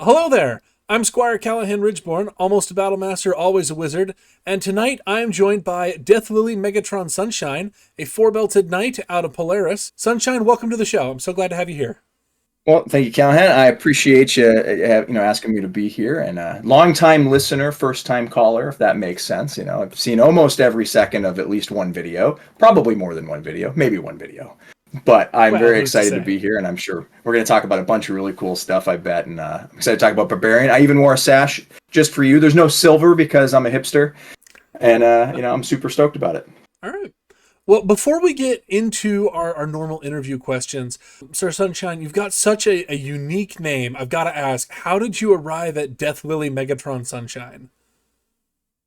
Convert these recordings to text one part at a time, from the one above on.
Hello there! I'm Squire Callahan Ridgeborn, almost a battlemaster, always a wizard, and tonight I am joined by Deathlilly Megatron Sunshine, a four-belted knight out of Polaris. Sunshine, welcome to the show. I'm so glad to have you here. Well, thank you, Callahan. I appreciate you, asking me to be here. And long-time listener, first-time caller, if that makes sense. I've seen almost every second of at least one video, probably more than one video, maybe one video. But I'm Well, very who's to excited to say? be here, and I'm sure we're going to talk about a bunch of really cool stuff, I bet. And I'm excited to talk about Barbarian. I even wore a sash just for you. There's no silver because I'm a hipster, and I'm super stoked about it. All right. Well, before we get into our normal interview questions, Sir Sunshine, you've got such a unique name. I've got to ask, how did you arrive at Deathlilly Megatron Sunshine?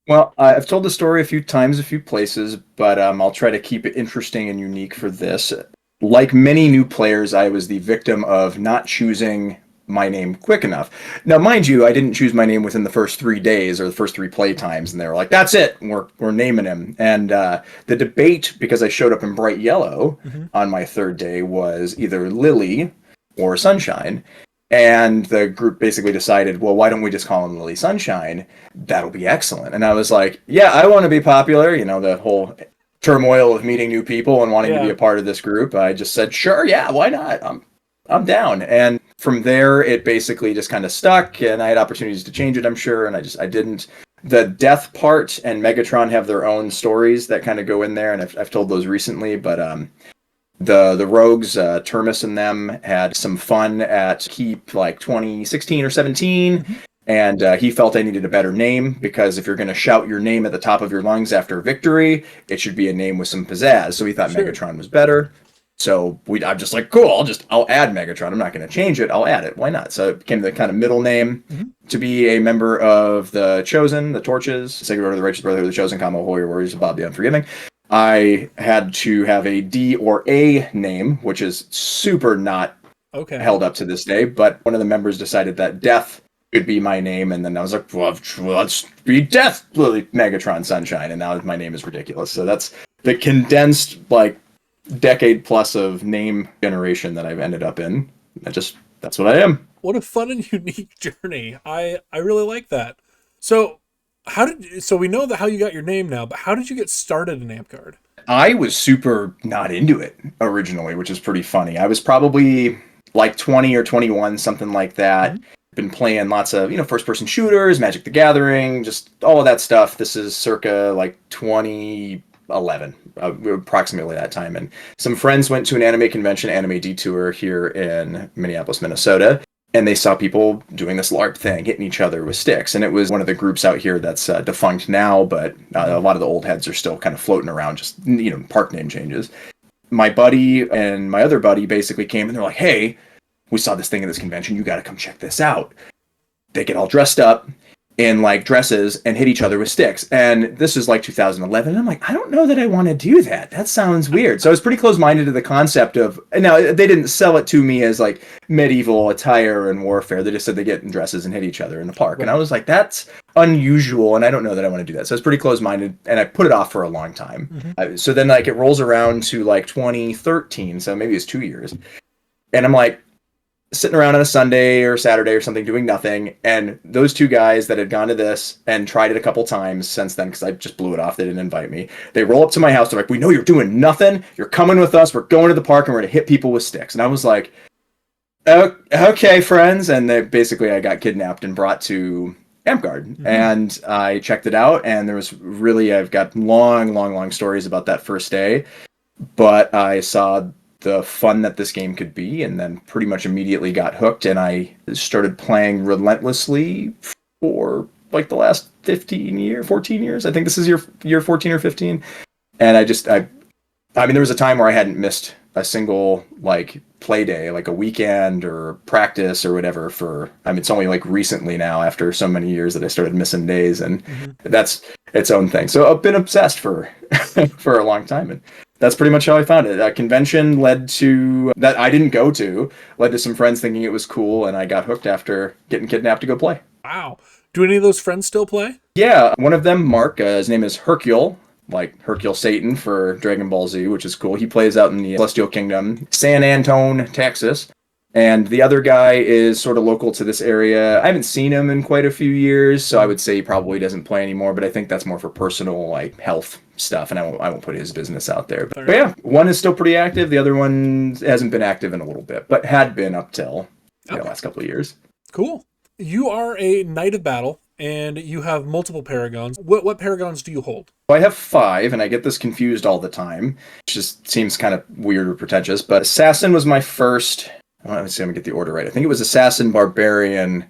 Well, I've told the story a few times, a few places, but I'll try to keep it interesting and unique for this. Like many new players, I was the victim of not choosing my name quick enough. Now, mind you, I didn't choose my name within the first 3 days or the first three play times, and they were like, "That's it, we're naming him." And the debate, because I showed up in bright yellow on my third day, was either Lily or Sunshine. And the group basically decided, well, why don't we just call him Lily Sunshine? That'll be excellent. And I was like, yeah, I want to be popular. The whole turmoil of meeting new people and wanting to be Yeah. a part of this group. I just said, sure, yeah, why not? I'm down. And from there, it basically just kind of stuck, and I had opportunities to change it, I'm sure, and I didn't. The death part and Megatron have their own stories that kind of go in there, and I've told those recently, but the rogues, Termis and them, had some fun at Keep like 2016 or 17, and he felt I needed a better name, because if you're going to shout your name at the top of your lungs after victory, it should be a name with some pizzazz. So he thought Sure. Megatron was better. So I'm just like, cool, I'll add Megatron. I'm not going to change it. I'll add it. Why not? So it became the kind of middle name to be a member of the Chosen, the Torches, Sacred Order of the Righteous Brotherhood of the Chosen, Combo Warrior Warriors of Bob the Unforgiving. I had to have a D or A name, which is super not Okay. held up to this day. But one of the members decided that Death could be my name, and then I was like, well, let's be Deathlilly Megatron Sunshine, and now my name is ridiculous. So that's the condensed decade plus of name generation that I've ended up in. That's what I am. What a fun and unique journey. I really like that. So so we know how you got your name now, but how did you get started in Amtgard? I was super not into it originally, which is pretty funny. I was probably like 20 or 21, something like that. Been playing lots of, first person shooters, Magic the Gathering, just all of that stuff. This is circa like 2011, approximately that time. And some friends went to an anime convention, Anime Detour, here in Minneapolis, Minnesota. And they saw people doing this LARP thing, hitting each other with sticks. And it was one of the groups out here that's defunct now, but a lot of the old heads are still kind of floating around, just, park name changes. My buddy and my other buddy basically came, and they're like, hey, we saw this thing at this convention. You got to come check this out. They get all dressed up in dresses and hit each other with sticks. And this is like 2011. And I'm like, I don't know that I want to do that. That sounds weird. So I was pretty close-minded to the concept of, now they didn't sell it to me as medieval attire and warfare. They just said they get in dresses and hit each other in the park. Right. And I was like, that's unusual, and I don't know that I want to do that. So I was pretty close-minded, and I put it off for a long time. So then it rolls around to 2013, so maybe it's 2 years. And I'm like, sitting around on a Sunday or Saturday or something doing nothing, and those two guys that had gone to this and tried it a couple times since then, because I just blew it off, they didn't invite me, they roll up to my house, they're like, we know you're doing nothing, you're coming with us, we're going to the park, and we're going to hit people with sticks. And I was like, okay, friends. And I got kidnapped and brought to Amtgard, and I checked it out, and I've got long stories about that first day, but I saw the fun that this game could be, and then pretty much immediately got hooked, and I started playing relentlessly for the last 14 years. I think this is year 14 or 15. And I mean, there was a time where I hadn't missed a single play day, a weekend or practice or whatever it's only recently now, after so many years, that I started missing days, and that's its own thing. So I've been obsessed for for a long time, and that's pretty much how I found it. A convention led to that I didn't go to, led to some friends thinking it was cool, and I got hooked after getting kidnapped to go play. Wow. Do any of those friends still play? Yeah, one of them, Mark, his name is Hercule, like Hercule Satan for Dragon Ball Z, which is cool. He plays out in the Celestial Kingdom, San Antone, Texas. And the other guy is sort of local to this area. I haven't seen him in quite a few years, so I would say he probably doesn't play anymore, but I think that's more for personal like health stuff, and I won't put his business out there. But yeah, one is still pretty active, the other one hasn't been active in a little bit, but had been up till the last couple of years. Cool. You are a Knight of Battle, and you have multiple Paragons. What Paragons do you hold? I have 5, and I get this confused all the time. It just seems kind of weird or pretentious, but Assassin was my first... Let's see, I'm going to get the order right. I think it was Assassin, Barbarian,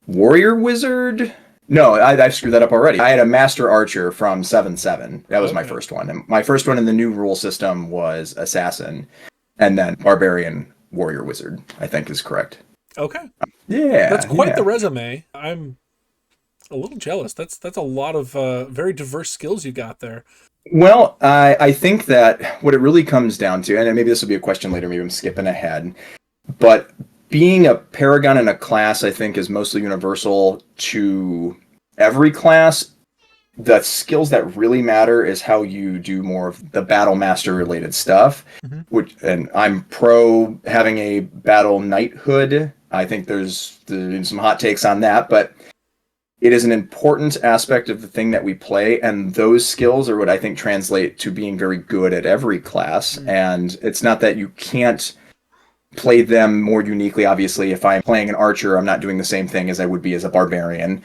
Warrior, Wizard? No, I've screwed that up already. I had a Master Archer from 7-7. That was my first one. And my first one in the new rule system was Assassin, and then Barbarian, Warrior, Wizard, I think is correct. Okay. Yeah. That's quite the resume. I'm a little jealous. That's a lot of very diverse skills you got there. Well, I think that what it really comes down to, and maybe this will be a question later, maybe I'm skipping ahead, but being a Paragon in a class, I think, is mostly universal to every class. The skills that really matter is how you do more of the Battle Master related stuff, and I'm pro having a Battle Knighthood. I think there's some hot takes on that, but it is an important aspect of the thing that we play, and those skills are what I think translate to being very good at every class. And it's not that you can't play them more uniquely. Obviously, if I'm playing an archer, I'm not doing the same thing as I would be as a barbarian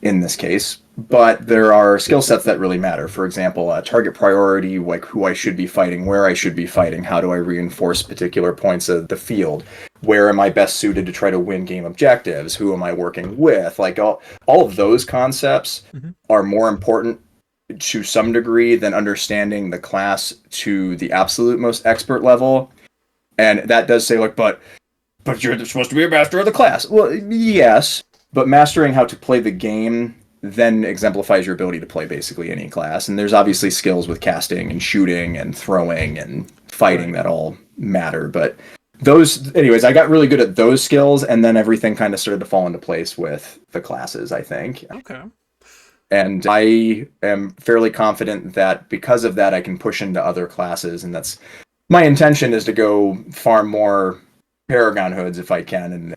in this case. But there are skill sets that really matter. For example, target priority, like who I should be fighting, where I should be fighting, how do I reinforce particular points of the field, where am I best suited to try to win game objectives, who am I working with? Like all of those concepts are more important to some degree than understanding the class to the absolute most expert level. And that does say, like, but you're supposed to be a master of the class. Well, yes, but mastering how to play the game then exemplifies your ability to play basically any class. And there's obviously skills with casting and shooting and throwing and fighting that all matter. But those, anyways, I got really good at those skills, and then everything kind of started to fall into place with the classes, I think. Okay. And I am fairly confident that because of that, I can push into other classes, and that's my intention is to go farm more Paragon hoods if I can.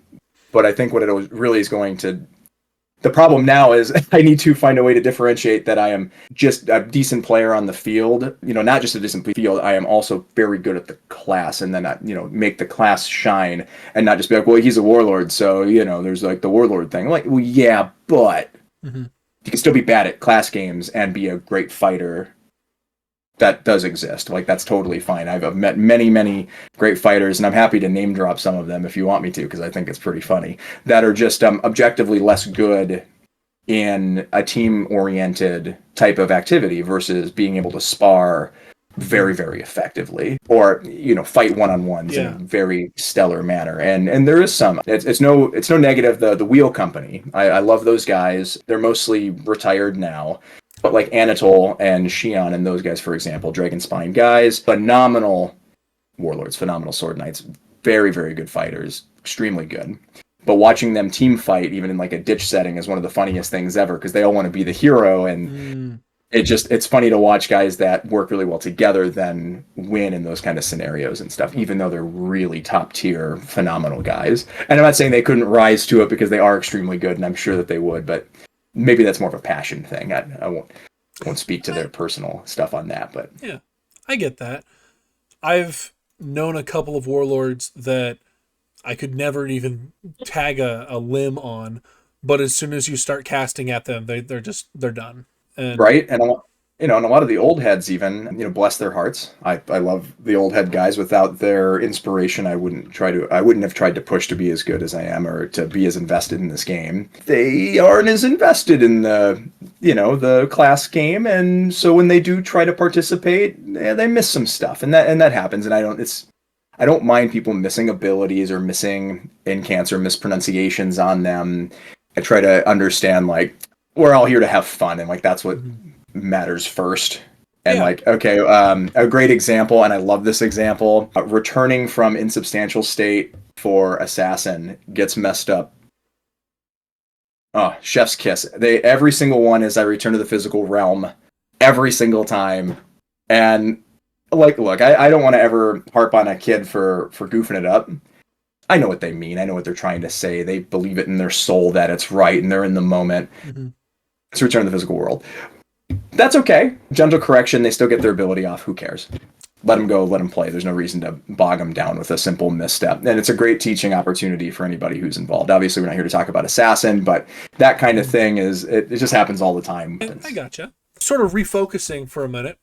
But I think what it really is going to... The problem now is I need to find a way to differentiate that I am just a decent player on the field. Not just a decent field, I am also very good at the class, and then, make the class shine and not just be like, well, he's a warlord, so, there's like the warlord thing. Like, well, yeah, but you can still be bad at class games and be a great fighter. That does exist. Like, that's totally fine. I've met many, many great fighters, and I'm happy to name drop some of them if you want me to, because I think it's pretty funny, that are just objectively less good in a team-oriented type of activity versus being able to spar very, very effectively, or fight one-on-ones in a very stellar manner. And there is some. It's no negative. The Wheel Company. I love those guys. They're mostly retired now. But like Anatole and Shion and those guys, for example, Dragonspine guys, phenomenal warlords, phenomenal sword knights, very, very good fighters, extremely good. But watching them team fight, even in like a ditch setting, is one of the funniest things ever, because they all want to be the hero, and it's funny to watch guys that work really well together then win in those kind of scenarios and stuff, even though they're really top tier, phenomenal guys. And I'm not saying they couldn't rise to it, because they are extremely good, and I'm sure that they would, but maybe that's more of a passion thing. I won't speak to their personal stuff on that, but yeah, I get that. I've known a couple of warlords that I could never even tag a limb on, but as soon as you start casting at them, they're done. And right, and a lot of the old heads, even, bless their hearts. I love the old head guys. Without their inspiration, I wouldn't have tried to push to be as good as I am, or to be as invested in this game. They aren't as invested in the class game, and so when they do try to participate, they miss some stuff, and that happens. And I don't mind people missing abilities or missing incants or mispronunciations on them. I try to understand, like, we're all here to have fun, and like that's what matters first. And okay, a great example, and I love this example, returning from insubstantial state for Assassin gets messed up. Oh, chef's kiss. Every single one is I return to the physical realm every single time. And like, look, I don't want to ever harp on a kid for goofing it up. I know what they mean. I know what they're trying to say. They believe it in their soul that it's right and they're in the moment. Mm-hmm. It's return to the physical world. That's okay. Gentle correction. They still get their ability off. Who cares? Let them go. Let them play. There's no reason to bog them down with a simple misstep. And it's a great teaching opportunity for anybody who's involved. Obviously, we're not here to talk about assassin, but that kind of thing it just happens all the time. I gotcha. Sort of refocusing for a minute.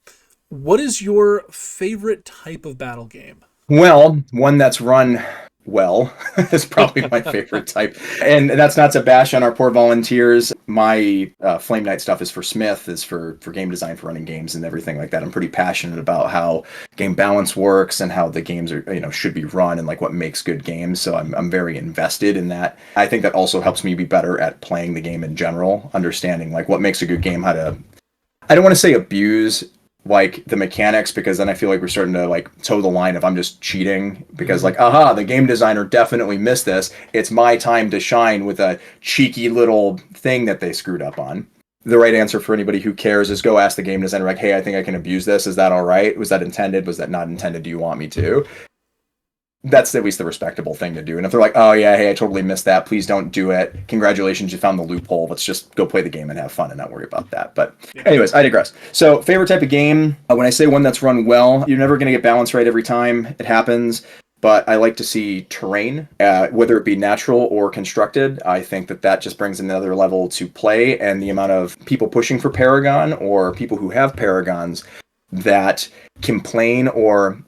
What is your favorite type of battle game? Well, one that's run well is probably my favorite type. And that's not to bash on our poor volunteers. My Flame Knight stuff is for Smith, is for game design, for running games and everything like that. I'm pretty passionate about how game balance works and how the games are, should be run and like what makes good games. So I'm very invested in that. I think that also helps me be better at playing the game in general, understanding like what makes a good game, how to, I don't want to say abuse like the mechanics, because then I feel like we're starting to like toe the line of I'm just cheating because like, aha, the game designer definitely missed this. It's my time to shine with a cheeky little thing that they screwed up on. The right answer for anybody who cares is go ask the game designer, like, hey, I think I can abuse this. Is that all right? Was that intended? Was that not intended? Do you want me to? That's at least the respectable thing to do. And if they're like, oh yeah, hey, I totally missed that, please don't do it. Congratulations, you found the loophole. Let's just go play the game and have fun and not worry about that. But anyways, I digress. So favorite type of game, when I say one that's run well, you're never going to get balance right every time. It happens. But I like to see terrain, whether it be natural or constructed. I think that just brings another level to play, and the amount of people pushing for Paragon or people who have Paragons that complain or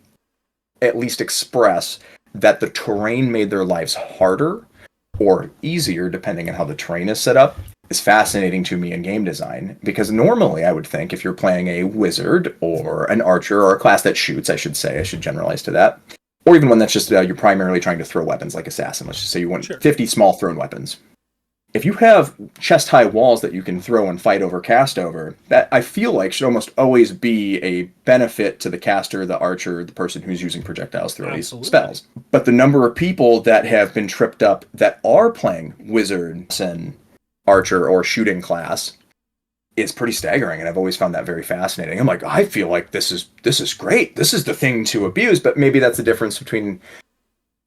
at least express that the terrain made their lives harder or easier, depending on how the terrain is set up, is fascinating to me in game design. Because normally I would think if you're playing a wizard or an archer or a class that shoots, I should generalize to that, or even one that's just you're primarily trying to throw weapons like assassin. Let's just say you want 50 small thrown weapons. If you have chest-high walls that you can throw and fight over, cast over, that I feel like should almost always be a benefit to the caster, the archer, the person who's using projectiles through these spells. But the number of people that have been tripped up that are playing wizards and archer or shooting class is pretty staggering, and I've always found that very fascinating. I'm like, I feel like this is great. This is the thing to abuse, but maybe that's the difference between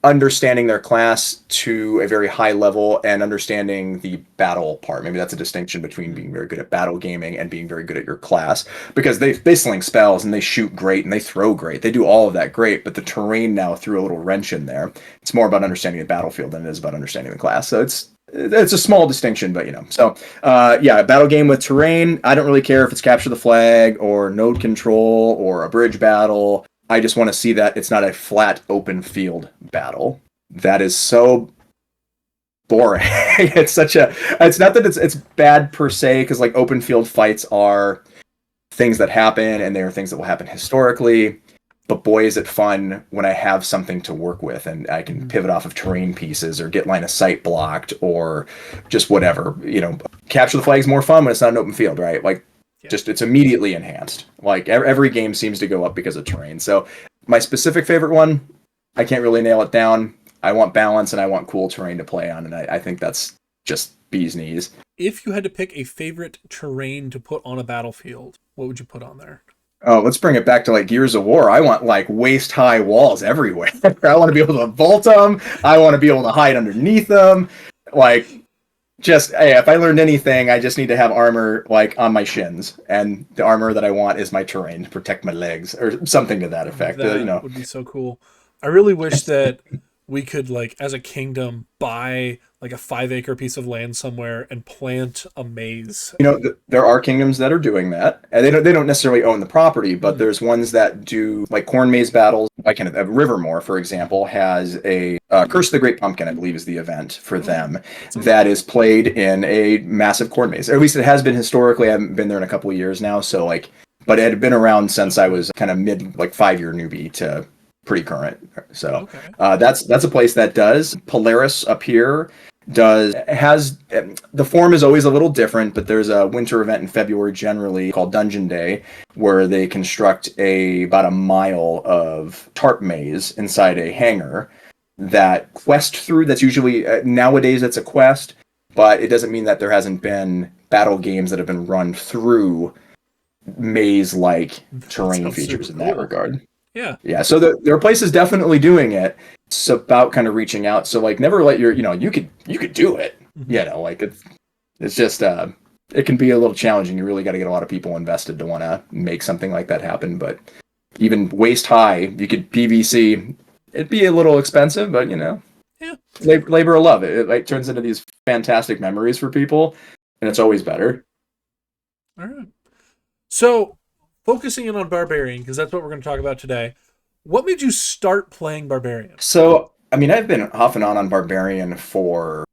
understanding their class to a very high level and understanding the battle part. Maybe that's a distinction between being very good at battle gaming and being very good at your class, because they sling spells and they shoot great and they throw great. They do all of that great, but the terrain now threw a little wrench in there. It's more about understanding the battlefield than it is about understanding the class. So it's a small distinction, but So yeah, a battle game with terrain. I don't really care if it's capture the flag or node control or a bridge battle. I just want to see that it's not a flat open field battle. That is so boring. It's not that it's bad per se, because like open field fights are things that happen and they are things that will happen historically. But boy, is it fun when I have something to work with and I can pivot off of terrain pieces or get line of sight blocked or just whatever. Capture the flag is more fun when it's not an open field, right? Like, just it's immediately enhanced. Like every game seems to go up because of terrain. So my specific favorite one, I can't really nail it down. I want balance and I want cool terrain to play on, and I think that's just bee's knees. If you had to pick a favorite terrain to put on a battlefield, what would you put on there? Oh, let's bring it back to like Gears of War. I want like waist-high walls everywhere. I want to be able to vault them. I want to be able to hide underneath them. Like, just, hey, if I learned anything, I just need to have armor like on my shins, and the armor that I want is my terrain to protect my legs or something to that effect. That would be so cool. I really wish that we could, like, as a kingdom, buy like a 5-acre piece of land somewhere and plant a maze. There are kingdoms that are doing that, and they don't necessarily own the property, but there's ones that do like corn maze battles. Like Rivermore, for example, has a Curse of the Great Pumpkin, I believe, is the event for them that is played in a massive corn maze. Or at least it has been historically. I haven't been there in a couple of years now, so like, but it had been around since I was kind of mid, like 5-year newbie to pretty current. So that's a place that does. Polaris up here has the form is always a little different, but there's a winter event in February generally called Dungeon Day, where they construct about a mile of tarp maze inside a hangar that quest through. That's usually nowadays it's a quest, but it doesn't mean that there hasn't been battle games that have been run through maze-like terrain features in that regard. Yeah. So there are places definitely doing it. it's about kind of reaching out. So like never let your, you could do it. Like it's just it can be a little challenging. You really got to get a lot of people invested to want to make something like that happen. But even waist high, you could PVC. It'd be a little expensive, but Yeah. labor of love. It like turns into these fantastic memories for people, and it's always better. All right. So focusing in on Barbarian, because that's what we're going to talk about today. What made you start playing Barbarian? So, I mean, I've been off and on Barbarian for,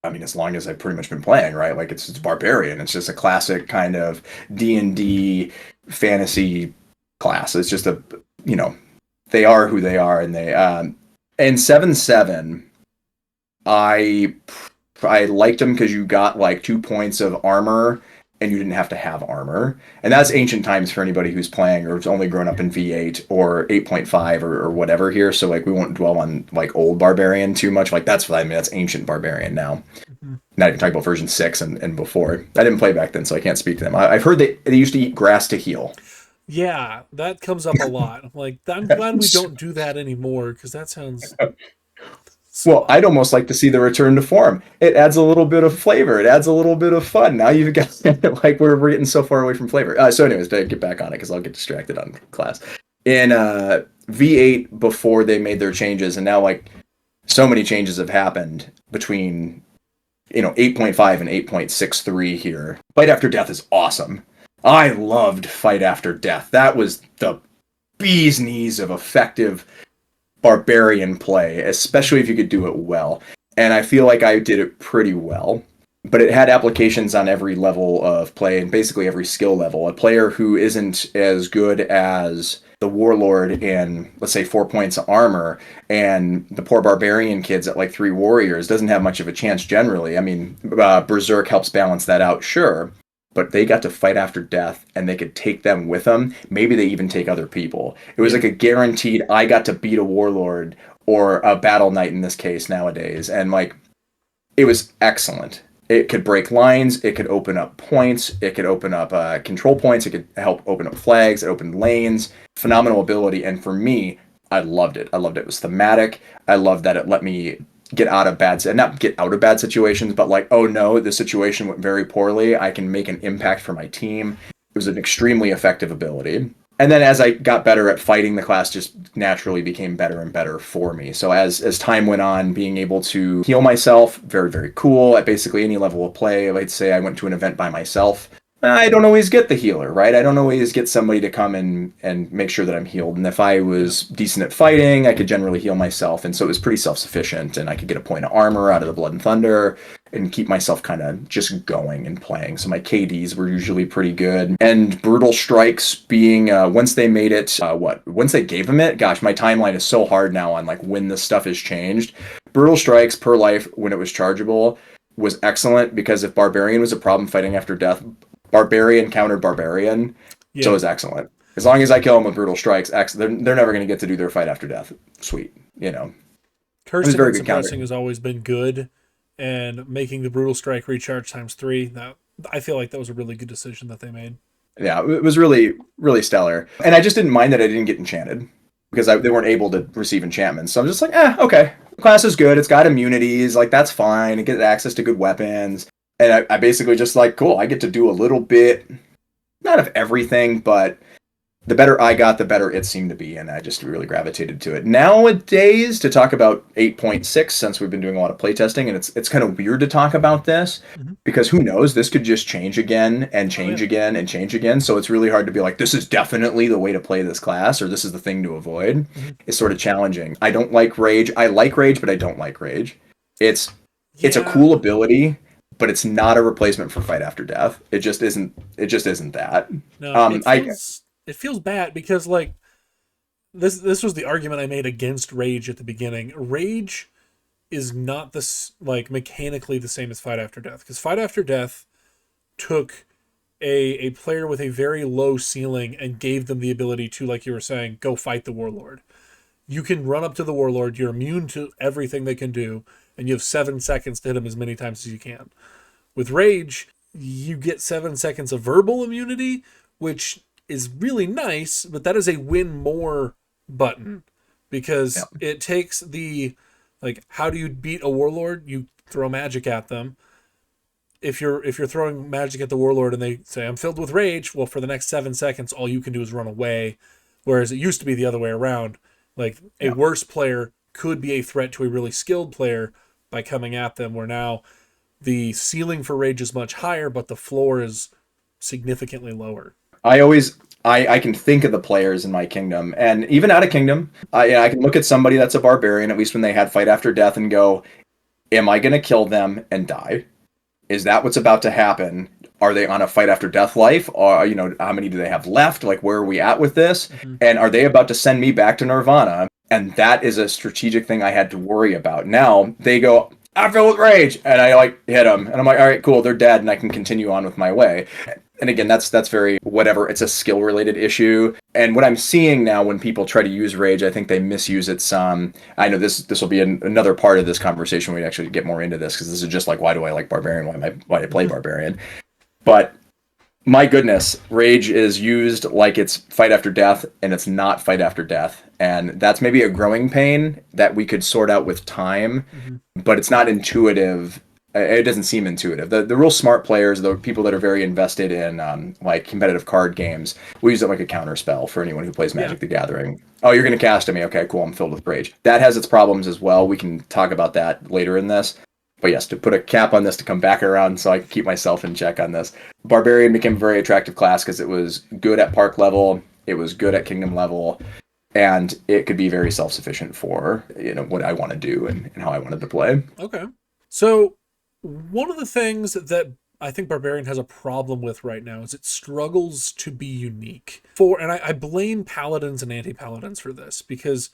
as long as I've pretty much been playing, right? Like it's Barbarian. It's just a classic kind of D&D fantasy class. It's just they are who they are, and they in 7.7, I liked them because you got like 2 points of armor and you didn't have to have armor. And that's ancient times for anybody who's playing or has only grown up in V8 or 8.5 or whatever here. So like we won't dwell on like old Barbarian too much. Like that's ancient Barbarian now. Not even talking about version 6 and before. I didn't play back then, so I can't speak to them. I've heard they used to eat grass to heal. Yeah, that comes up a lot. I'm like, I'm glad we don't do that anymore, because that sounds... Well, I'd almost like to see the return to form. It adds a little bit of flavor. It adds a little bit of fun. Now you've got, like, we're getting so far away from flavor. So anyways, to get back on it, because I'll get distracted on class. In V8, before they made their changes, and now, like, so many changes have happened between, 8.5 and 8.63 here. Fight After Death is awesome. I loved Fight After Death. That was the bee's knees of effective Barbarian play, especially if you could do it well. And I feel like I did it pretty well. But it had applications on every level of play and basically every skill level. A player who isn't as good as the Warlord in, let's say, 4 points of armor, and the poor Barbarian kids at like 3 warriors doesn't have much of a chance generally. I mean, Berserk helps balance that out, sure. But they got to Fight After Death, and they could take them with them. Maybe they even take other people. It was like a guaranteed, I got to beat a Warlord, or a Battle Knight in this case nowadays. And like, it was excellent. It could break lines, it could open up points, it could open up control points, it could help open up flags, it opened lanes. Phenomenal ability, and for me, I loved it. It was thematic. I loved that it let me get out of not get out of bad situations, but like, oh no, the situation went very poorly. I can make an impact for my team. It was an extremely effective ability. And then as I got better at fighting, the class just naturally became better and better for me. So as time went on, being able to heal myself, very, very cool. At basically any level of play, I'd say I went to an event by myself. I don't always get the healer, right? I don't always get somebody to come and make sure that I'm healed. And if I was decent at fighting, I could generally heal myself. And so it was pretty self-sufficient, and I could get a point of armor out of the Blood and Thunder and keep myself kind of just going and playing. So my KDs were usually pretty good. And Brutal Strikes being, once they made it, once they gave them it, gosh, my timeline is so hard now on like when this stuff has changed. Brutal Strikes per life when it was chargeable was excellent, because if Barbarian was a problem fighting after death, Barbarian countered Barbarian, so it was excellent. As long as I kill them with Brutal Strikes, they're never going to get to do their Fight After Death. Sweet, Cursing and Suppressing has always been good, and making the Brutal Strike recharge ×3, that I feel like that was a really good decision that they made. Yeah, it was really, really stellar. And I just didn't mind that I didn't get enchanted, because they weren't able to receive enchantments. So I'm just like, okay, the class is good. It's got immunities, like that's fine. It gets access to good weapons. And I basically just like, cool, I get to do a little bit, not of everything, but the better I got, the better it seemed to be. And I just really gravitated to it. Nowadays, to talk about 8.6, since we've been doing a lot of playtesting, and it's kind of weird to talk about this, because who knows, this could just change again and change again and change again. So it's really hard to be like, this is definitely the way to play this class, or this is the thing to avoid. It's sort of challenging. I don't like Rage. I like Rage, but I don't like Rage. It's a cool ability, but it's not a replacement for Fight After Death. It just isn't that. No, it feels bad, because like this was the argument I made against Rage at the beginning. Rage is not this like mechanically the same as Fight After Death, because Fight After Death took a player with a very low ceiling and gave them the ability to, like you were saying, go fight the Warlord. You can run up to the Warlord, you're immune to everything they can do, and you have 7 seconds to hit him as many times as you can. With Rage, you get 7 seconds of verbal immunity, which is really nice, but that is a win more button. because Yeah. it takes the, like, how do you beat a warlord? You throw magic at them. If you're throwing magic at the warlord and they say, I'm filled with rage, well, for the next 7 seconds, all you can do is run away. Whereas it used to be the other way around. Like, a Yeah. worse player could be a threat to a really skilled player by coming at them, where now the ceiling for rage is much higher, but the floor is significantly lower. I can think of the players in my kingdom, and even out of kingdom, I can look at somebody that's a barbarian, at least when they had fight after death, and go, am I going to kill them and die? Is that what's about to happen? Are they on a fight after death life? Or, how many do they have left? Like, where are we at with this? Mm-hmm. And are they about to send me back to Nirvana? And that is a strategic thing I had to worry about. Now they go, I feel with rage, and I like hit them, and I'm like, all right, cool, they're dead, and I can continue on with my way. And again, that's very whatever. It's a skill related issue. And what I'm seeing now when people try to use rage, I think they misuse it some. I know this will be another part of this conversation. We actually get more into this, because this is just like, why do I like barbarian? Why do I play barbarian? But my goodness, rage is used like it's fight after death, and it's not fight after death. And that's maybe a growing pain that we could sort out with time, but it's not intuitive. It doesn't seem intuitive. The real smart players, the people that are very invested in like competitive card games, we use it like a counter spell for anyone who plays Magic the Gathering. Oh, you're going to cast at me. Okay, cool. I'm filled with rage. That has its problems as well. We can talk about that later in this. But yes, to put a cap on this, to come back around so I can keep myself in check on this. Barbarian became a very attractive class because it was good at park level, it was good at kingdom level, and it could be very self-sufficient for what I want to do and how I wanted to play. Okay. So one of the things that I think Barbarian has a problem with right now is it struggles to be unique. And I blame Paladins and Anti-Paladins for this, because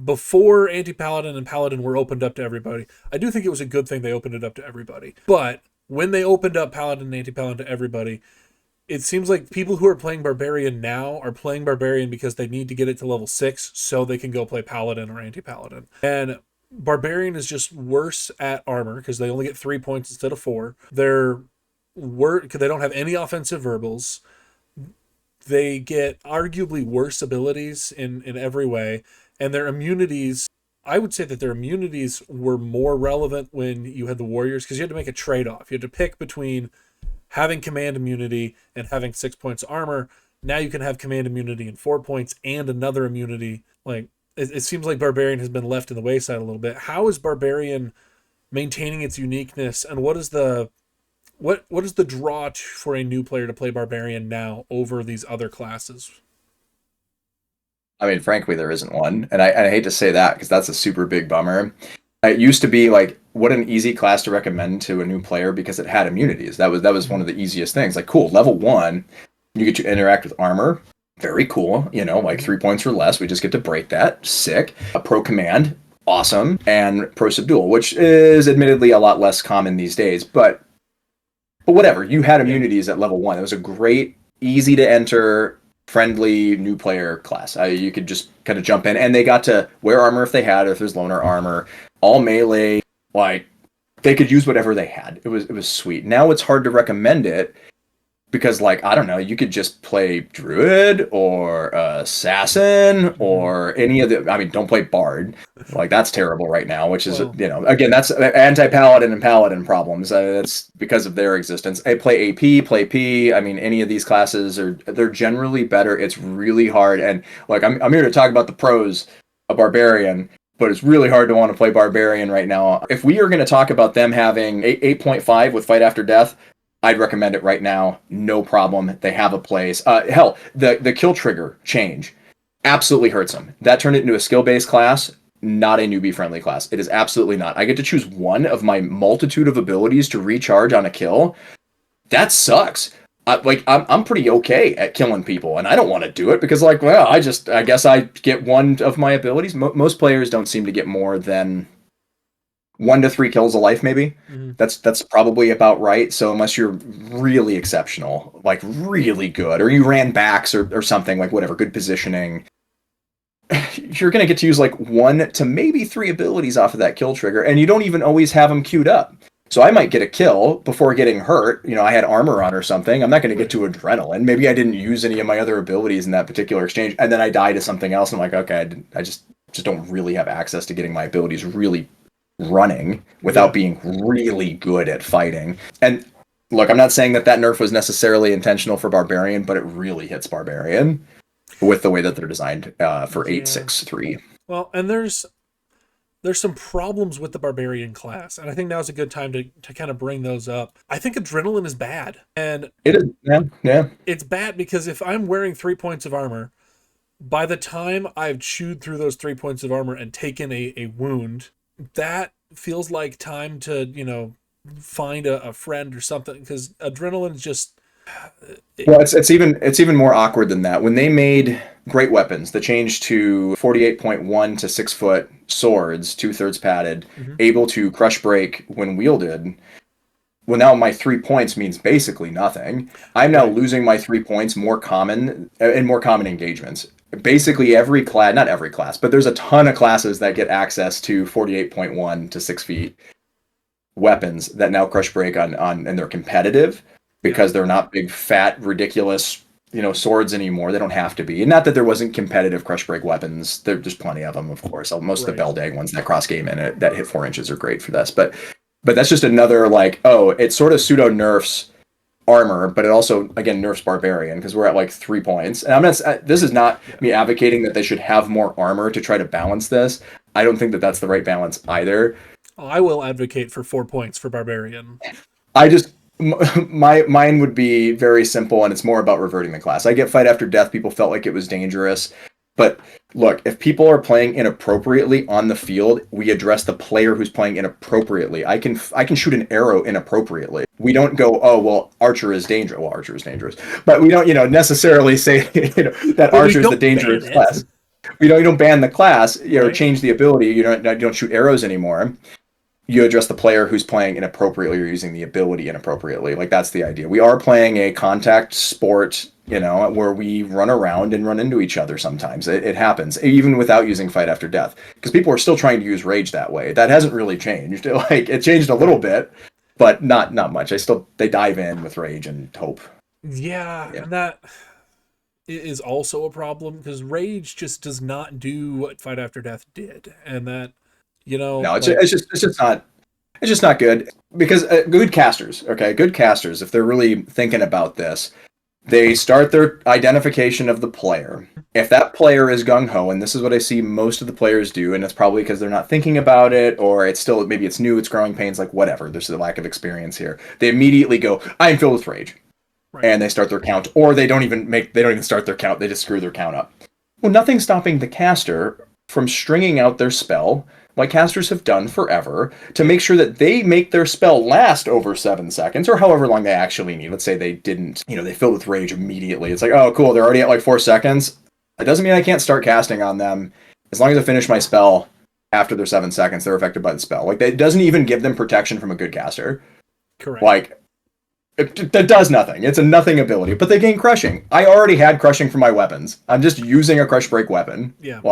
before Anti-Paladin and Paladin were opened up to everybody, I do think it was a good thing they opened it up to everybody. But when they opened up Paladin and Anti-Paladin to everybody, it seems like people who are playing Barbarian now are playing Barbarian because they need to get it to level 6 so they can go play Paladin or Anti-Paladin. And Barbarian is just worse at armor because they only get 3 points instead of 4. They don't have any offensive verbals. They get arguably worse abilities in every way. And their immunities, I would say that their immunities were more relevant when you had the warriors, because you had to make a trade-off. You had to pick between having command immunity and having 6 points armor. Now you can have command immunity and 4 points and another immunity. Like, it seems like Barbarian has been left in the wayside a little bit. How is Barbarian maintaining its uniqueness, and what is the draw for a new player to play Barbarian now over these other classes? I mean, frankly, there isn't one. And I hate to say that, because that's a super big bummer. It used to be like, what an easy class to recommend to a new player because it had immunities. That was one of the easiest things. Like, cool, level 1, you get to interact with armor. Very cool. Like 3 points or less. We just get to break that. Sick. A pro command. Awesome. And pro subdual, which is admittedly a lot less common these days. But whatever. You had immunities at level 1. It was a great, easy to enter, friendly new player class. You could just kind of jump in, and they got to wear armor if they had, or if there's loner armor, all melee. Like, they could use whatever they had. It was sweet. Now it's hard to recommend it because, like, I don't know, you could just play druid or assassin or any of the. I mean, don't play bard. Like, that's terrible right now. Which is again, that's anti-paladin and paladin problems. That's because of their existence. I play AP, play P. I mean, any of these classes they're generally better. It's really hard, and like I'm here to talk about the pros of Barbarian. But it's really hard to want to play Barbarian right now. If we are going to talk about them having 8.5 with Fight After Death, I'd recommend it right now. No problem. They have a place. Hell, the kill trigger change absolutely hurts them. That turned it into a skill-based class, not a newbie-friendly class. It is absolutely not. I get to choose one of my multitude of abilities to recharge on a kill. That sucks. I'm pretty okay at killing people, and I don't want to do it because, like, well, I guess I get one of my abilities. Most players don't seem to get more than 1 to 3 kills a life, maybe. Mm-hmm. That's probably about right. So unless you're really exceptional, like really good, or you ran backs or something, like whatever, good positioning, you're going to get to use like 1 to maybe 3 abilities off of that kill trigger, and you don't even always have them queued up. So I might get a kill before getting hurt. I had armor on or something. I'm not going to get to adrenaline. Maybe I didn't use any of my other abilities in that particular exchange, and then I die to something else. I'm like, okay, just don't really have access to getting my abilities really running without being really good at fighting. And look, I'm not saying that nerf was necessarily intentional for Barbarian, but it really hits Barbarian with the way that they're designed for 8.6.3. Well, and there's some problems with the Barbarian class, and I think now's a good time to kind of bring those up. I think Adrenaline is bad, and it is, yeah. It's bad because if I'm wearing 3 points of armor, by the time I've chewed through those 3 points of armor and taken a wound, that feels like time to, find a friend or something, because Adrenaline's just... Well, it's even more awkward than that. When they made great weapons, the change to 48.1 to 6 foot swords, 2/3 padded, able to crush break when wielded. Well, now my 3 points means basically nothing. I'm now losing my 3 points more common in more common engagements. Basically every class, not every class, but there's a ton of classes that get access to 48.1 to 6 feet weapons that now crush break on and they're competitive. Because they're not big, fat, ridiculous, swords anymore. They don't have to be. And not that there wasn't competitive crush break weapons. There's plenty of them, of course. Most of the Beldag ones that cross game in it that hit 4 inches are great for this. But that's just another it sort of pseudo nerfs armor, but it also again nerfs Barbarian because we're at 3 points. And this is not me advocating that they should have more armor to try to balance this. I don't think that that's the right balance either. I will advocate for 4 points for Barbarian. Mine would be very simple, and it's more about reverting the class. I get fight after death. People felt like it was dangerous, but look, if people are playing inappropriately on the field, we address the player who's playing inappropriately. I can shoot an arrow inappropriately. We don't go, oh well, Archer is dangerous. Well, Archer is dangerous, but we don't necessarily say that Archer is the dangerous class. You don't ban the class, or change the ability. You don't shoot arrows anymore. You address the player who's playing inappropriately or using the ability inappropriately. That's the idea. We are playing a contact sport, where we run around and run into each other sometimes. It happens, even without using fight after death. Because people are still trying to use rage that way. That hasn't really changed. It changed a little bit, but not much. They dive in with rage and hope. Yeah. And that is also a problem, because rage just does not do what fight after death did. And that... No, it's just not good, because good casters, if they're really thinking about this, they start their identification of the player. If that player is gung-ho, and this is what I see most of the players do, and it's probably because they're not thinking about it, or maybe it's new, it's growing pains, whatever, there's a lack of experience here. They immediately go, I am filled with rage. Right. And they start their count, or they don't even start their count, they just screw their count up. Well, nothing's stopping the caster from stringing out their spell, like casters have done forever, to make sure that they make their spell last over 7 seconds, or however long they actually need. Let's say they didn't, they filled with rage immediately. It's oh, cool, they're already at 4 seconds. It doesn't mean I can't start casting on them. As long as I finish my spell after their 7 seconds, they're affected by the spell. It doesn't even give them protection from a good caster. Correct. That does nothing. It's a nothing ability, but they gain crushing. I already had crushing for my weapons. I'm just using a crush break weapon. Yeah.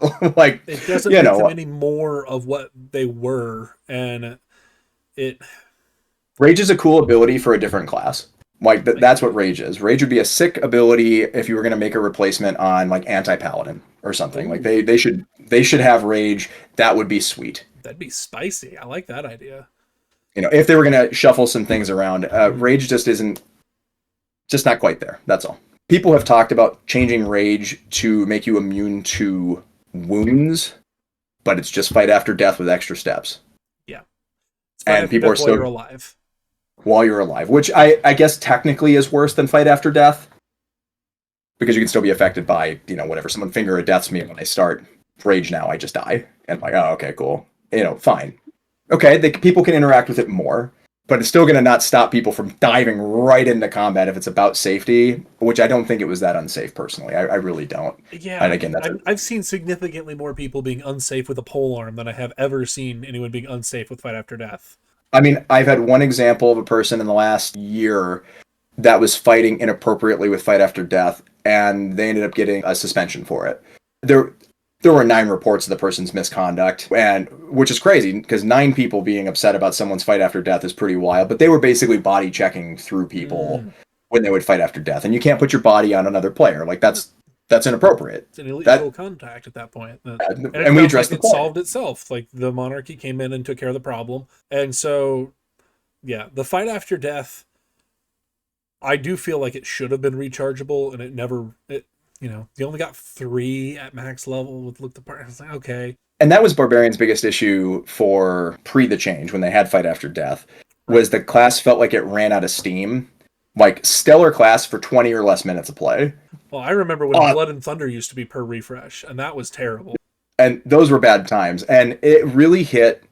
It doesn't make them any more of what they were, and rage is a cool ability for a different class. That's what rage is. Rage would be a sick ability if you were going to make a replacement on Anti-Paladin or something. Ooh. They should have rage. That would be sweet. That'd be spicy. I like that idea. If they were going to shuffle some things around, rage just not quite there. That's all. People have talked about changing rage to make you immune to wounds, but it's just fight after death with extra steps. Yeah. And people are still while you're alive, which I guess technically is worse than fight after death, because you can still be affected by whatever. Someone finger a death's me when I start rage. Now I just die, and oh, okay, cool, fine, okay. People can interact with it more, but it's still going to not stop people from diving right into combat if it's about safety, which I don't think it was that unsafe personally. I really don't. Yeah. And again, I've seen significantly more people being unsafe with a polearm than I have ever seen anyone being unsafe with fight after death. I mean, I've had one example of a person in the last year that was fighting inappropriately with fight after death, and they ended up getting a suspension for it. There were 9 reports of the person's misconduct, and which is crazy, because 9 people being upset about someone's fight after death is pretty wild, but they were basically body checking through people when they would fight after death, and you can't put your body on another player. That's inappropriate. It's an illegal contact at that point. And we addressed it solved itself. Like the monarchy came in and took care of the problem. And so, yeah, the fight after death, I do feel like it should have been rechargeable, and it never. You only got 3 at max level with look the part. I was like, okay. And that was Barbarian's biggest issue for the change when they had fight after death, was the class felt like it ran out of steam. Like stellar class for 20 or less minutes of play. Well, I remember when Blood and Thunder used to be per refresh, and that was terrible. And those were bad times. And it really hit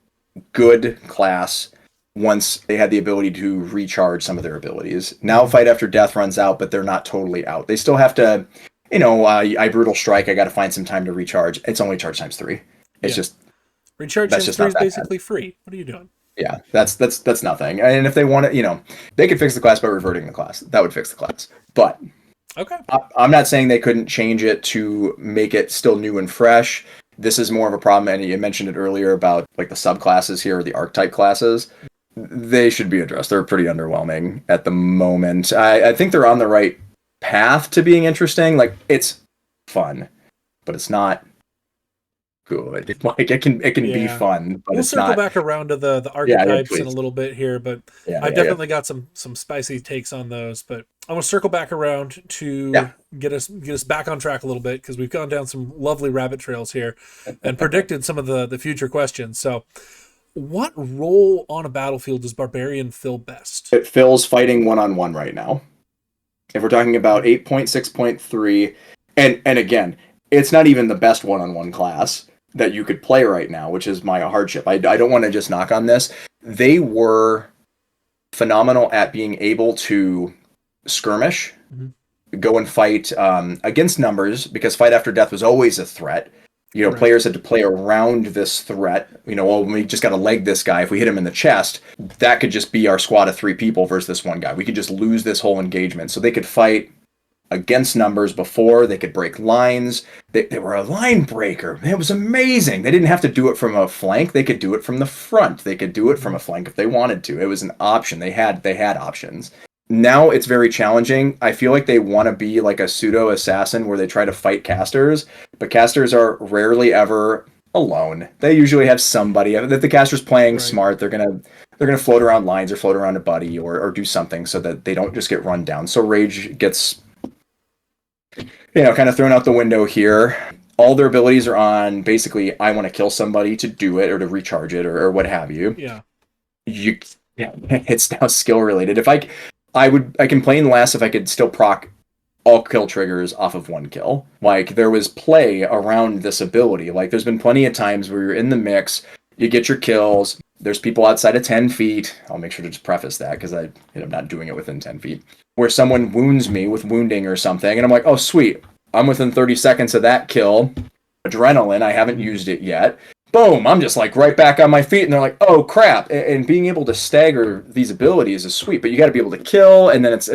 good class once they had the ability to recharge some of their abilities. Now fight after death runs out, but they're not totally out. They still have to, I brutal strike. I got to find some time to recharge. It's only charge times 3. It's just recharge times 3 is basically free. What are you doing? Yeah, that's nothing. And if they want to, they could fix the class by reverting the class. That would fix the class. But okay, I'm not saying they couldn't change it to make it still new and fresh. This is more of a problem, and you mentioned it earlier about like the subclasses here, or the archetype classes. They should be addressed. They're pretty underwhelming at the moment. I think they're on the right path to being interesting. Like, it's fun, but it's not good. Like, it can be fun, but we'll it's circle not. back around to the archetypes in a little bit here, but I've definitely got some spicy takes on those. But I want to circle back around to get us back on track a little bit, because we've gone down some lovely rabbit trails here and predicted some of the future questions. So, what role on a battlefield does Barbarian fill best? It fills fighting one-on-one right now. If we're talking about 8.6.3, and again, it's not even the best one-on-one class that you could play right now, which is my hardship. I don't want to just knock on this. They were phenomenal at being able to skirmish, go and fight against numbers, because fight after death was always a threat. Players had to play around this threat. We just got to leg this guy. If we hit him in the chest, that could just be our squad of 3 people versus this one guy. We could just lose this whole engagement. So they could fight against numbers before. They could break lines. They were a line breaker. It was amazing. They didn't have to do it from a flank. They could do it from the front. They could do it from a flank if they wanted to. It was an option. They had options. Now it's very challenging. I feel like they want to be like a pseudo assassin where they try to fight casters, but casters are rarely ever alone. They usually have somebody. If the caster's playing smart, they're gonna float around lines or float around a buddy or do something so that they don't just get run down. So rage gets kind of thrown out the window here. All their abilities are on basically, I want to kill somebody to do it or to recharge it or what have you. Yeah. It's now skill related. I complain less if I could still proc all kill triggers off of 1 kill. Like, there was play around this ability. Like, there's been plenty of times where you're in the mix, you get your kills, there's people outside of 10 feet. I'll make sure to just preface that, because I'm not doing it within 10 feet. Where someone wounds me with wounding or something, and I'm like, oh, sweet, I'm within 30 seconds of that kill. Adrenaline, I haven't used it yet. Boom, I'm just like right back on my feet, and they're like, oh crap. And being able to stagger these abilities is sweet, but you got to be able to kill, and then it's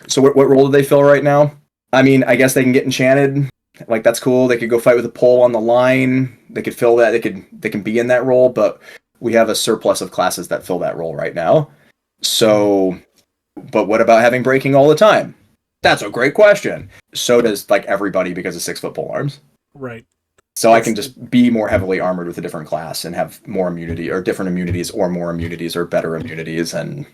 so what role do they fill right now? I mean, I guess they can get enchanted. Like, that's cool. They could go fight with a pole on the line. They could fill that. They can be in that role, but we have a surplus of classes that fill that role right now. So, but what about having breaking all the time? That's a great question. So does like everybody, because of 6-foot polearms. Right. So I can just be more heavily armored with a different class and have more immunity, or different immunities, or more immunities, or better immunities. And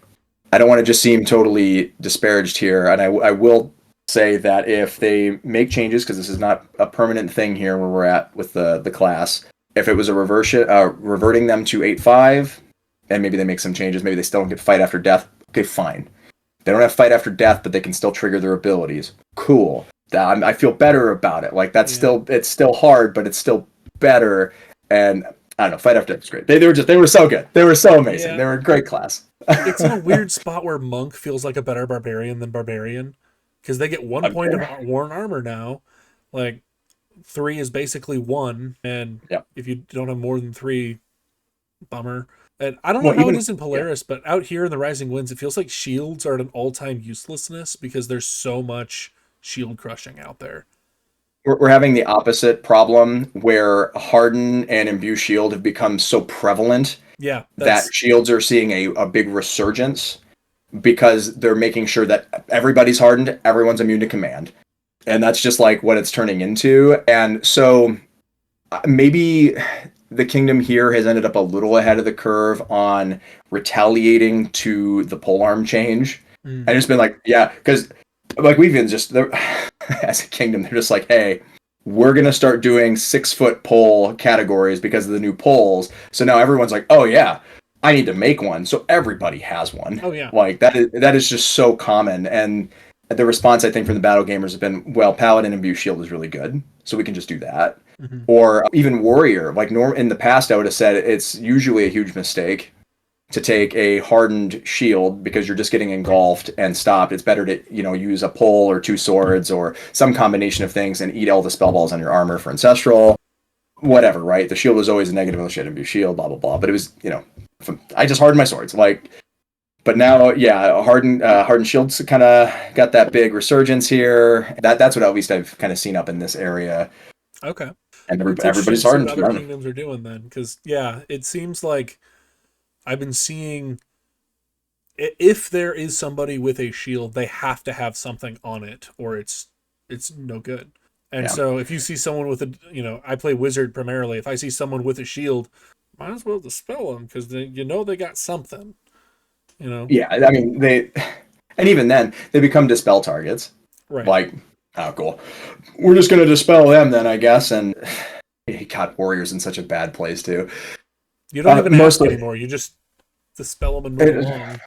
I don't want to just seem totally disparaged here. And I will say that if they make changes, because this is not a permanent thing here where we're at with the class, if it was a reverting them to 8.5, and maybe they make some changes, maybe they still don't get fight after death. Okay, fine. They don't have fight after death, but they can still trigger their abilities. Cool. I feel better about it. Like, it's still hard, but it's still better. And I don't know, fight after death is great. They were so good. They were so amazing. Yeah. They were a great class. It's in a weird spot where Monk feels like a better barbarian than Barbarian, because they get 1 point of worn armor now. Like, 3 is basically 1, and if you don't have more than 3, bummer. And I don't know how it is in Polaris, but out here in the Rising Winds, it feels like shields are at an all-time uselessness because there's so much shield crushing out there. We're having the opposite problem, where harden and imbue shield have become so prevalent that shields are seeing a big resurgence, because they're making sure that everybody's hardened, everyone's immune to command. And that's just like what it's turning into. And so maybe the kingdom here has ended up a little ahead of the curve on retaliating to the polearm change. And just been like, yeah, because like we've been just as a kingdom, they're just like, hey, we're gonna start doing 6-foot pole categories because of the new poles. So now everyone's like, oh yeah, I need to make one. So everybody has one. Oh yeah. Like that is just so common. And the response I think from the battle gamers has been, well, Paladin Imbue Shield is really good, so we can just do that. Or even Warrior, like in the past I would have said it's usually a huge mistake to take a hardened shield because you're just getting engulfed and stopped. It's better to, use a pole or 2 swords or some combination of things and eat all the spell balls on your armor for Ancestral. Whatever, right? The shield was always a negative unless you had Imbue Shield, blah, blah, blah. But it was, I just hardened my swords. But now, yeah, hardened shields kind of got that big resurgence here. That's what at least I've kind of seen up in this area. Okay. And everybody's hardened. What other kingdoms are doing then? Because it seems like I've been seeing if there is somebody with a shield, they have to have something on it, or it's no good. And so if you see someone with I play wizard primarily. If I see someone with a shield, might as well dispel them because they got something. Yeah, I mean and even then they become dispel targets. Right. Like, oh, cool. We're just gonna dispel them then, I guess. And God, Warrior's in such a bad place too. You don't even ask anymore. You just dispel them and move along.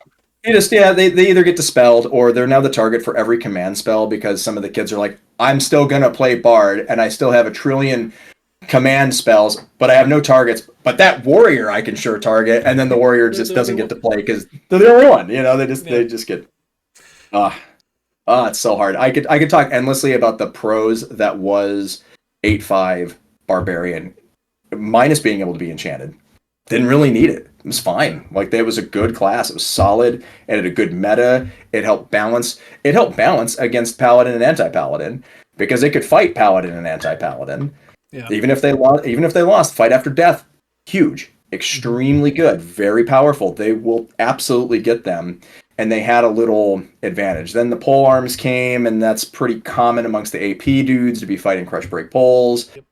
They either get dispelled or they're now the target for every command spell because some of the kids are like, I'm still gonna play Bard and I still have a trillion command spells, but I have no targets. But that Warrior I can sure target, and then the Warrior just doesn't get to play because they're the only one. They just get. It's so hard. I could talk endlessly about the pros that was 8/5 Barbarian, minus being able to be enchanted. Didn't really need it. It was fine. Like, it was a good class. It was solid. It had a good meta. It helped balance. It helped balance against Paladin and Anti-Paladin because it could fight Paladin and Anti-Paladin. Yeah. Even if they lost, fight after death, huge, extremely good, very powerful. They will absolutely get them. And they had a little advantage. Then the pole arms came, and that's pretty common amongst the AP dudes to be fighting crush break poles. Yep.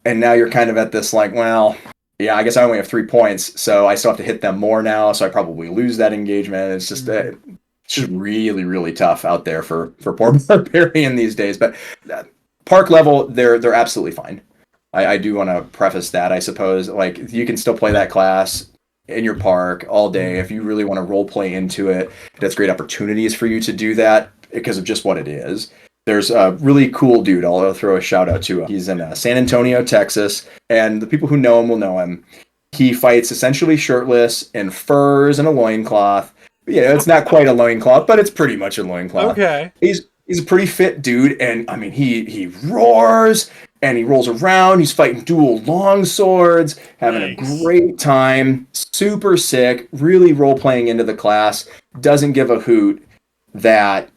And now you're kind of at this like, well, yeah, I guess I only have 3 points, so I still have to hit them more now, so I probably lose that engagement. It's just really, really tough out there for poor Barbarian these days. But park level, they're absolutely fine. I do want to preface that, I suppose. Like, you can still play that class in your park all day if you really want to role play into it. That's great opportunities for you to do that because of just what it is. There's a really cool dude I'll throw a shout out to. He's in San Antonio, Texas, and the people who know him will know him. He fights essentially shirtless in furs and a loincloth. Yeah, it's not quite a loincloth, but it's pretty much a loincloth. Okay. He's a pretty fit dude, and I mean he roars and he rolls around. He's fighting dual long swords, having a great time. Super sick, really role playing into the class. Doesn't give a hoot that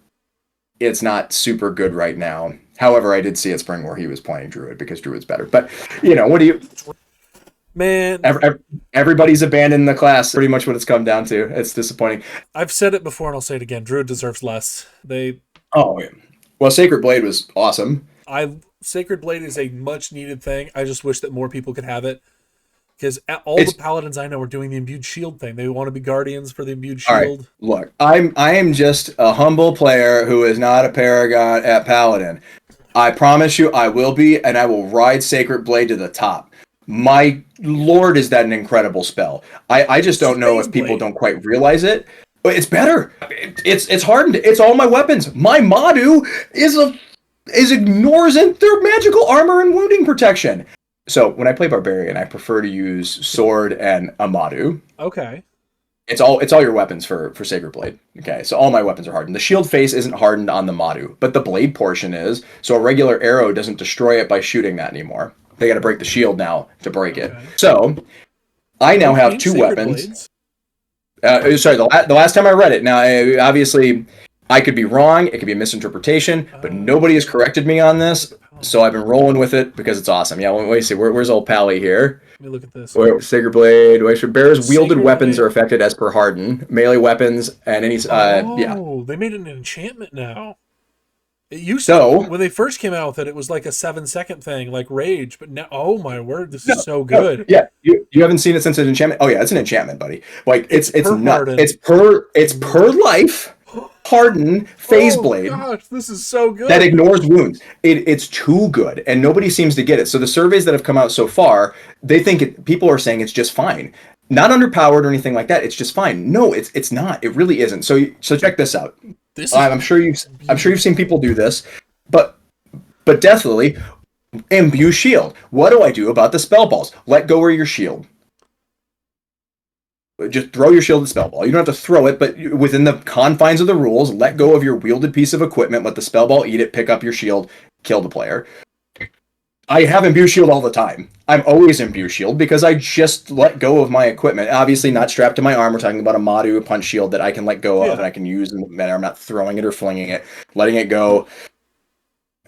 it's not super good right now. However, I did see at Spring War he was playing Druid because Druid's better. But what do you? Man, everybody's abandoned the class. Pretty much what it's come down to. It's disappointing. I've said it before and I'll say it again. Druid deserves less. Well, Sacred Blade was awesome. Sacred Blade is a much needed thing. I just wish that more people could have it. Because the paladins I know are doing the imbued shield thing. They want to be guardians for the imbued shield. All right, look, I am just a humble player who is not a paragon at Paladin. I promise you I will be, and I will ride Sacred Blade to the top. My lord, is that an incredible spell. I just don't know if people don't quite realize it. But it's better. It's hardened. It's all my weapons. My Madu ignores their magical armor and wounding protection. So when I play Barbarian, I prefer to use sword and a Madu. Okay. It's all your weapons for Sacred Blade. Okay, so all my weapons are hardened. The shield face isn't hardened on the Madu, but the blade portion is. So a regular arrow doesn't destroy it by shooting that anymore. They got to break the shield now to break it. So I now have 2 weapons. Sorry, the last time I read it. Now, obviously, I could be wrong. It could be a misinterpretation, but nobody has corrected me on this. So I've been rolling with it because it's awesome. Yeah, let me see. Where's old Pally here? Let me look at this. Sacred Blade. Bearers wielded weapons are affected as per Harden. Melee weapons and any... yeah. They made an enchantment now. It used to, So when they first came out with it, it was like a 7-second thing, like Rage. But now, oh my word, this no, is so no, good. yeah, you haven't seen it since it's enchantment. Oh yeah, it's an enchantment, buddy. Like it's per nuts. harden. It's per life harden phase Oh blade gosh, this is so that good. ignores wounds. It's too good, and nobody seems to get it. So the surveys that have come out so far, they think people are saying it's just fine, not underpowered or anything like that. It's just fine. No, it's not. It really isn't. So check this out. This is I'm sure you've seen people do this, but Deathlilly, imbue shield. What do I do about the spell balls? Let go of your shield. Just throw your shield at spell ball. You don't have to throw it, but within the confines of the rules, let go of your wielded piece of equipment, let the spell ball eat it, pick up your shield, kill the player. I have imbue shield all the time. I'm always imbue shield because I just let go of my equipment. Obviously not strapped to my arm. We're talking about a Madu, a punch shield that I can let go of and I can use in the manner. I'm not throwing it or flinging it, letting it go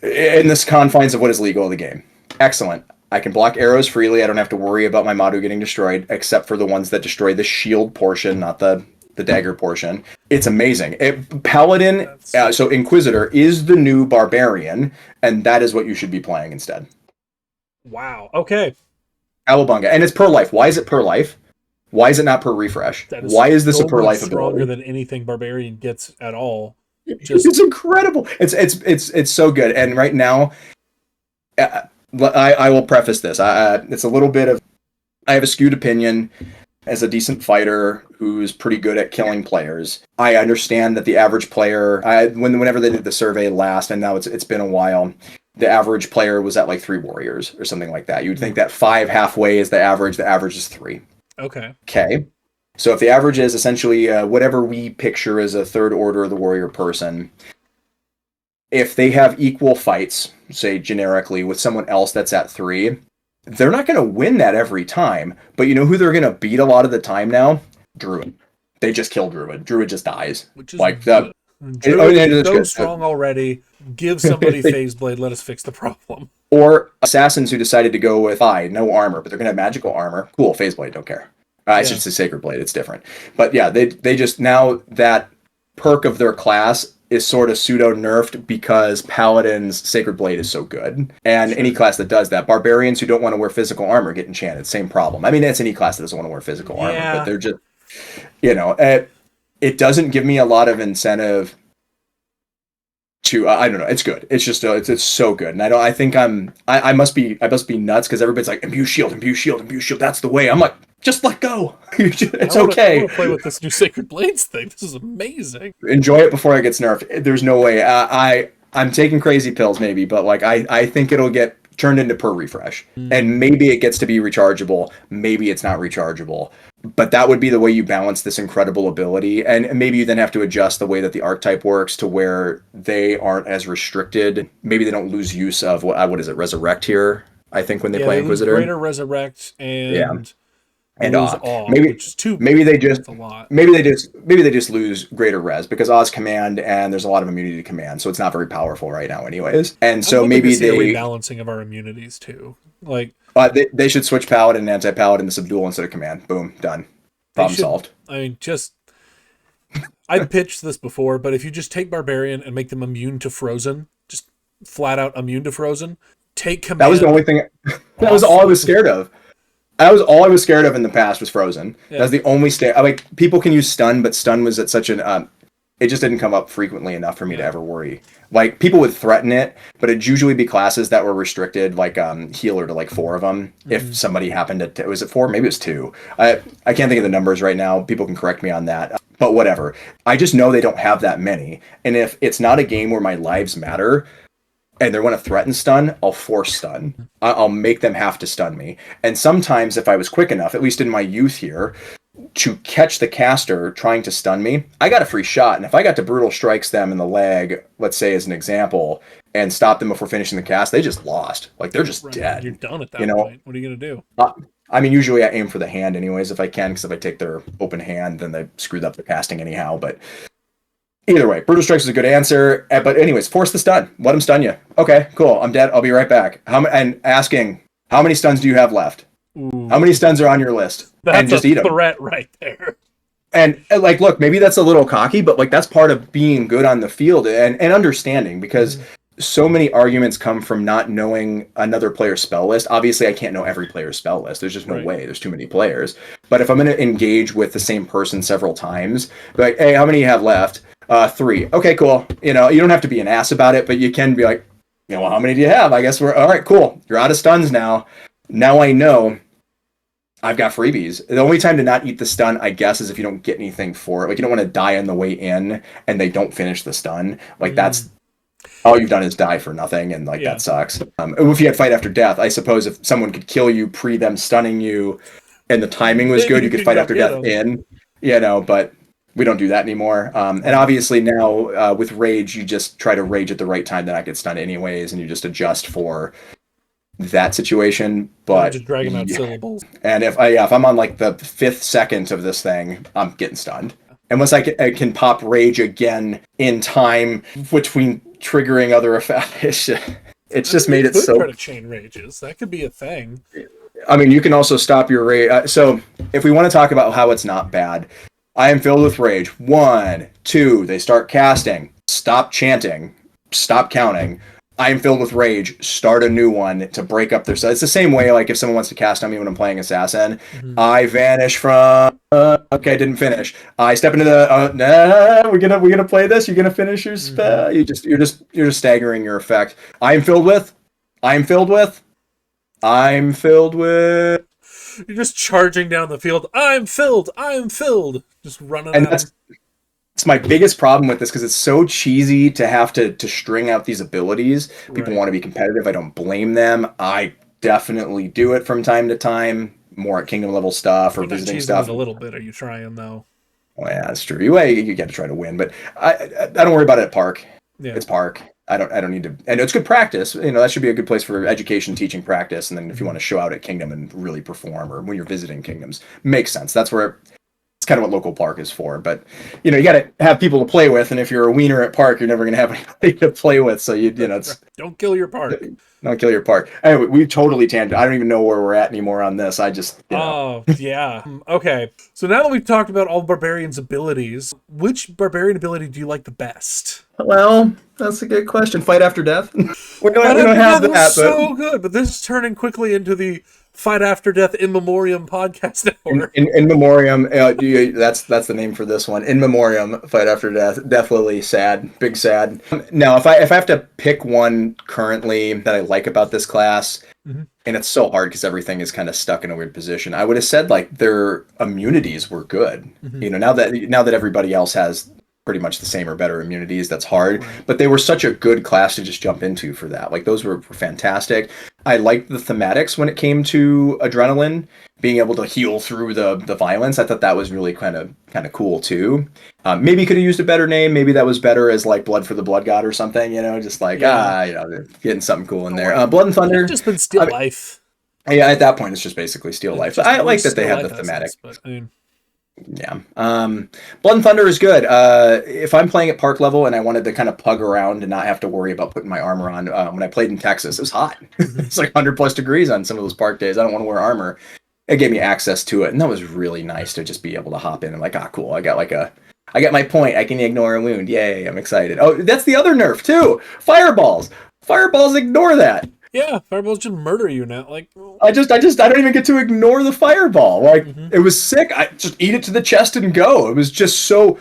in the confines of what is legal in the game. Excellent. I can block arrows freely. I don't have to worry about my Madu getting destroyed, except for the ones that destroy the shield portion, not the dagger portion. It's amazing. Paladin, so Inquisitor, is the new Barbarian, and that is what you should be playing instead. Wow. Okay. Cowabunga. And it's per life. Why is it per life? Why is it not per refresh? Why is this a per life stronger ability? than anything Barbarian gets at all. It's incredible. It's so good. And right now, I will preface this. It's a little bit of, I have a skewed opinion as a decent fighter who's pretty good at killing players. I understand that the average player, whenever they did the survey last, and now it's been a while, the average player was at like 3 warriors or something like that. You'd think that 5 halfway is the average is 3. Okay. So if the average is essentially whatever we picture as a third order of the warrior person, if they have equal fights, say generically, with someone else that's at 3, they're not going to win that every time. But you know who they're going to beat a lot of the time now? Druid. They just kill Druid. Druid just dies. Which is like Druid is so strong already. Give somebody Phase Blade. Let us fix the problem. Or assassins who decided to go with no armor, but they're going to have magical armor. Cool, Phase Blade, don't care. I should say Sacred Blade. It's different. But yeah, they just, now that perk of their class is sort of pseudo-nerfed because Paladin's Sacred Blade is so good. And any class that does that, Barbarians who don't want to wear physical armor get enchanted. Same problem. I mean, it's any class that doesn't want to wear physical armor, but they're just, it doesn't give me a lot of incentive to, I don't know, it's good. It's just, it's so good. And I think I must be nuts because everybody's like, imbue shield, imbue shield, imbue shield. That's the way. I'm like, just let go. It's okay. I want to play with this new Sacred Blades thing. This is amazing. Enjoy it before it gets nerfed. There's no way. I'm taking crazy pills maybe, but like I think it'll get turned into per refresh. And maybe it gets to be rechargeable. Maybe it's not rechargeable. But that would be the way you balance this incredible ability. And maybe you then have to adjust the way that the archetype works to where they aren't as restricted. Maybe they don't lose use of what is it, Resurrect here, I think, when they play Inquisitor. Greater Resurrect and awe. Maybe they just lose greater res because Aw's command and there's a lot of immunity to command, so it's not very powerful right now anyways. And so maybe they a rebalancing of our immunities too. Like they should switch Paladin and Anti-Paladin to Subdual instead of command. Boom, done. Problem solved. I mean, I've pitched this before, but if you just take Barbarian and make them immune to Frozen, just flat out immune to Frozen, take command. That was the only thing. That was all I was scared of. All I was scared of in the past was Frozen. Yeah. That's the only like people can use stun, but stun was at such an it just didn't come up frequently enough for me to ever worry. Like people would threaten it, but it'd usually be classes that were restricted, like healer to like 4 of them. If somebody happened to, was it 4? Maybe it was 2. I can't think of the numbers right now. People can correct me on that. But whatever. I just know they don't have that many. And if it's not a game where my lives matter, and they want to threaten stun, I'll force stun. I'll make them have to stun me. And sometimes if I was quick enough, at least in my youth here, to catch the caster trying to stun me, I got a free shot. And if I got to brutal strikes them in the leg, let's say as an example, and stop them before finishing the cast, they just lost. Like they're just dead. You're done at that point. What are you going to do? I mean, usually I aim for the hand anyways if I can, because if I take their open hand, then they screwed up the casting anyhow. But either way, brutal strikes is a good answer. But anyways, force the stun. Let them stun you. Okay, cool. I'm dead. I'll be right back. And asking, how many stuns do you have left? Ooh. How many stuns are on your list? That's and just a eat them. threat right there. And like, look, maybe that's a little cocky, but like that's part of being good on the field and understanding, because so many arguments come from not knowing another player's spell list. Obviously, I can't know every player's spell list. There's just no way. There's too many players. But if I'm going to engage with the same person several times, like, hey, how many do you have left? 3. Okay, cool. You know, you don't have to be an ass about it, but you can be like, you know, well, how many do you have? I guess we're all right. Cool. You're out of stuns now. Now I know I've got freebies. The only time to not eat the stun, I guess, is if you don't get anything for it. Like, you don't want to die on the way in and they don't finish the stun. Like, that's all you've done is die for nothing, and like that sucks. If you had fight after death, I suppose if someone could kill you pre them stunning you, and the timing was good, you could fight after death in. You know, but we don't do that anymore. And obviously now with rage, you just try to rage at the right time to not get stunned anyways, and you just adjust for that situation. But just dragging out syllables. And if I'm on like the 5th second of this thing, I'm getting stunned. Unless I can pop rage again in time between triggering other effects. It's just made it so. Try to chain rages. That could be a thing. I mean, you can also stop your rage. So if we want to talk about how it's not bad, I am filled with rage. 1, 2. They start casting. Stop chanting. Stop counting. I am filled with rage. Start a new one to break up their. It's the same way. Like if someone wants to cast on me when I'm playing assassin, I vanish from. Okay, didn't finish. I step into the. Nah, we're gonna play this. You're gonna finish your spell. You're just staggering your effect. I am filled with. You're just charging down the field. I'm filled. Just running. And it's my biggest problem with this, because it's so cheesy to have to string out these abilities. People want to be competitive. I don't blame them. I definitely do it from time to time, more at kingdom level stuff or visiting stuff. A little bit. Are you trying though? Well, yeah, that's true. You got to try to win, but I don't worry about it at Park. Yeah. It's Park. I don't need to, and it's good practice. You know, that should be a good place for education, teaching, practice, and then if you want to show out at Kingdom and really perform, or when you're visiting kingdoms, makes sense. That's where. It's kind of what local park is for, but you know, you got to have people to play with, and if you're a wiener at Park, you're never going to have anybody to play with. So you know, don't kill your park. Don't kill your park. Anyway, we totally tangent. I don't even know where we're at anymore on this. I just Oh yeah. Okay. So now that we've talked about all barbarians' abilities, which barbarian ability do you like the best? Well, that's a good question. Fight after death. we don't have that. So good, but this is turning quickly into the Fight After Death In Memoriam podcast hour. In Memoriam, that's the name for this one. In Memoriam, Fight After Death. Deathlilly, sad, big sad. Now, if I have to pick one currently that I like about this class, and it's so hard because everything is kind of stuck in a weird position, I would have said like their immunities were good. You know, now that everybody else has pretty much the same or better immunities, that's hard, but they were such a good class to just jump into for that. Like those were fantastic. I liked the thematics when it came to adrenaline, being able to heal through the violence. I thought that was really kind of cool too. Maybe could have used a better name. Maybe that was better as like Blood for the Blood God or something, you know, just like getting something cool in there. Blood and Thunder, just been Steel Life. Yeah, at that point it's just basically Steel Life. But I like that they have the thematic. Yeah. Blood and Thunder is good. If I'm playing at Park level and I wanted to kind of pug around and not have to worry about putting my armor on, when I played in Texas, it was hot. It's like 100 plus degrees on some of those park days. I don't want to wear armor. It gave me access to it, and that was really nice to just be able to hop in and like, cool. I got my point. I can ignore a wound. Yay, I'm excited. Oh, that's the other nerf too. Fireballs. Fireballs ignore that. Yeah, fireballs just murder you now. Like I don't even get to ignore the fireball. Like it was sick. I just eat it to the chest and go. It was just so.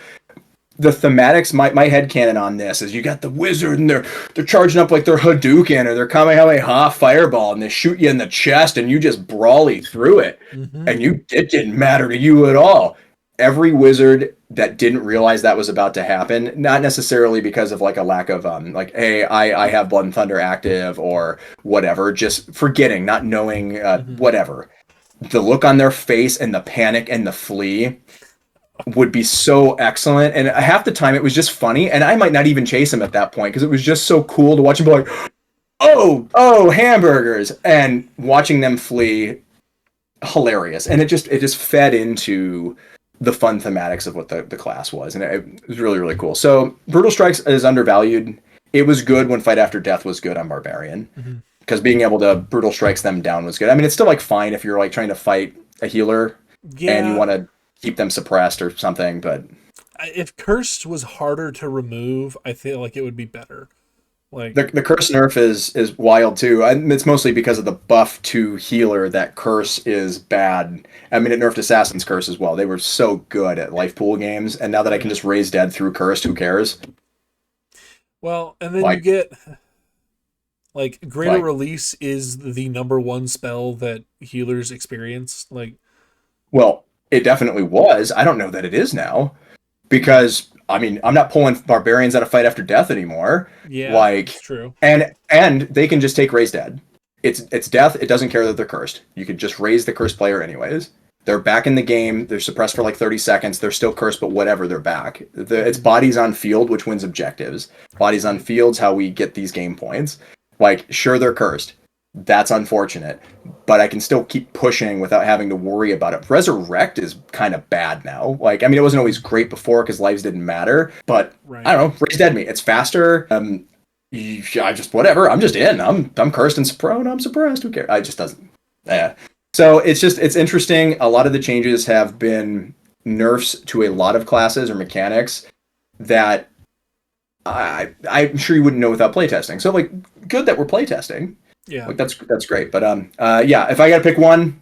The thematics, my headcanon on this is you got the wizard and they're charging up like their Hadouken or their Kamehameha fireball and they shoot you in the chest and you just brawly through it and it didn't matter to you at all. Every wizard that didn't realize that was about to happen, not necessarily because of like a lack of like, hey, I have Blood and Thunder active or whatever, just forgetting, not knowing whatever. The look on their face and the panic and the flee would be so excellent, and half the time it was just funny, and I might not even chase him at that point because it was just so cool to watch him be like, oh hamburgers, and watching them flee, hilarious. And it just fed into the fun thematics of what the class was, and it was really, really cool. So Brutal Strikes is undervalued. It was good when Fight After Death was good on Barbarian, because being able to Brutal Strikes them down was good. I mean, it's still like fine if you're like trying to fight a healer and you want to keep them suppressed or something. But If cursed was harder to remove, I feel like it would be better. Like the curse nerf is wild too. It's mostly because of the buff to healer that curse is bad. I mean, it nerfed Assassin's Curse as well. They were so good at life pool games, and now that I can just raise dead through cursed, who cares? Well, and then you get like Greater Release is the number one spell that healers experience. Like, well, it definitely was. I don't know that it is now, because I mean, I'm not pulling barbarians out of fight after death anymore. Yeah, like that's true. And they can just take raise dead. It's death. It doesn't care that they're cursed. You could just raise the cursed player anyways. They're back in the game. They're suppressed for like 30 seconds. They're still cursed, but whatever, they're back. It's bodies on field, which wins objectives. Bodies on field's how we get these game points. Like, sure, they're cursed. That's unfortunate. But I can still keep pushing without having to worry about it. Resurrect is kind of bad now. Like, I mean, it wasn't always great before because lives didn't matter. But, I don't know, raise dead me. It's faster. I just, whatever. I'm just in. I'm cursed and prone. I'm suppressed. Who cares? I just doesn't. Yeah. So it's interesting. A lot of the changes have been nerfs to a lot of classes or mechanics that I'm sure you wouldn't know without playtesting. So like, good that we're playtesting. Yeah, like that's great. But yeah, if I got to pick one,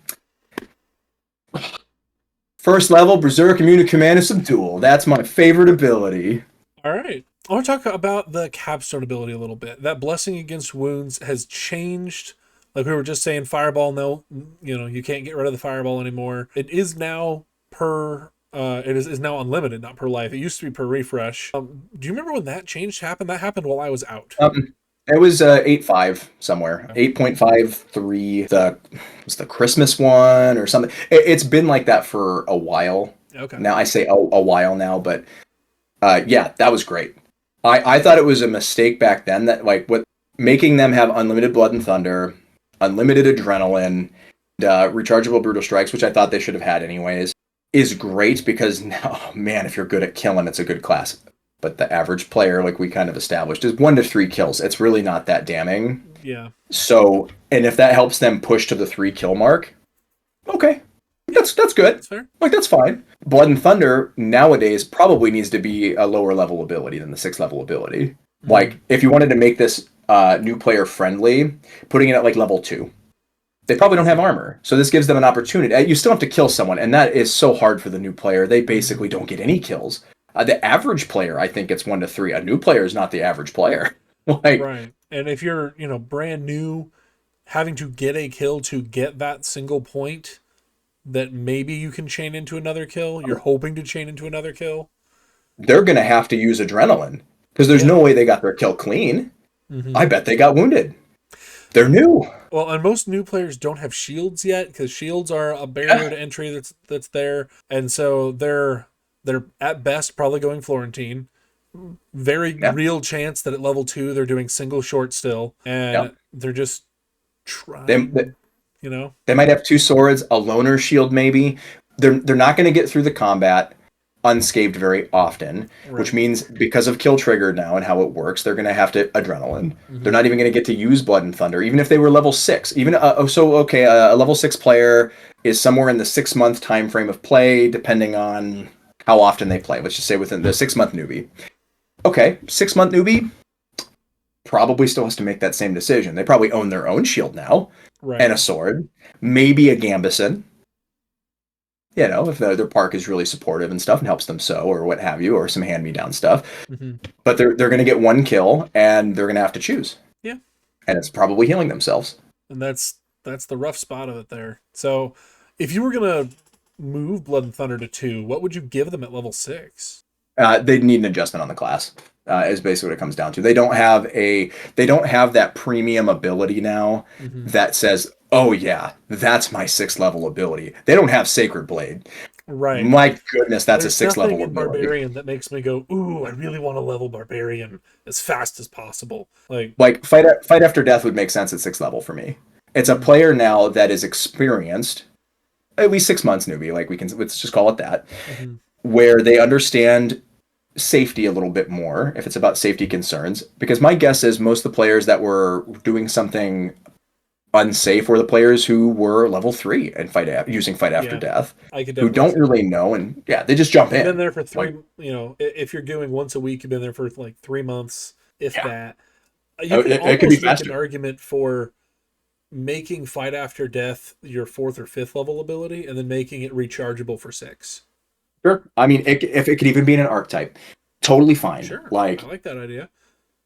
first level Berserk Immune to Command and Subdual. That's my favorite ability. All right, I want to talk about the capstone ability a little bit. That Blessing Against Wounds has changed. Like we were just saying, Fireball, no, you can't get rid of the Fireball anymore. It is now it is now unlimited, not per life. It used to be per refresh. Do you remember when that change happened? That happened while I was out. It was 8.5 somewhere. 8.53. Was the Christmas one or something. It's been like that for a while. Okay. Now I say a while now, but yeah, that was great. I thought it was a mistake back then that making them have unlimited Blood and Thunder, unlimited Adrenaline, rechargeable Brutal Strikes, which I thought they should have had anyways, is great because now, man, if you're good at killing, it's a good class. But the average player, like we kind of established, is 1 to 3 kills. It's really not that damning. Yeah. So, and if that helps them push to the 3 kill mark, okay, that's good. That's fair. Like, that's fine. Blood and Thunder nowadays probably needs to be a lower level ability than the 6th level ability. Mm-hmm. Like, if you wanted to make this new player friendly, putting it at like level 2. They probably don't have armor, so this gives them an opportunity. You still have to kill someone, and that is so hard for the new player. They basically don't get any kills. The average player, I think it's 1 to 3. A new player is not the average player. Right. And if you're, brand new, having to get a kill to get that single point that maybe you can chain into another kill, you're hoping to chain into another kill, they're going to have to use Adrenaline because there's no way they got their kill clean. Mm-hmm. I bet they got wounded. They're new. Well, and most new players don't have shields yet because shields are a barrier to entry that's there. And so they're at best probably going Florentine. Very real chance that at level 2 they're doing single short still, and they're just trying. They might have 2 swords, a loner shield maybe. They're not going to get through the combat unscathed very often, which means because of kill trigger now and how it works, they're going to have to Adrenaline. Mm-hmm. They're not even going to get to use Blood and Thunder, even if they were level 6. Even a level 6 player is somewhere in the 6-month time frame of play, depending on how often they play. Let's just say within the 6-month newbie. Okay, 6-month newbie probably still has to make that same decision. They probably own their own shield now, and a sword, maybe a Gambison. If their park is really supportive and stuff and helps them sew or what have you, or some hand-me-down stuff. Mm-hmm. But they're going to get 1 kill, and they're going to have to choose. Yeah. And it's probably healing themselves. And that's the rough spot of it there. So if you were going to move Blood and Thunder to 2, what would you give them at level 6? They need an adjustment on the class. Is basically what it comes down to. They don't have that premium ability now that says, oh yeah, that's my 6th level ability. They don't have Sacred Blade. Right. My goodness, that's a 6th level ability. Barbarian that makes me go, ooh, I really want to level Barbarian as fast as possible. Like fight after death would make sense at 6th level for me. It's a player now that is experienced, at least 6 months newbie, let's just call it that, where they understand safety a little bit more if it's about safety concerns, because my guess is most of the players that were doing something unsafe were the players who were level 3 and using fight after death, I could who don't really that. know, and they just jump You've in. been there for Like, if you're doing once a week, you've been there for like 3 months, if yeah, that. You can it could be almost make an faster. argument for making fight after death your 4th or 5th level ability, and then making it rechargeable for 6. Sure. I mean, if it could even be in an archetype, totally fine. Sure, Like, I like that idea.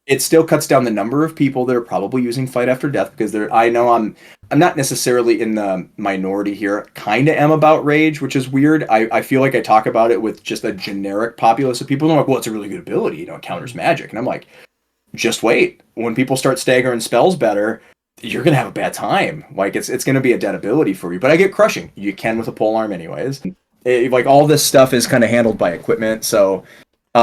it still cuts down the number of people that are probably using fight after death, because I know I'm not necessarily in the minority here. Kind of am about rage, which is weird. I feel like I talk about it with just a generic populace of people, and they're like, well, it's a really good ability, it counters magic. And I'm like, just wait. When people start staggering spells better, you're gonna have a bad time. Like, it's gonna be a dead ability for you. But I get crushing. You can with a polearm anyways. Like, all this stuff is kind of handled by equipment. So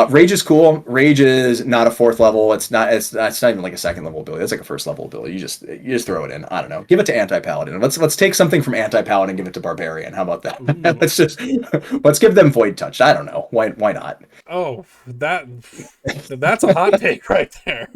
rage is cool. Rage is not a 4th level. It's not even like a 2nd level ability. It's like a 1st level ability. You just throw it in. I don't know. Give it to Anti-Paladin. Let's take something from Anti-Paladin and give it to Barbarian. How about that? let's give them Void Touch. I don't know. Why not? Oh, that's a hot take right there.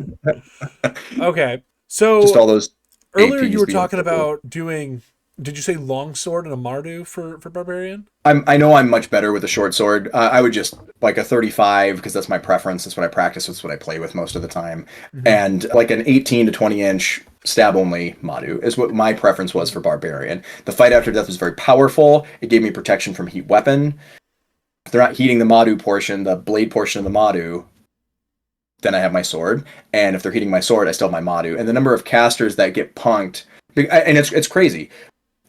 Okay. So Just all those earlier APs you were being talking purple. about doing, did you say longsword and a Mardu for Barbarian? I know I'm much better with a short sword. I would just like a 35, because that's my preference. That's what I practice. That's what I play with most of the time. Mm-hmm. And like an 18 to 20 inch stab only Madu is what my preference was for Barbarian. The fight after death was very powerful. It gave me protection from heat weapon. If they're not heating the Madu portion, the blade portion of the Madu, then I have my sword. And if they're heating my sword, I still have my Madu. And the number of casters that get punked, and it's crazy.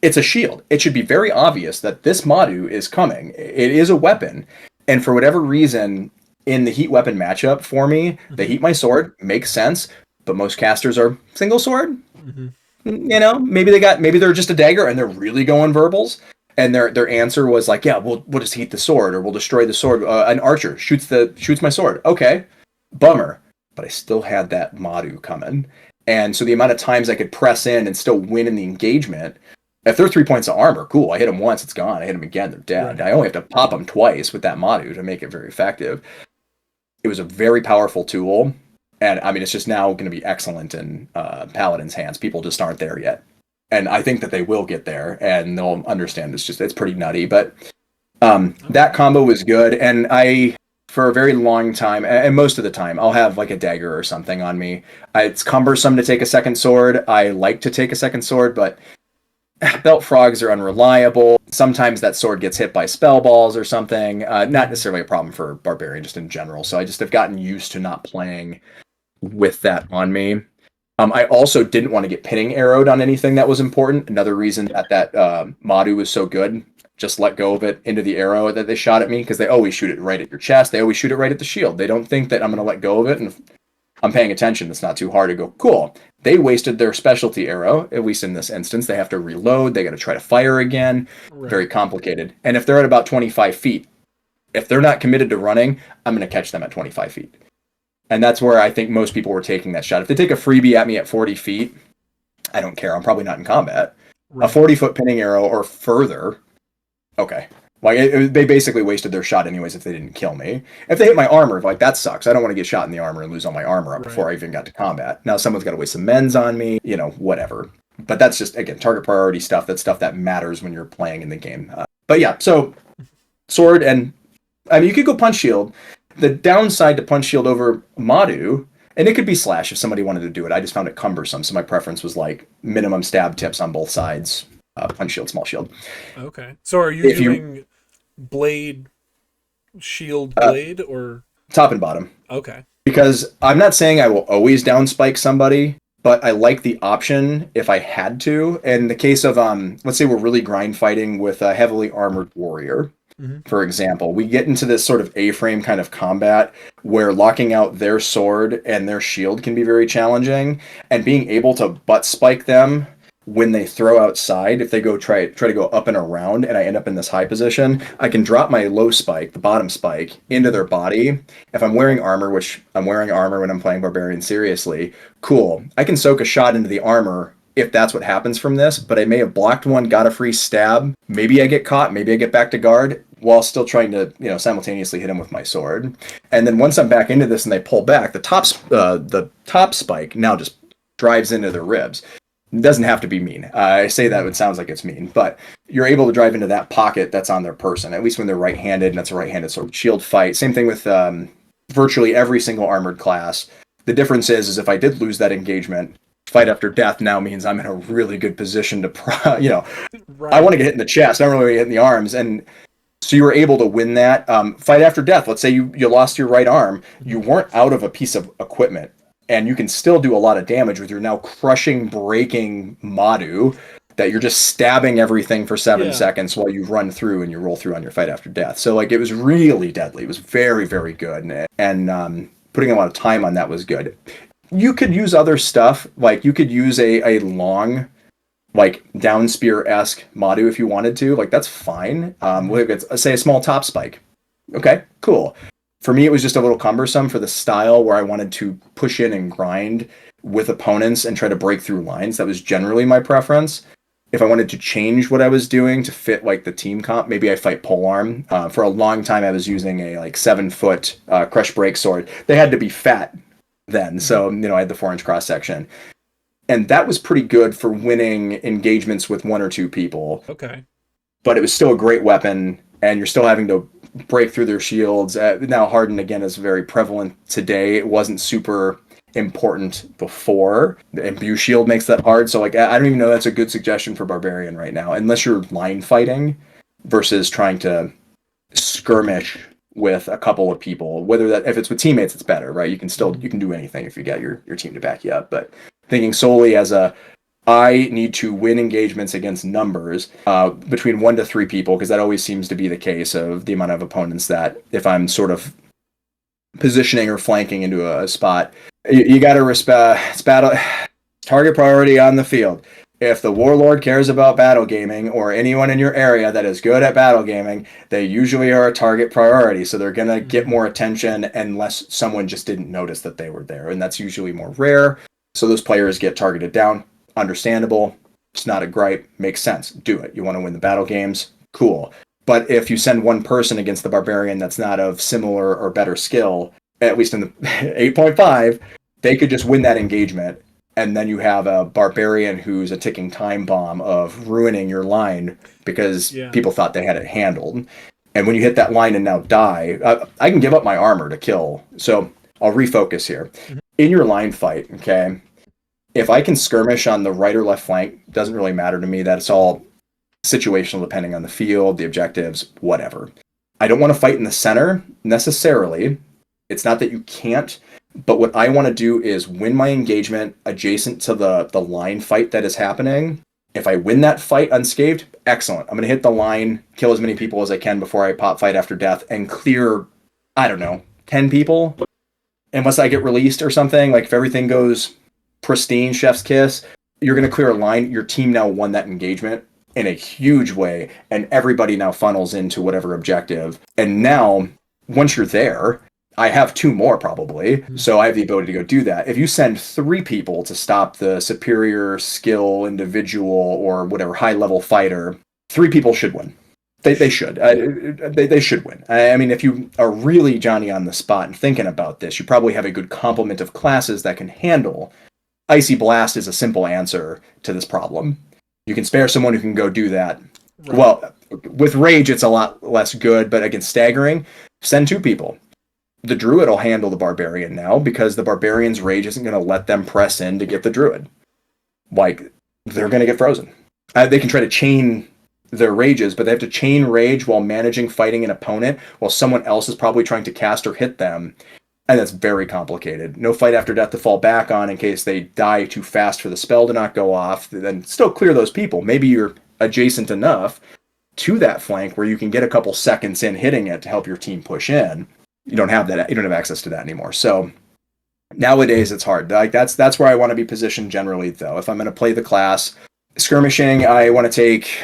It's a shield. It should be very obvious that this Madu is coming. It is a weapon. And for whatever reason, in the heat weapon matchup for me, they heat my sword. Makes sense. But most casters are single sword. Mm-hmm. Maybe they're just a dagger and they're really going verbals. And their answer was like, yeah, we'll just heat the sword, or we'll destroy the sword. An archer shoots my sword. Okay, bummer. But I still had that Madu coming. And so the amount of times I could press in and still win in the engagement, if they're 3 points of armor, cool. I hit them once, it's gone. I hit them again, they're dead. Right. I only have to pop them twice with that Madu to make it very effective. It was a very powerful tool, and I mean, it's just now going to be excellent in Paladin's hands. People just aren't there yet, and I think that they will get there, and they'll understand. It's pretty nutty, but that combo was good, and for a very long time, and most of the time, I'll have like a dagger or something on me. It's cumbersome to take a second sword. I like to take a second sword, but belt frogs are unreliable. Sometimes that sword gets hit by spell balls or something. Not necessarily a problem for Barbarian, just in general. So I just have gotten used to not playing with that on me. I also didn't want to get pinning arrowed on anything that was important. Another reason that Madu was so good. Just let go of it into the arrow that they shot at me, because they always shoot it right at your chest. They always shoot it right at the shield. They don't think that I'm going to let go of it, and if I'm paying attention, it's not too hard to go, cool. They wasted their specialty arrow, at least in this instance. They have to reload. They got to try to fire again. Right. Very complicated. And if they're at about 25 feet, if they're not committed to running, I'm going to catch them at 25 feet. And that's where I think most people were taking that shot. If they take a freebie at me at 40 feet, I don't care. I'm probably not in combat. Right. A 40-foot pinning arrow or further, okay. Like, they basically wasted their shot anyways if they didn't kill me. If they hit my armor, like, that sucks. I don't want to get shot in the armor and lose all my armor up before I even got to combat. Now, someone's got to waste some mends on me, whatever. But that's just, again, target priority stuff. That's stuff that matters when you're playing in the game. But yeah, so sword, and I mean, you could go punch shield. The downside to punch shield over Madu, and it could be slash if somebody wanted to do it. I just found it cumbersome. So my preference was like minimum stab tips on both sides. Punch shield, small shield. Okay. So are you doing blade, shield, blade, or top and bottom? Okay. Because I'm not saying I will always down spike somebody, but I like the option if I had to. In the case of let's say we're really grind fighting with a heavily armored warrior, for example, we get into this sort of A-frame kind of combat where locking out their sword and their shield can be very challenging, and being able to butt spike them when they throw outside, if they go try to go up and around and I end up in this high position, I can drop my low spike, the bottom spike, into their body. If I'm wearing armor, which I'm wearing armor when I'm playing Barbarian seriously, cool. I can soak a shot into the armor if that's what happens from this, but I may have blocked one, got a free stab. Maybe I get caught, maybe I get back to guard while still trying to, simultaneously hit him with my sword. And then once I'm back into this and they pull back, the top spike now just drives into their ribs. It doesn't have to be mean. I say that it sounds like it's mean, but you're able to drive into that pocket that's on their person, at least when they're right-handed, and it's a right-handed sort of shield fight. Same thing with virtually every single armored class. The difference is if I did lose that engagement, fight after death now means I'm in a really good position to, Right. I want to get hit in the chest, I don't really get hit in the arms, and so you were able to win that. Fight after death, let's say you lost your right arm, you weren't out of a piece of equipment, and you can still do a lot of damage with your now crushing, breaking Madu, that you're just stabbing everything for 7 seconds while you run through and you roll through on your fight after death. So like it was really deadly. It was very, very good. And putting a lot of time on that was good. You could use other stuff. Like you could use a long, like down spear-esque Madu if you wanted to. Like that's fine. Let's say a small top spike. Okay, cool. For me, it was just a little cumbersome for the style where I wanted to push in and grind with opponents and try to break through lines. That was generally my preference. If I wanted to change what I was doing to fit like the team comp, maybe I fight polearm. For a long time, I was using a like 7-foot crush break sword. They had to be fat then, so I had the 4-inch cross section, and that was pretty good for winning engagements with 1 or 2 people. Okay, but it was still a great weapon, and you're still having to break through their shields. Now Harden again is very prevalent today. It wasn't super important before. The imbue shield makes that hard, so like I don't even know that's a good suggestion for Barbarian right now, unless you're line fighting versus trying to skirmish with a couple of people. Whether that if it's with teammates, it's better, right? You can do anything if you get your team to back you up. But thinking solely as I need to win engagements against numbers between 1 to 3 people, because that always seems to be the case of the amount of opponents that if I'm sort of positioning or flanking into a spot, you got to respect it's battle target priority on the field. If the warlord cares about battle gaming, or anyone in your area that is good at battle gaming, they usually are a target priority, so they're going to get more attention unless someone just didn't notice that they were there, and that's usually more rare. So those players get targeted down. Understandable. It's not a gripe. Makes sense. Do it. You want to win the battle games? Cool. But if you send one person against the barbarian that's not of similar or better skill, at least in the 8.5, they could just win that engagement, and then you have a barbarian who's a ticking time bomb of ruining your line because people thought they had it handled. And when you hit that line and now die, I can give up my armor to kill. So I'll refocus here. In your line fight, okay, if I can skirmish on the right or left flank, doesn't really matter to me. That's all situational depending on the field, the objectives, whatever. I don't want to fight in the center necessarily. It's not that you can't, but what I want to do is win my engagement adjacent to the line fight that is happening. If I win that fight unscathed, excellent. I'm going to hit the line, kill as many people as I can before I pop fight after death, and clear, 10 people. Unless I get released or something, like if everything goes pristine, chef's kiss, you're going to clear a line. Your team now won that engagement in a huge way, and everybody now funnels into whatever objective. And now, once you're there, I have 2 more probably, so I have the ability to go do that. If you send 3 people to stop the superior skill individual or whatever high-level fighter, 3 people should win. They should. They should win. I mean, if you are really Johnny on the spot and thinking about this, you probably have a good complement of classes that can handle. Icy Blast is a simple answer to this problem. You can spare someone who can go do that. Right. Well, with Rage, it's a lot less good, but against Staggering, send 2 people. The Druid will handle the Barbarian now, because the Barbarian's Rage isn't going to let them press in to get the Druid. Like, they're going to get frozen. They can try to chain their rages, but they have to chain rage while managing fighting an opponent while someone else is probably trying to cast or hit them. And that's very complicated. No fight after death to fall back on in case they die too fast for the spell to not go off. Then still clear those people. Maybe you're adjacent enough to that flank where you can get a couple seconds in hitting it to help your team push in. You don't have that. You don't have access to that anymore. So nowadays it's hard. Like that's where I want to be positioned generally, though. If I'm going to play the class, skirmishing, I want to take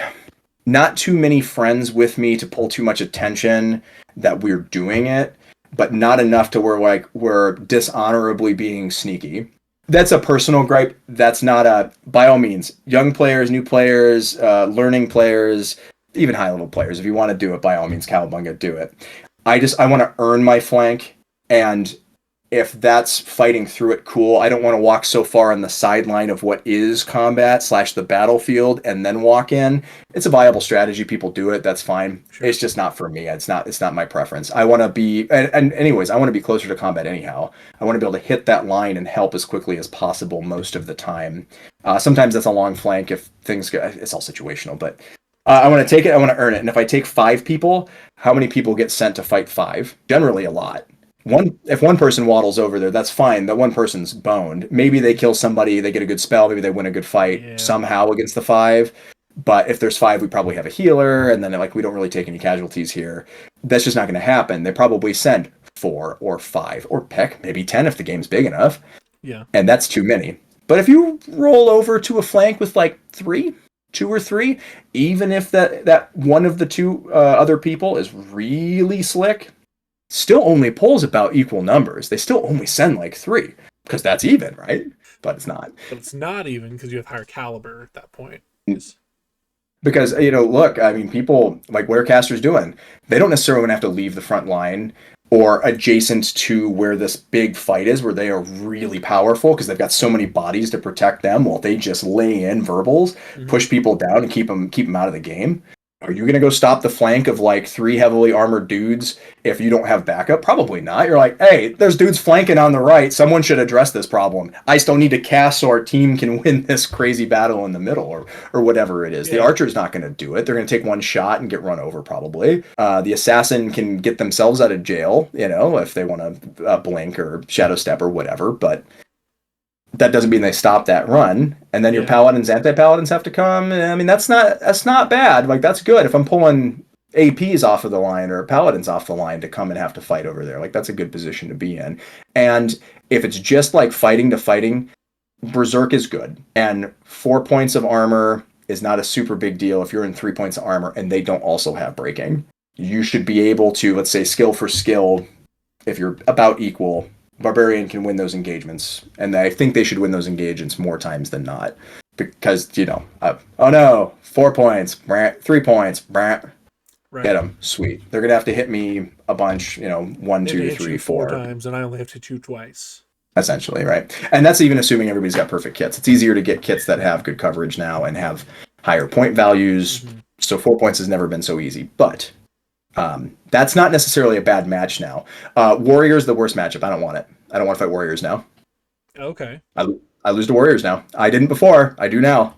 not too many friends with me to pull too much attention that we're doing it, but not enough to where we're dishonorably being sneaky. That's a personal gripe. That's not by all means, young players, new players, learning players, even high level players. If you want to do it, by all means, Cowabunga, do it. I want to earn my flank, and if that's fighting through it, cool. I don't want to walk so far on the sideline of what is combat / the battlefield and then walk in. It's a viable strategy. People do it. That's fine. Sure. It's just not for me. It's not my preference. I want to be, and anyways, I want to be closer to combat anyhow. I want to be able to hit that line and help as quickly as possible most of the time. Sometimes that's a long flank if things get, it's all situational, but I want to take it. I want to earn it. And if I take 5 people, how many people get sent to fight 5? Generally a lot. If one person waddles over there, that's fine. That one person's boned. Maybe they kill somebody, they get a good spell, maybe they win a good fight somehow against the 5. But if there's 5, we probably have a healer, and then like we don't really take any casualties here. That's just not going to happen. They probably send 4 or 5 or heck, maybe 10 if the game's big enough. Yeah. And that's too many. But if you roll over to a flank with like 2 or 3, even if that one of the 2 other people is really slick, still only pulls about equal numbers. They still only send like 3 because that's even, right? But it's not. But it's not even because you have higher caliber at that point. Because, look, I mean, people like Warecasters doing, they don't necessarily want to have to leave the front line or adjacent to where this big fight is, where they are really powerful because they've got so many bodies to protect them while they just lay in verbals, push people down and keep them out of the game. Are you going to go stop the flank of like 3 heavily armored dudes if you don't have backup? Probably not. You're like, hey, there's dudes flanking on the right. Someone should address this problem. I still need to cast so our team can win this crazy battle in the middle or whatever it is. Yeah. The archer's not going to do it. They're going to take one shot and get run over probably. The assassin can get themselves out of jail, if they want to blink or shadow step or whatever, but that doesn't mean they stop that run. And then your paladins, anti-paladins have to come. I mean, that's not bad. Like, that's good. If I'm pulling APs off of the line or paladins off the line to come and have to fight over there, like, that's a good position to be in. And if it's just like fighting to fighting, Berserk is good. And 4 points of armor is not a super big deal if you're in 3 points of armor and they don't also have breaking. You should be able to, let's say, skill for skill, if you're about equal, Barbarian can win those engagements, and I think they should win those engagements more times than not, because 4 points, 3 points, right. Get them, sweet. They're gonna have to hit me a bunch, 1, 2, 3, 4 times, and I only have to shoot twice. Essentially, right? And that's even assuming everybody's got perfect kits. It's easier to get kits that have good coverage now and have higher point values. So 4 points has never been so easy, but that's not necessarily a bad match now. Warrior's the worst matchup. I don't want it. I don't want to fight Warriors now. Okay. I lose to Warriors now. I didn't before. I do now.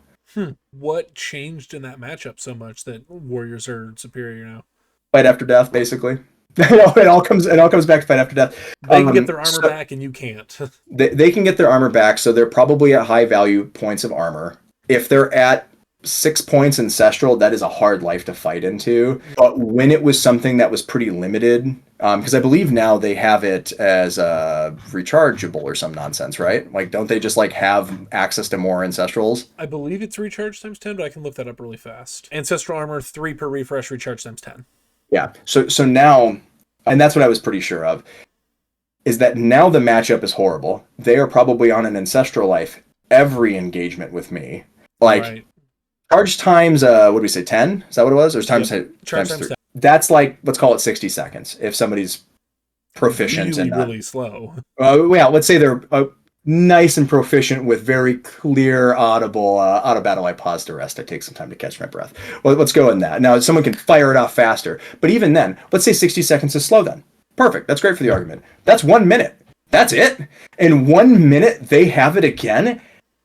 What changed in that matchup so much that Warriors are superior now? Fight after death, basically. It all comes back to fight after death. They can get their armor back and you can't. they can get their armor back, so they're probably at high value points of armor. If they're at 6 points ancestral, that is a hard life to fight into. But when it was something that was pretty limited, because I believe now they have it as rechargeable or some nonsense, right? Like, don't they just like have access to more ancestrals? I believe it's recharge times 10, but I can look that up really fast. Ancestral armor 3 per refresh, recharge times 10. Yeah. So now, and that's what I was pretty sure of, is that now the matchup is horrible. They are probably on an ancestral life every engagement with me. Like, right. Charge times, what did we say, 10? Is that what it was? Or times 3? That's like, let's call it 60 seconds if somebody's proficient in that. Really slow. Let's say they're nice and proficient with very clear, audible, auto battle. I pause to rest. I take some time to catch my breath. Well, let's go in that. Now, someone can fire it off faster. But even then, let's say 60 seconds is slow then. Perfect. That's great for the argument. That's 1 minute. That's it. In 1 minute, they have it again.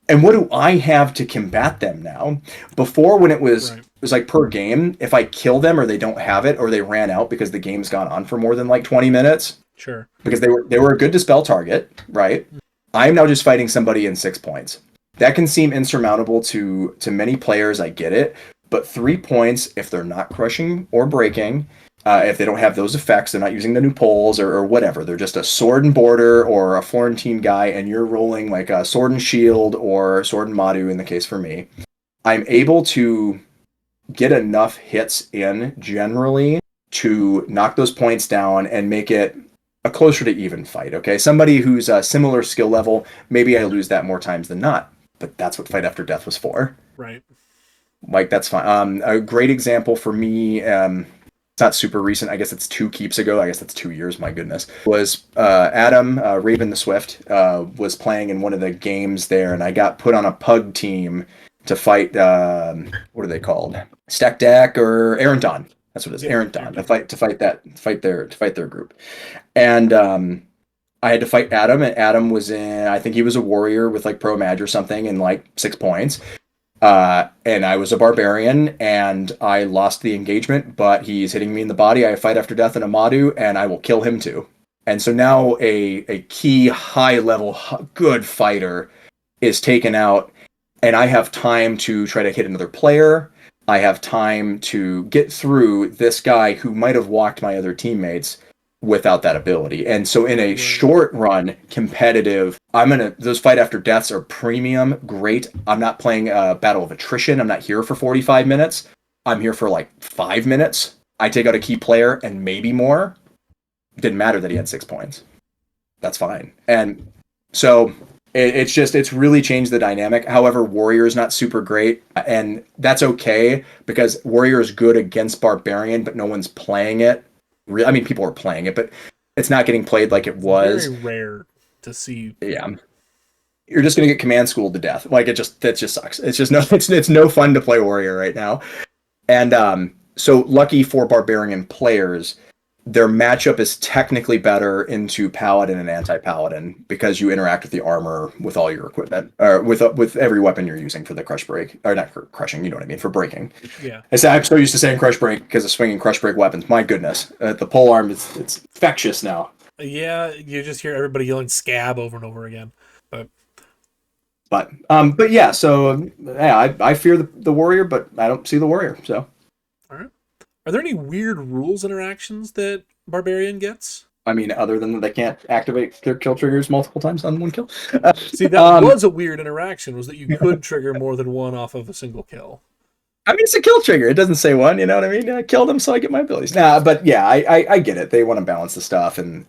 And what do I have to combat them now? Before, when it was like per game, if I kill them or they don't have it or they ran out because the game's gone on for more than like 20 minutes. Sure. Because they were a good dispel target, right? I'm now just fighting somebody in 6 points. That can seem insurmountable to many players, I get it. But 3 points, if they're not crushing or breaking, if they don't have those effects, they're not using the new poles or whatever. They're just a sword and border or a Florentine guy, and you're rolling like a sword and shield or sword and Madu in the case for me. I'm able to get enough hits in generally to knock those points down and make it a closer to even fight, okay? Somebody who's a similar skill level, maybe I lose that more times than not, but that's what Fight After Death was for. Right. Like, that's fine. A great example for me, it's not super recent. I guess it's 2 keeps ago. I guess that's 2 years. My goodness. Was Adam Raven the Swift was playing in one of the games there, and I got put on a pug team to fight. What are they called? Stack Deck or Erendon. That's what it is. Erendon. To fight their group, and I had to fight Adam, and Adam was in. I think he was a warrior with like pro mag or something, in like 6 points. And I was a barbarian, and I lost the engagement, but he's hitting me in the body. I fight after death in a Madu, and I will kill him too. And so now a key high-level good fighter is taken out, and I have time to try to hit another player. I have time to get through this guy who might have walked my other teammates without that ability. And so in a short run competitive, those fight after deaths are premium, great. I'm not playing a battle of attrition. I'm not here for 45 minutes. I'm here for like 5 minutes. I take out a key player and maybe more. It didn't matter that he had 6 points. That's fine. And so it's really changed the dynamic. However, Warrior is not super great, and that's okay because Warrior is good against Barbarian, but no one's playing it. I mean, people are playing it, but it's not getting played like it was. Very rare to see. Yeah, you're just gonna get command schooled to death. Like that just sucks. It's just it's no fun to play Warrior right now. And so lucky for Barbarian players, their matchup is technically better into Paladin and Anti-Paladin because you interact with the armor with all your equipment, or with every weapon you're using for the crush break, or not crushing, you know what I mean, for breaking. Yeah. I'm so used to saying crush break because of swinging crush break weapons. My goodness, the pole arm it's infectious now. Yeah, you just hear everybody yelling scab over and over again. But yeah, so yeah, I fear the Warrior, but I don't see the Warrior. So. All right. Are there any weird rules interactions that Barbarian gets? I mean, other than that they can't activate their kill triggers multiple times on one kill. See, that was a weird interaction, was that you could trigger more than one off of a single kill. I mean, it's a kill trigger. It doesn't say one, you know what I mean? I killed him so I get my abilities. Nah, but yeah, I get it. They want to balance the stuff, and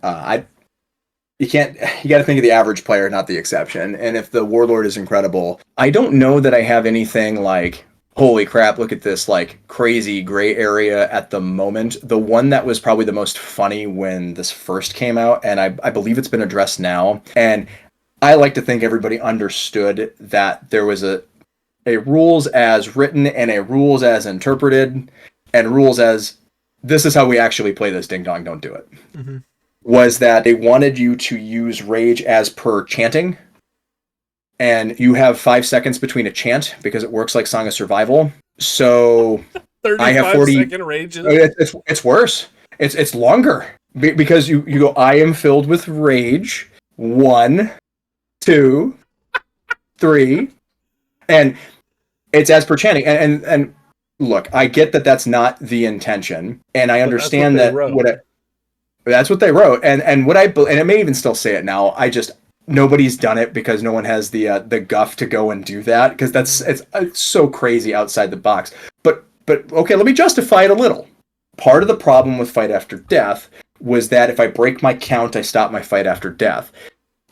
you got to think of the average player, not the exception. And if the Warlord is incredible, I don't know that I have anything like, holy crap, look at this like crazy gray area at the moment. The one that was probably the most funny when this first came out, and I believe it's been addressed now, and I like to think everybody understood that there was a rules as written and a rules as interpreted and rules as this is how we actually play this, ding dong, don't do it. Mm-hmm. Was that they wanted you to use rage as per chanting. And you have 5 seconds between a chant because it works like Song of Survival. So I have 40 rages. It's worse. It's longer because you go. I am filled with rage. 1, 2, 3, and it's as per chanting. And look, I get that that's not the intention, and I understand that that's what they wrote. And it may even still say it now. Nobody's done it because no one has the guff to go and do that because it's so crazy outside the box. But okay, let me justify it a little. Part of the problem with Fight After Death was that if I break my count, I stop my Fight After Death.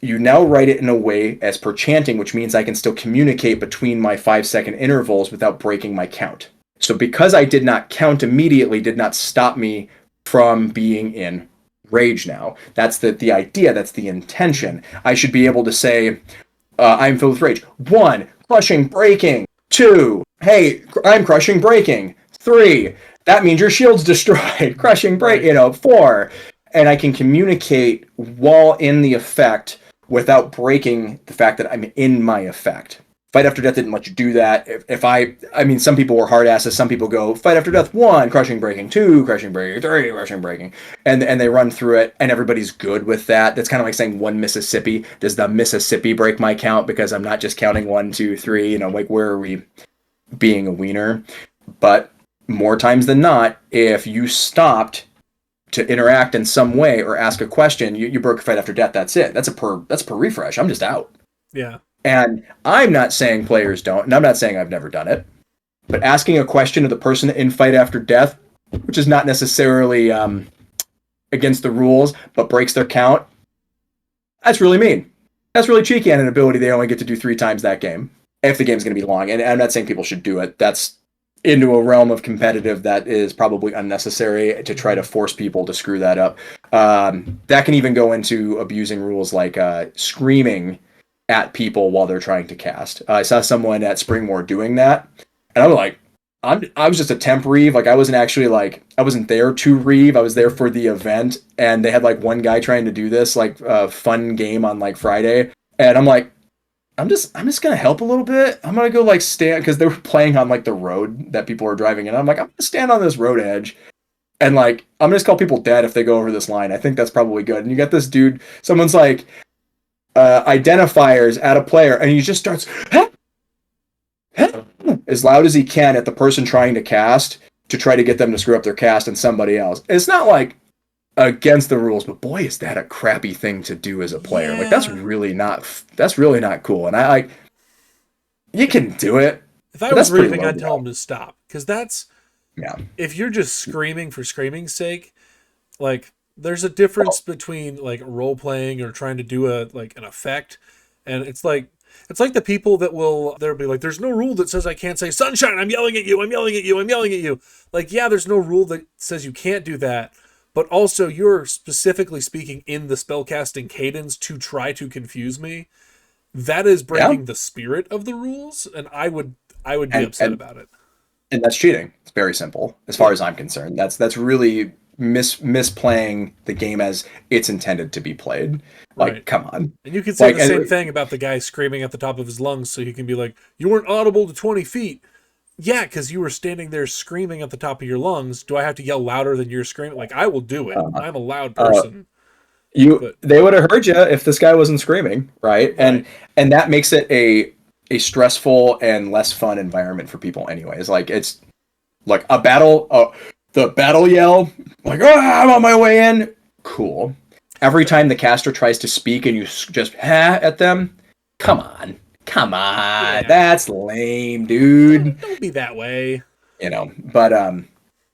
You now write it in a way as per chanting, which means I can still communicate between my 5-second intervals without breaking my count. So because I did not count immediately, did not stop me from being in rage now. That's the idea. That's the intention. I should be able to say, I'm filled with rage. 1, crushing, breaking. 2, hey, I'm crushing, breaking. 3, that means your shield's destroyed. Crushing, break, 4. And I can communicate while in the effect without breaking the fact that I'm in my effect. Fight After Death didn't let you do that. I mean, some people were hard asses. Some people go, Fight After Death 1, crushing, breaking, 2, crushing, breaking, 3, crushing, breaking. And they run through it, and everybody's good with that. That's kind of like saying 1 Mississippi. Does the Mississippi break my count? Because I'm not just counting 1, 2, 3, like where are we being a wiener? But more times than not, if you stopped to interact in some way or ask a question, you broke Fight After Death, that's it. That's per refresh. I'm just out. Yeah. And I'm not saying players don't, and I'm not saying I've never done it, but asking a question of the person in Fight After Death, which is not necessarily against the rules, but breaks their count, that's really mean. That's really cheeky on an ability they only get to do 3 times that game, if the game's going to be long. And I'm not saying people should do it. into a realm of competitive that is probably unnecessary to try to force people to screw that up. That can even go into abusing rules like screaming at people while they're trying to cast. I saw someone at Springmore doing that, and I'm like, I was just a temp reeve. Like I wasn't actually like I wasn't there to reeve. I was there for the event, and they had like one guy trying to do this like fun game on like Friday, and I'm like, I'm just gonna help a little bit. I'm gonna go like stand because they were playing on like the road that people were driving in. I'm like, I'm gonna stand on this road edge, and like I'm gonna just call people dead if they go over this line. I think that's probably good. And you got this dude. Someone's like identifiers at a player, and he just starts as loud as he can at the person trying to cast to try to get them to screw up their cast and somebody else. It's not like against the rules, but boy, is that a crappy thing to do as a player. Yeah. Like that's really not cool. And I like you can do it. If I was reeving, I'd tell him to stop, because that's yeah. If you're just screaming for screaming's sake, like there's a difference between like role playing or trying to do an effect, and it's like the people that they'll be like, there's no rule that says I can't say sunshine, I'm yelling at you, I'm yelling at you, I'm yelling at you. Like, yeah, there's no rule that says you can't do that, but also you're specifically speaking in the spellcasting cadence to try to confuse me. That is breaking the spirit of the rules, and I would be upset about it. And that's cheating. It's very simple as far as I'm concerned. That's really misplaying the game as it's intended to be played. Like, right. Come on. And you can say the same thing about the guy screaming at the top of his lungs, so he can be like, you weren't audible to 20 feet. Yeah, because you were standing there screaming at the top of your lungs. Do I have to yell louder than you're screaming? Like, I will do it. I'm a loud person. They would have heard you if this guy wasn't screaming, right? And that makes it a stressful and less fun environment for people anyways. Like, it's like a battle, the battle yell, like, oh, I'm on my way in. Cool. Every time the caster tries to speak and you just at them, come on. Yeah. That's lame, dude. Don't be that way. But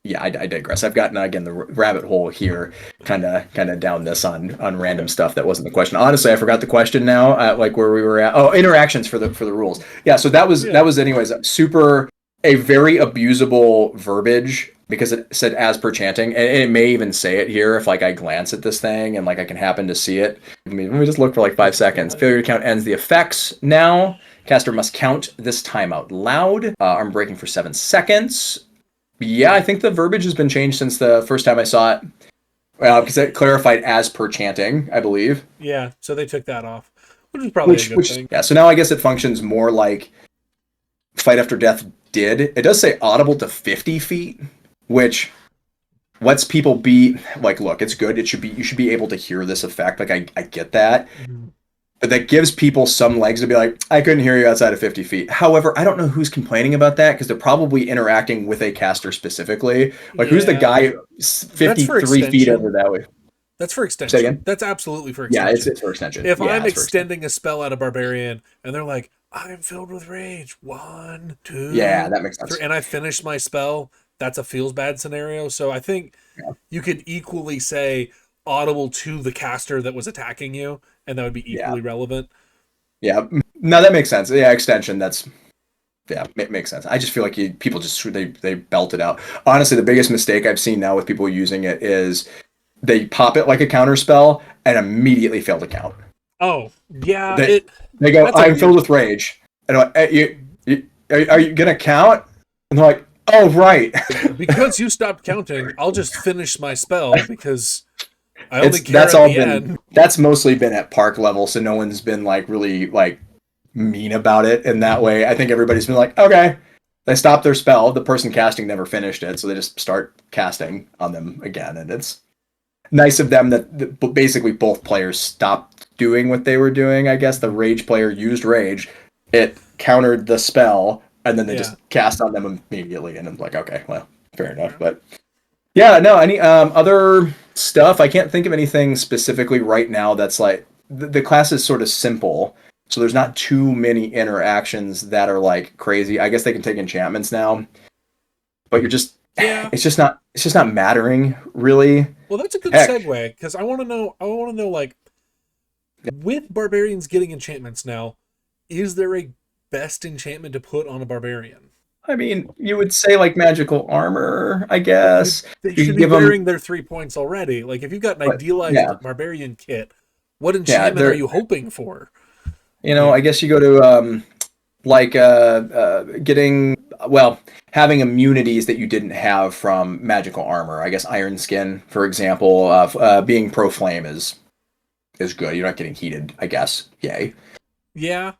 yeah, I digress. I've gotten again the rabbit hole here, kind of down this on random stuff that wasn't the question. Honestly, I forgot the question now. Like where we were at. Oh, interactions for the rules. Yeah, so that was anyways a very abusable verbiage, because it said as per chanting, and it may even say it here if like I glance at this thing and like I can happen to see it. Let me just look for like 5 seconds. Failure to count ends the effects now. Caster must count this time out loud. Arm breaking for 7 seconds. Yeah, I think the verbiage has been changed since the first time I saw it, because it clarified as per chanting, I believe. Yeah, so they took that off, which is probably a good thing. Yeah, so now I guess it functions more like Fight After Death did. It does say audible to 50 feet, which lets people be like, look, it's good. You should be able to hear this effect. Like I get that. Mm-hmm. But that gives people some legs to be like, I couldn't hear you outside of 50 feet. However, I don't know who's complaining about that, because they're probably interacting with a caster specifically. Like, who's the guy 53 feet over that way? That's for extension. Say again? That's absolutely for extension. Yeah, it's for extension. If I'm extending a spell at a barbarian and they're like, I'm filled with rage, 1, 2. Yeah, that makes sense. 3, and I finish my spell, that's a feels bad scenario. So I think you could equally say audible to the caster that was attacking you, and that would be equally relevant. Yeah, no, that makes sense. Yeah, extension, makes sense. I just feel like people just they belt it out. Honestly, the biggest mistake I've seen now with people using it is they pop it like a counter spell and immediately fail to count. Oh, yeah. They go, I'm filled with rage. And I'm like, are you going to count? And they're like, oh, right. Because you stopped counting, I'll just finish my spell, because I only care at the end. That's mostly been at park level, so no one's been like really like mean about it in that way. I think everybody's been like, okay. They stopped their spell. The person casting never finished it, so they just start casting on them again. And it's nice of them that basically both players stopped doing what they were doing. I guess the rage player used rage. It countered the spell, and then they just cast on them immediately. And I'm like, okay, well, fair enough. But yeah, no, any other stuff? I can't think of anything specifically right now that's like, the class is sort of simple. So there's not too many interactions that are like crazy. I guess they can take enchantments now, but you're just, it's just not mattering really. Well, that's a good segue, because I want to know like, with barbarians getting enchantments now, is there a best enchantment to put on a barbarian? I mean, you would say like magical armor, I But guess. they You should could be give them, wearing their 3 points already. Like if you've got an but idealized yeah, barbarian kit, what yeah, enchantment are they're, you hoping for? I Like, guess you go to like getting, well, having immunities that you didn't have from magical armor. I guess Iron Skin, for example, being pro flame is good. You're not getting heated, I guess. Yay. yeah,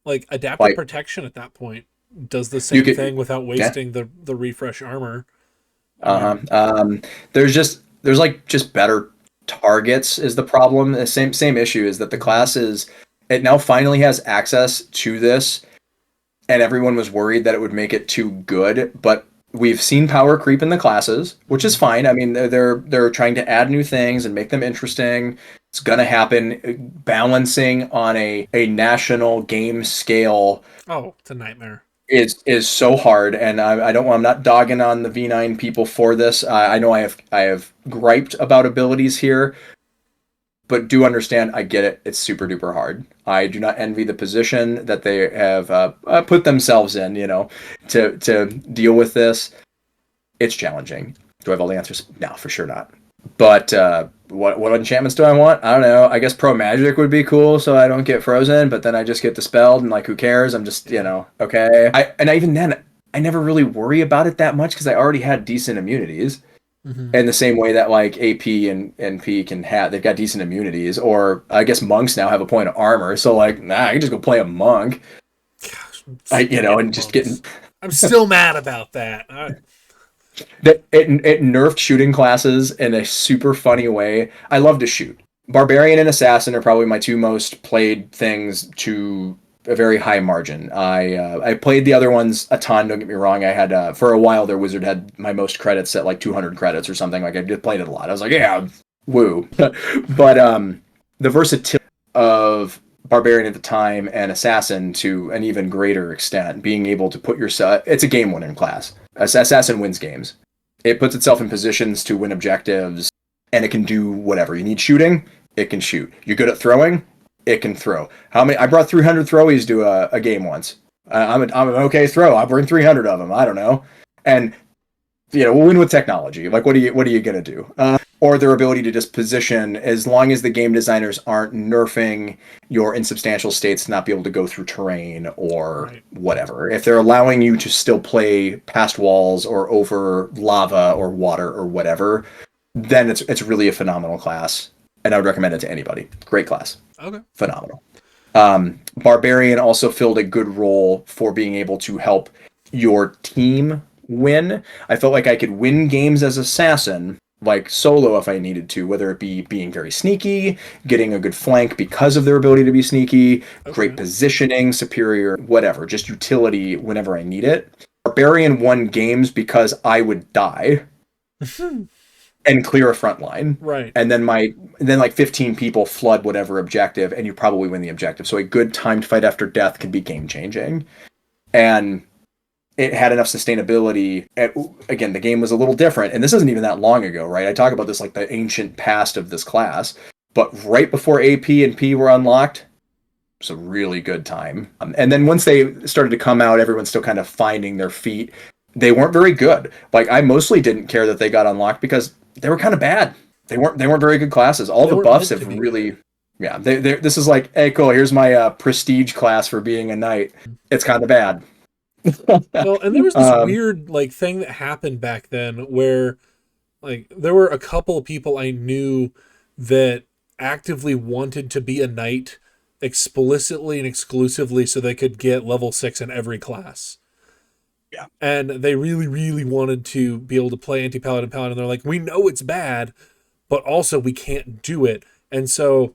like adaptive Like protection at that point does the you same could, thing without yeah. wasting the refresh armor. I Uh-huh. mean, There's like just better targets is the problem. The same issue is that the mhm. class is, it now finally has access to this, and everyone was worried that it would make it too good, but we've seen power creep in the classes, which is Mhm. fine. I mean, they're trying to add new things and make them interesting. It's gonna happen. Balancing on a national game scale Oh, it's a nightmare. is so hard, and I don't, I'm not dogging on the V9 people for this. I know I have griped about abilities here, but do understand, I get it. It's super duper hard. I do not envy the position that they have put themselves in, to deal with this. It's challenging. Do I have all the answers? No, for sure not. But what enchantments do I want? I don't know. I guess pro magic would be cool, so I don't get frozen. But then I just get dispelled, and like, who cares? I'm just, Yeah. okay. Even then, I never really worry about it that much because I already had decent immunities. Hmm. In the same way that like AP and P can have, they've got decent immunities. Or I guess monks now have a point of armor, so like, nah, I can just go play a monk. Gosh, And forget just getting monks. I'm still mad about that. that it nerfed shooting classes in a super funny way. I love to shoot. Barbarian and Assassin are probably my two most played things to a very high margin. I played the other ones a ton. Don't get me wrong. I had for a while their Wizard had my most credits at like 200 credits or something. Like I just played it a lot. I was like, yeah, woo. But the versatility of Barbarian at the time and Assassin to an even greater extent, being able to put yourself, it's a game winning class. Assassin wins games. It puts itself in positions to win objectives, and it can do whatever. You need shooting, it can shoot. You're good at throwing, it can throw. How many? I brought 300 throwies to a game once. I'm an okay throw. I bring 300 of them. I don't know, and we'll win with technology. Like, what are you gonna do? Or their ability to just position, as long as the game designers aren't nerfing your insubstantial states to not be able to go through terrain or Right. whatever. If they're allowing you to still play past walls or over lava or water or whatever, then it's really a phenomenal class, and I would recommend it to anybody. Great class, Okay. phenomenal. Barbarian also filled a good role for being able to help your team win. I felt like I could win games as assassin, like solo if I needed to, whether it be being very sneaky, getting a good flank because of their ability to be sneaky, great Okay. positioning, superior, whatever, just utility whenever I need it. Barbarian won games because I would die and clear a front line. Right. And then like 15 people flood whatever objective, and you probably win the objective. So a good timed fight after death can be game changing. And it had enough sustainability. Again, the game was a little different, and this isn't even that long ago, right? I talk about this like the ancient past of this class, but right before AP and P were unlocked, it's a really good time. And then once they started to come out, everyone's still kind of finding their feet. They weren't very good. Like, I mostly didn't care that they got unlocked because they were kind of bad. They weren't very good classes. All They the weren't buffs meant to have be. really, yeah. This is like, hey, cool. Here's my prestige class for being a knight. It's kind of bad. Well, and there was this um, weird like thing that happened back then where like there were a couple of people I knew that actively wanted to be a knight explicitly and exclusively so they could get level 6 in every class. yeah. And they really, really wanted to be able to play Anti-Paladin Paladin. They're like, we know it's bad, but also we can't do it. And so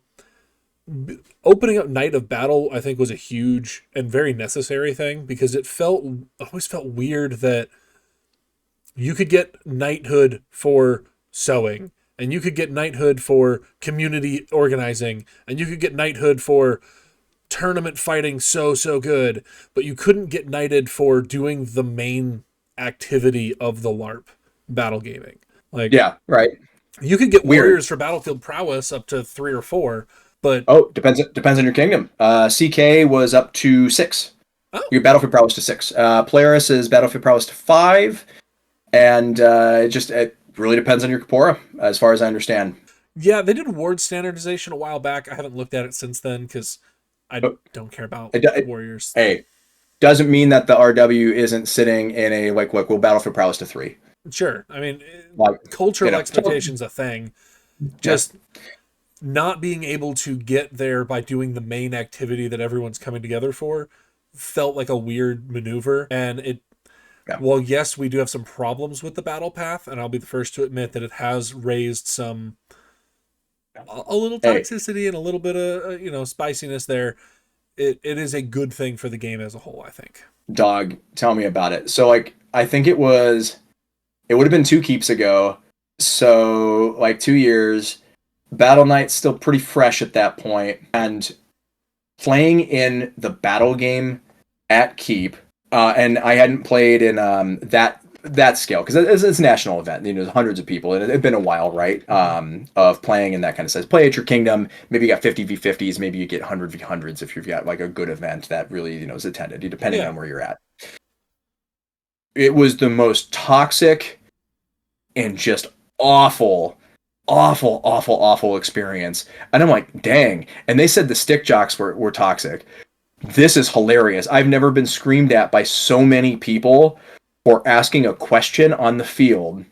opening up Night of Battle, I think, was a huge and very necessary thing because it always felt weird that you could get knighthood for sewing, and you could get knighthood for community organizing, and you could get knighthood for tournament fighting so good, but you couldn't get knighted for doing the main activity of the LARP, battle gaming. Like, Yeah, right. you could get Weird. warriors for battlefield prowess up to 3 or 4, but Oh, depends on your kingdom. CK was up to 6. Oh, You get battlefield prowess to 6. Polaris is battlefield prowess to 5, and it really depends on your corpora, as far as I understand. yeah, they did ward standardization a while back. I haven't looked at it since then because I But don't care about it, warriors. hey, doesn't mean that the RW isn't sitting in a we'll battlefield prowess to 3. Sure. I mean, Like, cultural expectation's a thing. Yeah. Just not being able to get there by doing the main activity that everyone's coming together for felt like a weird maneuver. And well, yes, we do have some problems with the battle path, and I'll be the first to admit that it has raised a little toxicity and a little bit of spiciness there. It is a good thing for the game as a whole, I think. Dog, tell me about it. So I think it would have been 2 keeps ago. So 2 years. Battle Knight's still pretty fresh at that point, and playing in the battle game at Keep, and I hadn't played in that scale because it's a national event. There's hundreds of people, and it had been a while, right? Of playing in that kind of size. Play at your kingdom. Maybe you got 50v50s. Maybe you get 100v100s if you've got a good event that really is attended, depending on where you're at. It was the most toxic and just awful experience. And I'm like, dang. And they said the stick jocks were toxic. This is hilarious. I've never been screamed at by so many people for asking a question on the field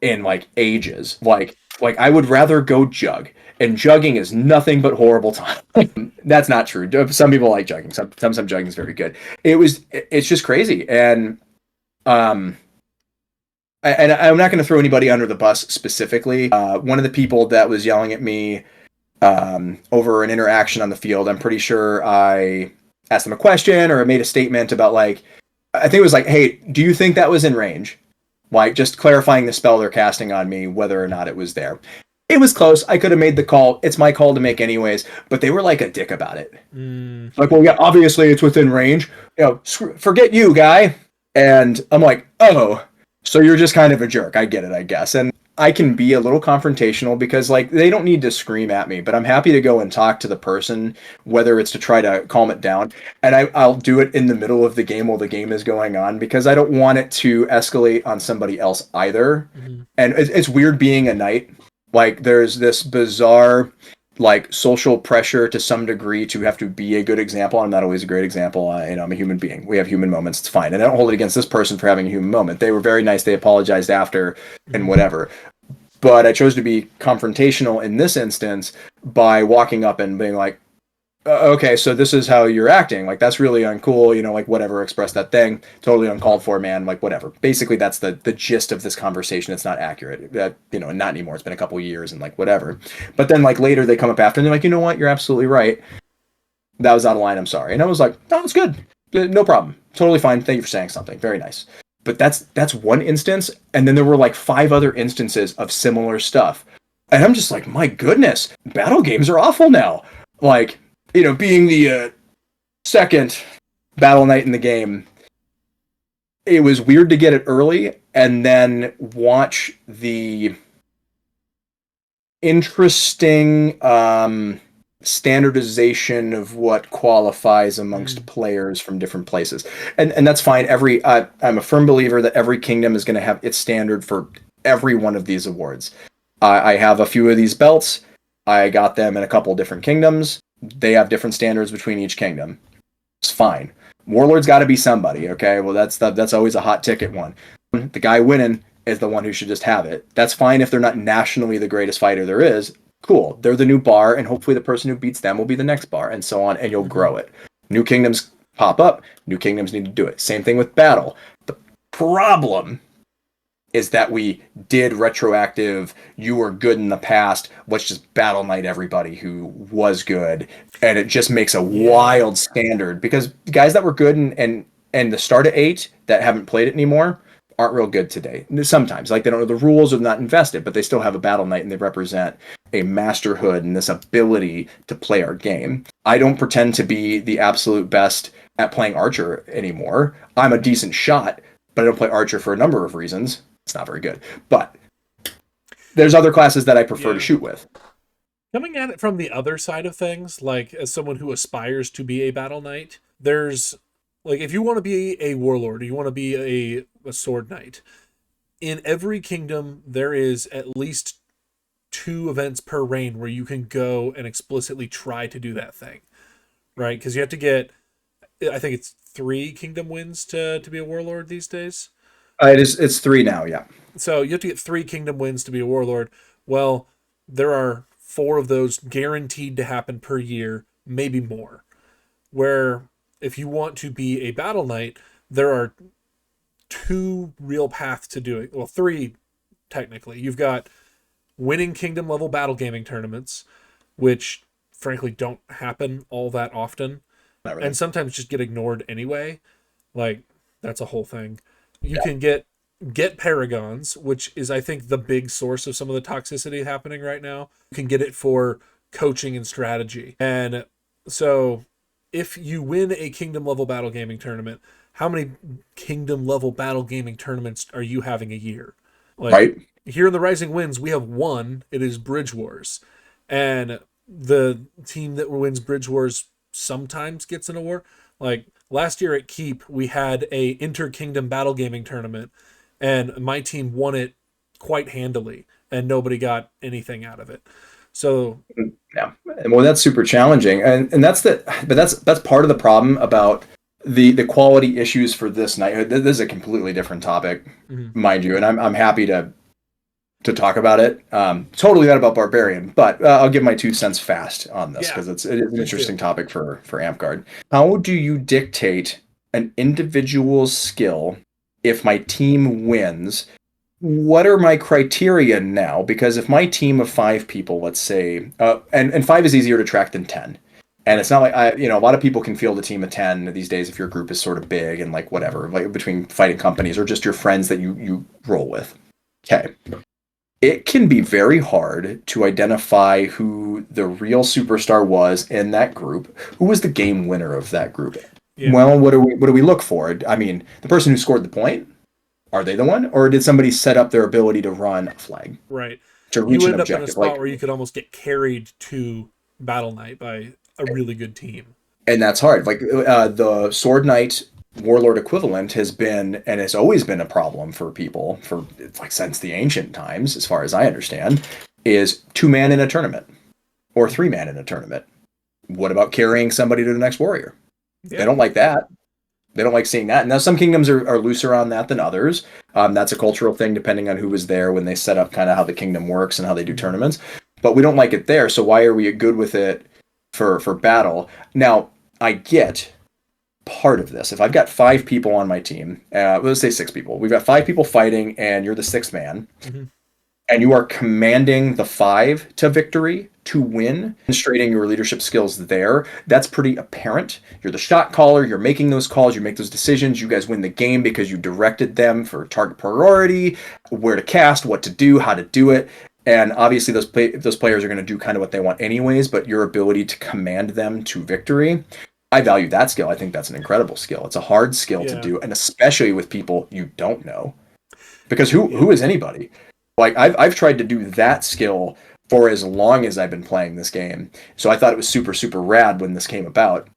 in ages. Like I would rather go jug. And jugging is nothing but horrible time. That's not true. Some people like jugging. Some jugging is very good. It's just crazy. And I'm not going to throw anybody under the bus specifically. One of the people that was yelling at me over an interaction on the field, I'm pretty sure I asked them a question or made a statement about I think it was hey, do you think that was in range? Just clarifying the spell they're casting on me, whether or not it was there. It was close. I could have made the call. It's my call to make anyways, but they were a dick about it. Well, yeah, obviously it's within range. Forget you, guy. And I'm like, oh, so you're just kind of a jerk. I get it, I guess. And I can be a little confrontational because they don't need to scream at me, but I'm happy to go and talk to the person, whether it's to try to calm it down. And I'll do it in the middle of the game while the game is going on because I don't want it to escalate on somebody else either. And it's weird being a knight. There's this bizarre social pressure to some degree to have to be a good example. I'm not always a great example. I'm a human being. We have human moments. It's fine. And I don't hold it against this person for having a human moment. They were very nice. They apologized after and whatever. But I chose to be confrontational in this instance by walking up and being okay, so this is how you're acting. That's really uncool. Whatever, express that thing. Totally uncalled for, man. Whatever. Basically, that's the gist of this conversation. It's not accurate. Not anymore. It's been a couple years and whatever. But then later they come up after and they're you know what? You're absolutely right. That was out of line. I'm sorry. And I was no, it's good. No problem. Totally fine. Thank you for saying something. Very nice. But that's one instance. And then there were 5 other instances of similar stuff. And I'm just my goodness, battle games are awful now. Being the second Battle Knight in the game, it was weird to get it early and then watch the interesting standardization of what qualifies amongst players from different places. And that's fine. I'm a firm believer that every kingdom is going to have its standard for every one of these awards. I have a few of these belts. I got them in a couple different kingdoms. They have different standards between each kingdom. It's fine. Warlord's got to be somebody, okay? Well, that's always a hot ticket one. The guy winning is the one who should just have it. That's fine if they're not nationally the greatest fighter there is. Cool. They're the new bar, and hopefully the person who beats them will be the next bar, and so on, and you'll grow it. New kingdoms pop up. New kingdoms need to do it. Same thing with battle. The problem is that we did retroactive, you were good in the past, let's just Battle Knight everybody who was good. And it just makes a wild standard because guys that were good and the start of 8 that haven't played it anymore aren't real good today. Sometimes, they don't know the rules or not invested, but they still have a Battle Knight and they represent a masterhood and this ability to play our game. I don't pretend to be the absolute best at playing Archer anymore. I'm a decent shot, but I don't play Archer for a number of reasons. It's not very good, but there's other classes that I prefer to shoot with. Coming at it from the other side of things, as someone who aspires to be a Battle Knight, there's like, if you want to be a warlord, or you want to be a sword knight, in every kingdom there is at least 2 events per reign where you can go and explicitly try to do that thing, right? Because you have to get, I think it's 3 kingdom wins to be a warlord these days. It's 3 now, yeah. So you have to get 3 kingdom wins to be a warlord. Well, there are 4 of those guaranteed to happen per year, maybe more. Where if you want to be a battle knight, there are 2 real paths to do it. Well, 3 technically. You've got winning kingdom level battle gaming tournaments, which frankly don't happen all that often. Not really. And sometimes just get ignored anyway. Like, that's a whole thing. You can get Paragons, which is, I think, the big source of some of the toxicity happening right now. You can get it for coaching and strategy. And so if you win a kingdom level battle gaming tournament, how many kingdom level battle gaming tournaments are you having a year? Like, right. Here in the Rising Winds, we have 1. It is Bridge Wars. And the team that wins Bridge Wars sometimes gets an award. Like, last year at Keep, we had a inter-kingdom battle gaming tournament, and my team won it quite handily, and nobody got anything out of it. So yeah, well, that's super challenging, and that's part of the problem about the quality issues for this Knighthood. This is a completely different topic, mind you, and I'm happy to talk about it. Totally not about Barbarian, but I'll give my 2 cents fast on this because it is an interesting topic for Amtgard. How do you dictate an individual's skill if my team wins? What are my criteria now? Because if my team of 5 people, let's say, and 5 is easier to track than 10. And it's not like, a lot of people can field a team of 10 these days if your group is sort of big and like whatever, like between fighting companies or just your friends that you roll with. Okay. It can be very hard to identify who the real superstar was in that group. Who was the game winner of that group? Yeah. Well, what do we look for? I mean, the person who scored the point, are they the one, or did somebody set up their ability to run a flag? Right. To reach an objective. You end up in a spot where you could almost get carried to Battle Knight by a really good team. And that's hard. Like the Sword Knight Warlord equivalent has been, and has always been, a problem for people for like since the ancient times, as far as I understand, is 2-man in a tournament or 3-man in a tournament. What about carrying somebody to the next warrior? Yeah. They don't like that. They don't like seeing that. And now some kingdoms are looser on that than others. That's a cultural thing depending on who was there when they set up kind of how the kingdom works and how they do tournaments. But we don't like it there. So why are we good with it for battle? Now, I get part of this. If I've got 5 people on my team, let's say 6 people, we've got 5 people fighting and you're the 6th man, and you are commanding the 5 to victory to win, demonstrating your leadership skills there, that's pretty apparent. You're the shot caller, you're making those calls, you make those decisions, you guys win the game because you directed them for target priority, where to cast, what to do, how to do it. And obviously those players are going to do kind of what they want anyways, but your ability to command them to victory, I value that skill. I think that's an incredible skill. It's a hard skill to do, and especially with people you don't know. Because who is anybody? Like, I've tried to do that skill for as long as I've been playing this game. So I thought it was super, super rad when this came about.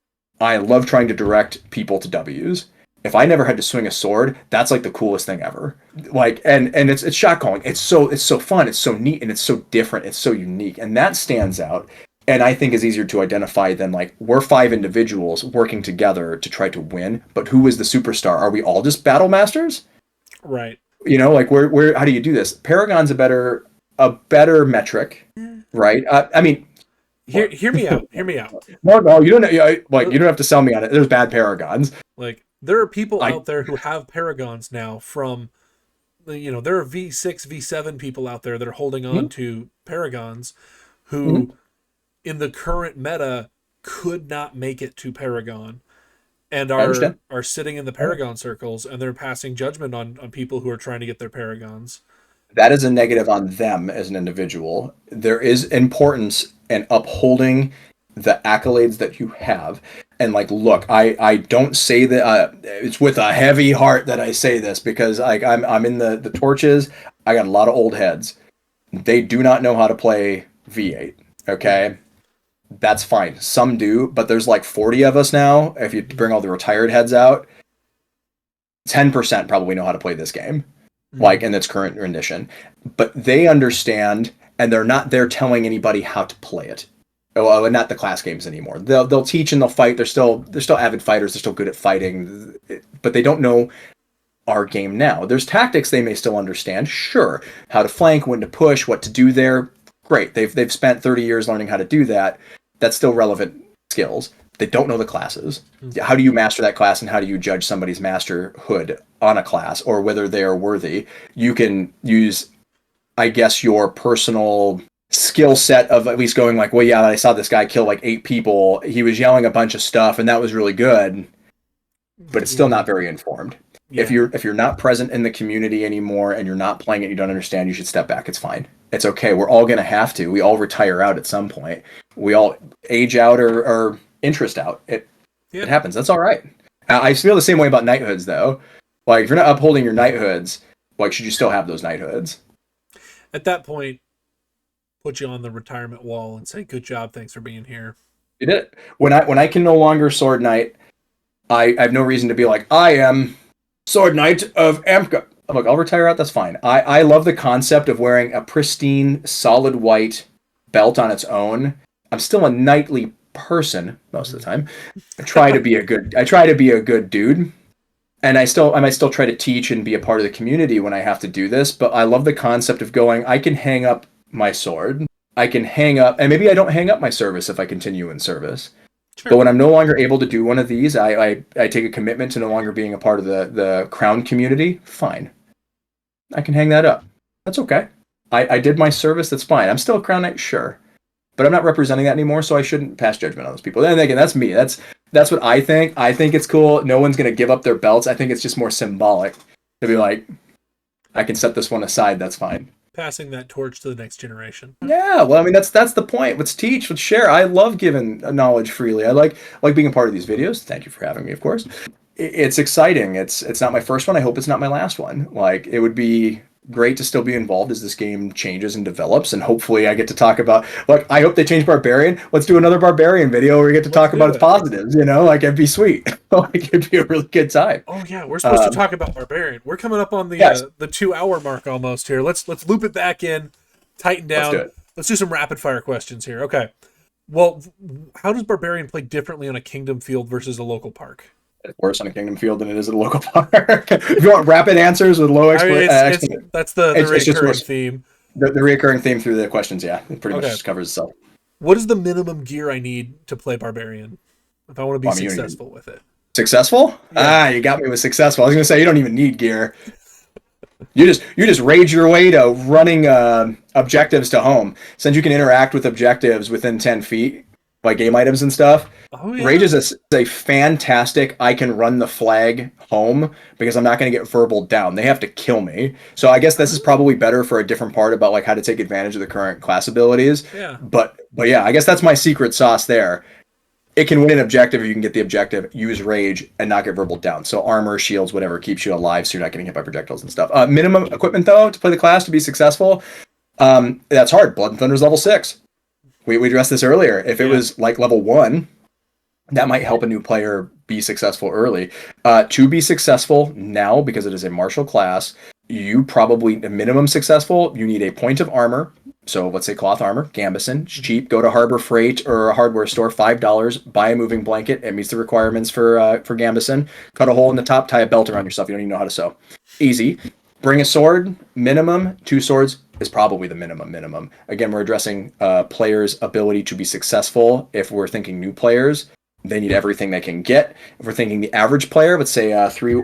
I love trying to direct people to W's. If I never had to swing a sword, that's like the coolest thing ever. Like, and it's shot calling. It's so fun. It's so neat, and it's so different. It's so unique, and that stands out. And I think is easier to identify than like, we're 5 individuals working together to try to win, but who is the superstar? Are we all just battle masters? Right. You know, like where how do you do this? Paragon's a better metric, right? I mean, hear me out. Hear me out. No, you don't. You don't have to sell me on it. There's bad Paragons. Like, there are people out there who have Paragons now from, there are V6, V7 people out there that are holding on to Paragons who, in the current meta, could not make it to Paragon, and are sitting in the Paragon circles, and they're passing judgment on people who are trying to get their Paragons. That is a negative on them as an individual. There is importance in upholding the accolades that you have. And like, look, I don't say that it's with a heavy heart that I say this, because like I'm in the torches. I got a lot of old heads. They do not know how to play V8. Okay. That's fine. Some do, but there's like 40 of us now. If you bring all the retired heads out, 10% probably know how to play this game, like in its current rendition. But they understand, and they're not there telling anybody how to play it. Well, not the class games anymore. They'll teach and they'll fight. They're still avid fighters. They're still good at fighting, but they don't know our game now. There's tactics they may still understand. Sure, how to flank, when to push, what to do there. Great. They've spent 30 years learning how to do that. That's still relevant skills. They don't know the classes. How do you master that class, and how do you judge somebody's masterhood on a class, or whether they are worthy? You can use, I guess, your personal skill set of at least going like, well, yeah, I saw this guy kill like 8 people. He was yelling a bunch of stuff, and that was really good, but it's still not very informed. Yeah. If you're not present in the community anymore and you're not playing it, you don't understand, you should step back. It's fine. It's okay. We're all going to have to. We all retire out at some point. We all age out or interest out. It happens. That's all right. I feel the same way about knighthoods, though. Like, if you're not upholding your knighthoods, like, should you still have those knighthoods? At that point, put you on the retirement wall and say, good job, thanks for being here. You did it. When I can no longer sword knight, I have no reason to be like, I am Sword Knight of Amtgard. Look, I'll retire out, that's fine. I love the concept of wearing a pristine, solid white belt on its own. I'm still a knightly person most of the time. I try to be a good dude. And I might still try to teach and be a part of the community when I have to do this, but I love the concept of going, I can hang up my sword. I can hang up, and maybe I don't hang up my service if I continue in service. Sure. But when I'm no longer able to do one of these, I take a commitment to no longer being a part of the crown community. Fine. I can hang that up. That's okay. I did my service. That's fine. I'm still a crown knight, sure. But I'm not representing that anymore, so I shouldn't pass judgment on those people. And again, that's me. That's what I think. I think it's cool. No one's going to give up their belts. I think it's just more symbolic to be like, I can set this one aside. That's fine. Passing that torch to the next generation. Yeah, well, I mean, that's the point. Let's teach, let's share. I love giving knowledge freely. I like being a part of these videos. Thank you for having me, of course. It's exciting. It's not my first one. I hope it's not my last one. Like, it would be great to still be involved as this game changes and develops, and hopefully I get to talk about, like, I hope they change Barbarian. Let's do another Barbarian video where we get to talk about its positives, like, it'd be sweet. Like, it'd be a really good time. Oh yeah, we're supposed to talk about Barbarian. We're coming up on the 2-hour mark almost here. Let's loop it back in, tighten down. Let's do some rapid fire questions here. Okay. Well, how does Barbarian play differently on a kingdom field versus a local park? It's worse on a kingdom field than it is at a local park. If you want rapid answers with low explanation, that's the recurring theme. The recurring theme through the questions, yeah. It pretty much just covers itself. What is the minimum gear I need to play Barbarian if I want to be successful with it? Successful? Yeah. You got me with successful. I was going to say, you don't even need gear. You just rage your way to running objectives to home. Since you can interact with objectives within 10 feet, like game items and stuff. Oh, yeah. Rage is a fantastic, I can run the flag home because I'm not going to get verbal down. They have to kill me. So I guess this is probably better for a different part about like how to take advantage of the current class abilities. Yeah. But yeah, I guess that's my secret sauce there. It can win an objective if you can get the objective, use rage, and not get verbal down. So armor, shields, whatever, keeps you alive so you're not getting hit by projectiles and stuff. Minimum equipment, though, to play the class to be successful, that's hard. Blood and Thunder is level 6. We addressed this earlier. If it was like level 1, that might help a new player be successful early. To be successful now, because it is a martial class, you probably, minimum successful, you need a point of armor. So let's say cloth armor, Gambison. It's cheap. Go to Harbor Freight or a hardware store, $5. Buy a moving blanket. It meets the requirements for Gambison. Cut a hole in the top, tie a belt around yourself. You don't even know how to sew. Easy. Bring a sword. Minimum 2 swords is probably the minimum. Again, we're addressing players' ability to be successful. If we're thinking new players, they need everything they can get. If we're thinking the average player, let's say 3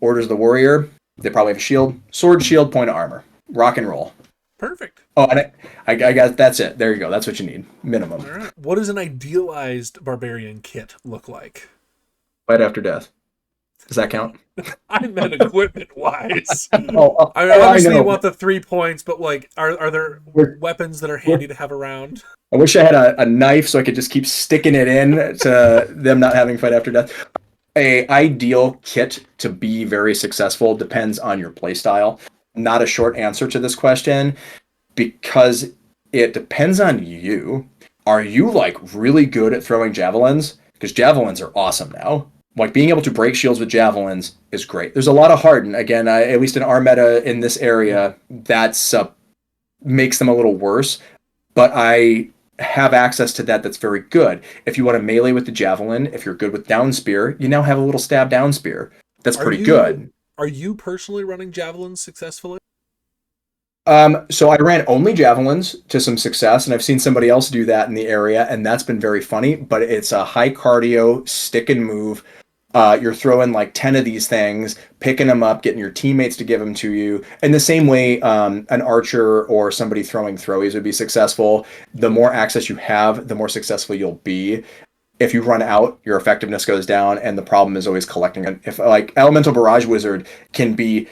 Orders of the Warrior, they probably have a shield, sword, shield, point of armor. Rock and roll. Perfect. Oh, and I got, that's it. There you go. That's what you need. Minimum. All right. What does an idealized Barbarian kit look like? Fight after death. Does that count? I meant equipment-wise. Obviously, you want the 3 points, but like, are there weapons that are handy to have around? I wish I had a knife so I could just keep sticking it in to them not having fight after death. A ideal kit to be very successful depends on your playstyle. Not a short answer to this question because it depends on you. are you like really good at throwing javelins? Because javelins are awesome now. Like being able to break shields with javelins is great. There's a lot of harden. Again, at least in our meta in this area, that's makes them a little worse. But I have access to that's very good. If you want to melee with the javelin, if you're good with down spear, you now have a little stab down spear. That's pretty good. Are you personally running javelins successfully? So I ran only javelins to some success, and I've seen somebody else do that in the area, and that's been very funny, but it's a high cardio stick and move. You're throwing like 10 of these things, picking them up, getting your teammates to give them to you. In the same way an archer or somebody throwing throwies would be successful. The more access you have, the more successful you'll be. If you run out, your effectiveness goes down, and the problem is always collecting. If like Elemental Barrage Wizard can be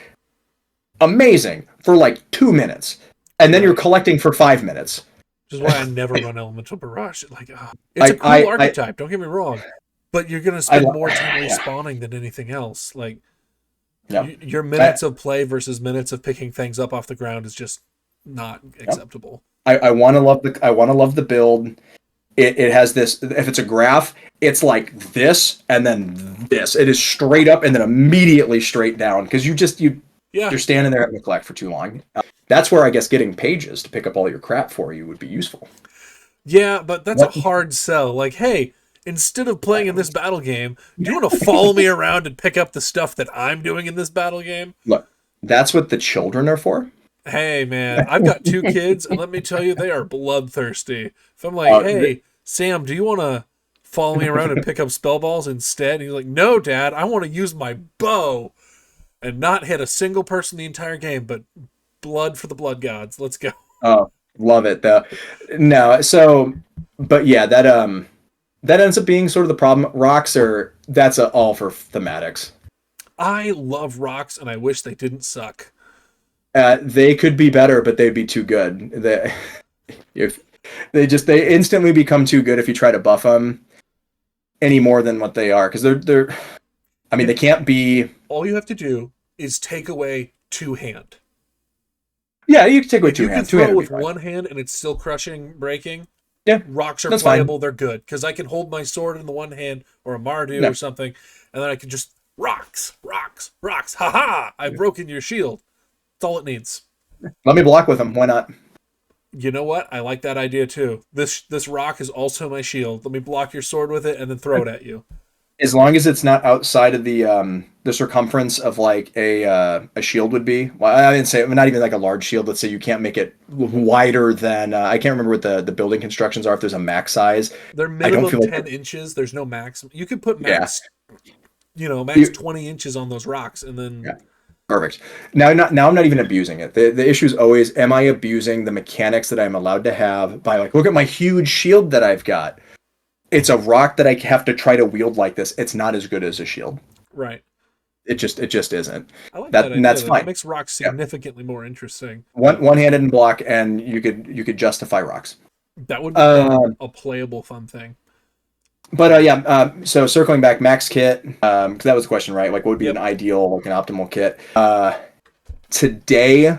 amazing for like 2 minutes, and then you're collecting for 5 minutes. Which is why I never run Elemental Barrage. Like, it's a cool archetype, don't get me wrong. But you're going to spend more time respawning than anything else. Like, your minutes of play versus minutes of picking things up off the ground is just not acceptable. I want to love the build. It has this. If it's a graph, it's like this and then this. It is straight up and then immediately straight down because you're standing there at neglect for too long. That's where I guess getting pages to pick up all your crap for you would be useful. Yeah, but that's a hard sell. Like, hey, instead of playing in this battle game, do you want to follow me around and pick up the stuff that I'm doing in this battle game? Look, that's what the children are for. Hey, man, I've got 2 kids, and let me tell you, they are bloodthirsty. If I'm like, hey, Sam, do you want to follow me around and pick up spell balls instead? And he's like, no, Dad, I want to use my bow and not hit a single person the entire game, but blood for the blood gods. Let's go. Oh, love it. But yeah, that ends up being sort of the problem. Rocks that's all for thematics. I love rocks, and I wish they didn't suck. They could be better, but they'd be too good. They instantly become too good if you try to buff them any more than what they are, because they're. I mean, they can't be. All you have to do is take away 2-hand. Yeah, you can take away 2 hands. You can throw with 1 hand, and it's still crushing, breaking. Yeah, rocks are playable. Fine. They're good because I can hold my sword in the 1 hand or a Mardu or something, and then I can just rocks. Ha ha! I've broken your shield. That's all it needs. Let me block with them. Why not? You know what? I like that idea too. This rock is also my shield. Let me block your sword with it and then throw it at you. As long as it's not outside of the circumference of like a shield would be. Well, I didn't say not even like a large shield. Let's say you can't make it wider than I can't remember what the building constructions are. If there's a max size, they're minimum 10 inches. There's no max. You could put max, max 20 inches on those rocks, and then. Yeah. Perfect. Now I'm not even abusing it. The issue is always, am I abusing the mechanics that I'm allowed to have by like, look at my huge shield that I've got. It's a rock that I have to try to wield like this. It's not as good as a shield. Right. It just isn't. I like that idea. And that's fine. That makes rocks significantly more interesting. One-handed and block, and you could justify rocks. That would be a playable fun thing. But so circling back, max kit, because that was the question, right? Like, what would be an ideal, like an optimal kit? Today,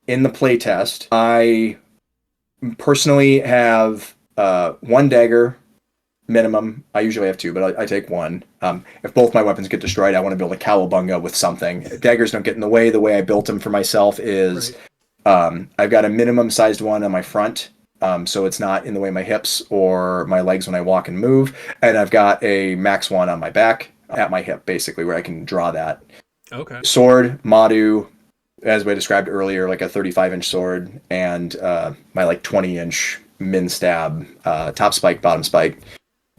in the playtest, I personally have 1 dagger minimum. I usually have 2, but I take 1. If both my weapons get destroyed, I want to build a cowabunga with something. Daggers don't get in the way. The way I built them for myself is I've got a minimum sized one on my front. So it's not in the way of my hips or my legs when I walk and move. And I've got a max one on my back at my hip, basically, where I can draw that. Okay. Sword, Madu, as we described earlier, like a 35-inch sword, and my like 20-inch min stab, top spike, bottom spike,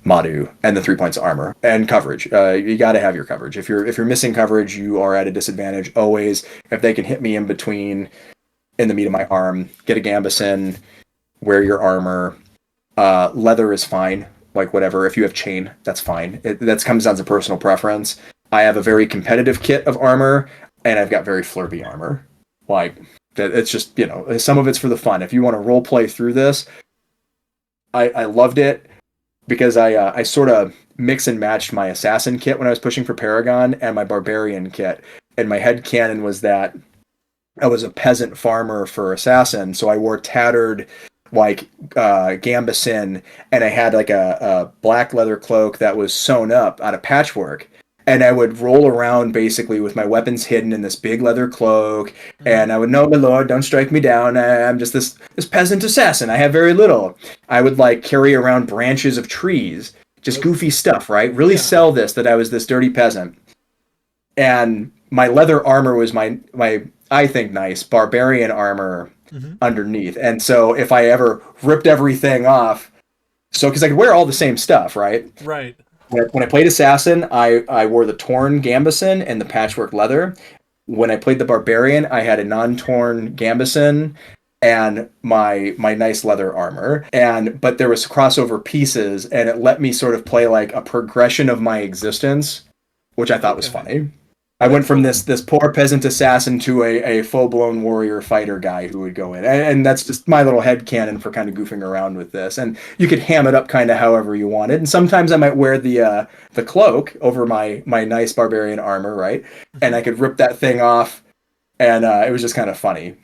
Madu, and the 3 points of armor and coverage. You got to have your coverage. If you're missing coverage, you are at a disadvantage always. If they can hit me in the meat of my arm, get a gambus in. Wear your armor. Leather is fine. Like whatever. If you have chain, that's fine. That comes down to personal preference. I have a very competitive kit of armor, and I've got very flirty armor. Like it's just some of it's for the fun. If you want to role play through this, I loved it because I sort of mix and matched my assassin kit when I was pushing for Paragon and my barbarian kit, and my headcanon was that I was a peasant farmer for assassin, so I wore tattered like gambeson, and I had like a black leather cloak that was sewn up out of patchwork. And I would roll around basically with my weapons hidden in this big leather cloak, and I would, no, my lord, don't strike me down. I'm just this peasant assassin. I have very little. I would like carry around branches of trees, just goofy stuff, right? Really sell this that I was this dirty peasant. And my leather armor was my I think nice barbarian armor underneath. And so if I ever ripped everything off, so because I could wear all the same stuff, right? Right. When I played Assassin, I wore the torn gambeson and the patchwork leather. When I played the Barbarian, I had a non-torn gambeson and my nice leather armor. But there was crossover pieces, and it let me sort of play like a progression of my existence, which I thought was funny. I went from this poor peasant assassin to a full-blown warrior fighter guy who would go in. And that's just my little headcanon for kind of goofing around with this. And you could ham it up kind of however you wanted. And sometimes I might wear the cloak over my nice barbarian armor, right? And I could rip that thing off, and it was just kind of funny.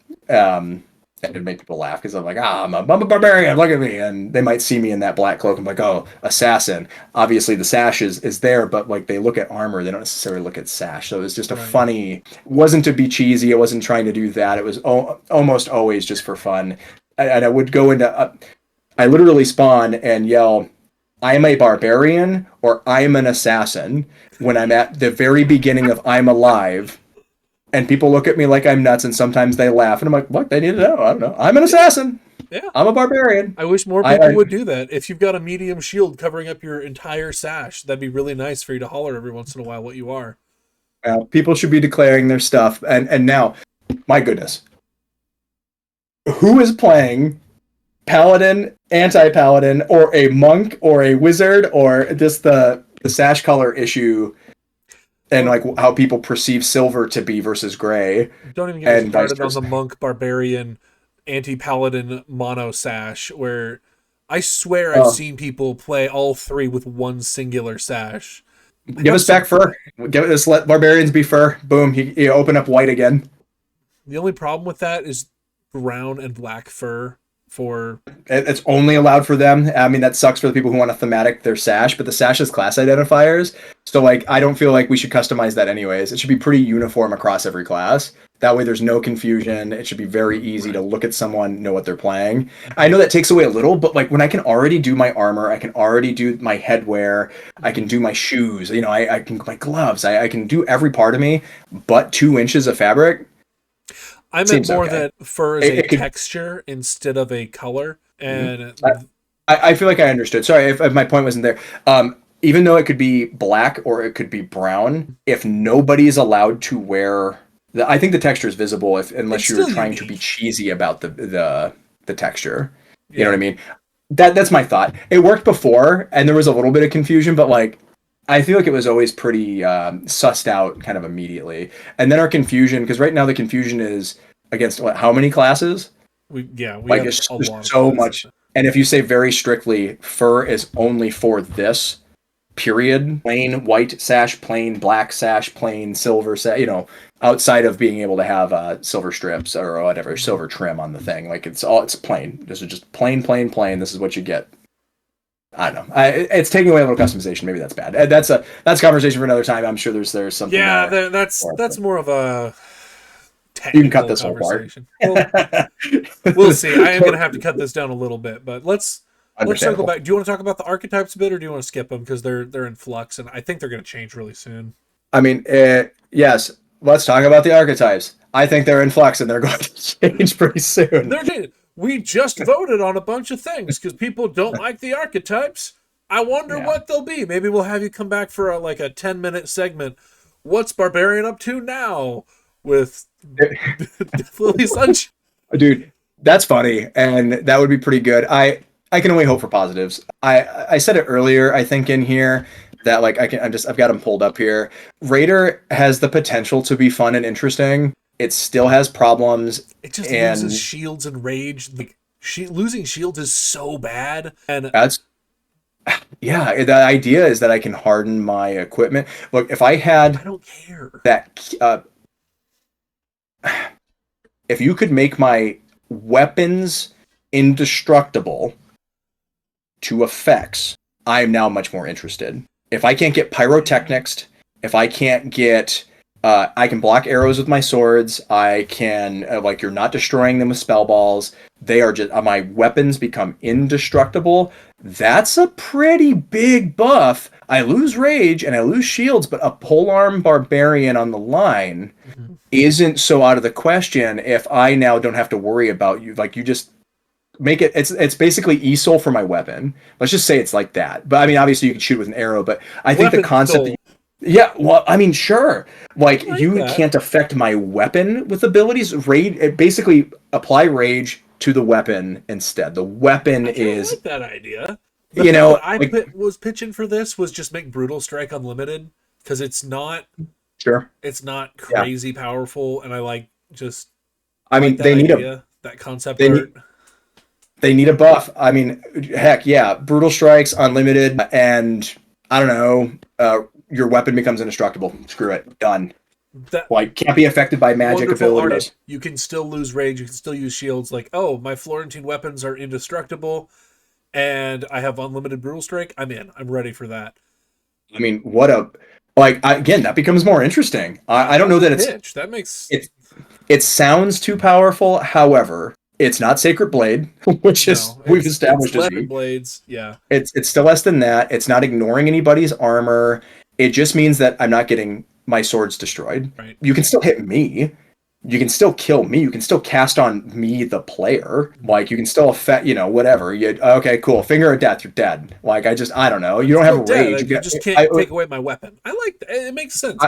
And it'd make people laugh because I'm like, I'm a barbarian, look at me. And they might see me in that black cloak and be like, oh, assassin. Obviously the sash is there, but like they look at armor, they don't necessarily look at sash. So it was just a funny, wasn't to be cheesy. It wasn't trying to do that. It was almost always just for fun. And I would go into, I literally spawn and yell, I'm a barbarian or I'm an assassin when I'm at the very beginning of I'm alive. And people look at me like I'm nuts, and sometimes they laugh. And I'm like, what? They need to know. I don't know. I'm an assassin. Yeah. I'm a barbarian. I wish more people would do that. If you've got a medium shield covering up your entire sash, that'd be really nice for you to holler every once in a while what you are. People should be declaring their stuff. And now, my goodness. Who is playing Paladin, Anti-Paladin, or a monk, or a wizard, or just the sash color issue? And like how people perceive silver to be versus gray. Don't even get me started on the monk, barbarian, anti-paladin mono sash, where I swear I've seen people play all three with one singular sash. Give us back fur. Let barbarians be fur. Boom. You open up white again. The only problem with that is brown and black fur. It's only allowed for them. I mean, that sucks for the people who want to thematic their sash, but the sash is class identifiers. So like, I don't feel like we should customize that anyways. It should be pretty uniform across every class. That way there's no confusion. It should be very easy to look at someone, know what they're playing. I know that takes away a little, but like when I can already do my armor, I can already do my headwear, I can do my shoes, I can, my gloves, I can do every part of me, but 2 inches of fabric. I meant more that fur is a texture instead of a color. And I feel like I understood. Sorry if my point wasn't there. Even though it could be black or it could be brown, if nobody is allowed to wear I think the texture is visible unless you're trying to be cheesy about the texture. You know what I mean? That's my thought. It worked before and there was a little bit of confusion, but like I feel like it was always pretty sussed out kind of immediately. And then our confusion, because right now the confusion is against how many classes? We like have a lot so much. And if you say very strictly, fur is only for this, period. Plain white sash, plain black sash, plain silver sash, outside of being able to have silver strips or whatever, silver trim on the thing. Like it's plain. This is just plain. This is what you get. I don't know. It's taking away a little customization. Maybe that's bad. That's a conversation for another time. I'm sure there's something. Yeah, that's more of a you can cut this whole part. We'll see. I am going to have to cut this down a little bit, but let's circle back. Do you want to talk about the archetypes a bit, or do you want to skip them because they're in flux and I think they're going to change really soon? I mean, yes. Let's talk about the archetypes. I think they're in flux and they're going to change pretty soon. They're changing. We just voted on a bunch of things because people don't like the archetypes. I wonder what they'll be. Maybe we'll have you come back for a 10-minute segment. What's Barbarian up to now with Deathlilly Sunshine? Dude, that's funny, and that would be pretty good. I can only hope for positives. I said it earlier, I think in here that I've got them pulled up here. Raider has the potential to be fun and interesting. It still has problems. It just loses shields and rage. Losing shields is so bad. And the idea is that I can harden my equipment. Look, if I don't care that. If you could make my weapons indestructible to effects, I am now much more interested. If I can't get pyrotechnics, if I can't get, I can block arrows with my swords. I can, like, you're not destroying them with spell balls. They are just, my weapons become indestructible. That's a pretty big buff. I lose rage and I lose shields, but a polearm barbarian on the line isn't so out of the question if I now don't have to worry about you. Like, you just make it, it's basically ESOL for my weapon. Let's just say it's like that. But I mean, obviously you can shoot with an arrow, but I think the concept that yeah, well, I mean, sure. Like, you can't affect my weapon with abilities. Rage, basically apply rage to the weapon instead. The weapon is like that idea. What I was pitching for this was just make Brutal Strike unlimited, because it's not crazy powerful, and I like just. I mean, they need that concept art. They need a buff. I mean, heck yeah, Brutal Strikes unlimited, and I don't know. Your weapon becomes indestructible. Screw it. Done. Can't be affected by magic abilities. You can still lose rage. You can still use shields. Like, oh, my Florentine weapons are indestructible, and I have unlimited Brutal Strike. I'm in. I'm ready for that. I mean, again, that becomes more interesting. I don't know that it's... That makes... It sounds too powerful. However, it's not Sacred Blade, which we've established as blades. Yeah. It's still less than that. It's not ignoring anybody's armor. It just means that I'm not getting my swords destroyed. Right. You can still hit me. You can still kill me. You can still cast on me, the player. Like, you can still affect, whatever. Okay, cool. Finger of Death, you're dead. Like, I don't know. You don't have a rage. You just can't take away my weapon. I like that. It makes sense.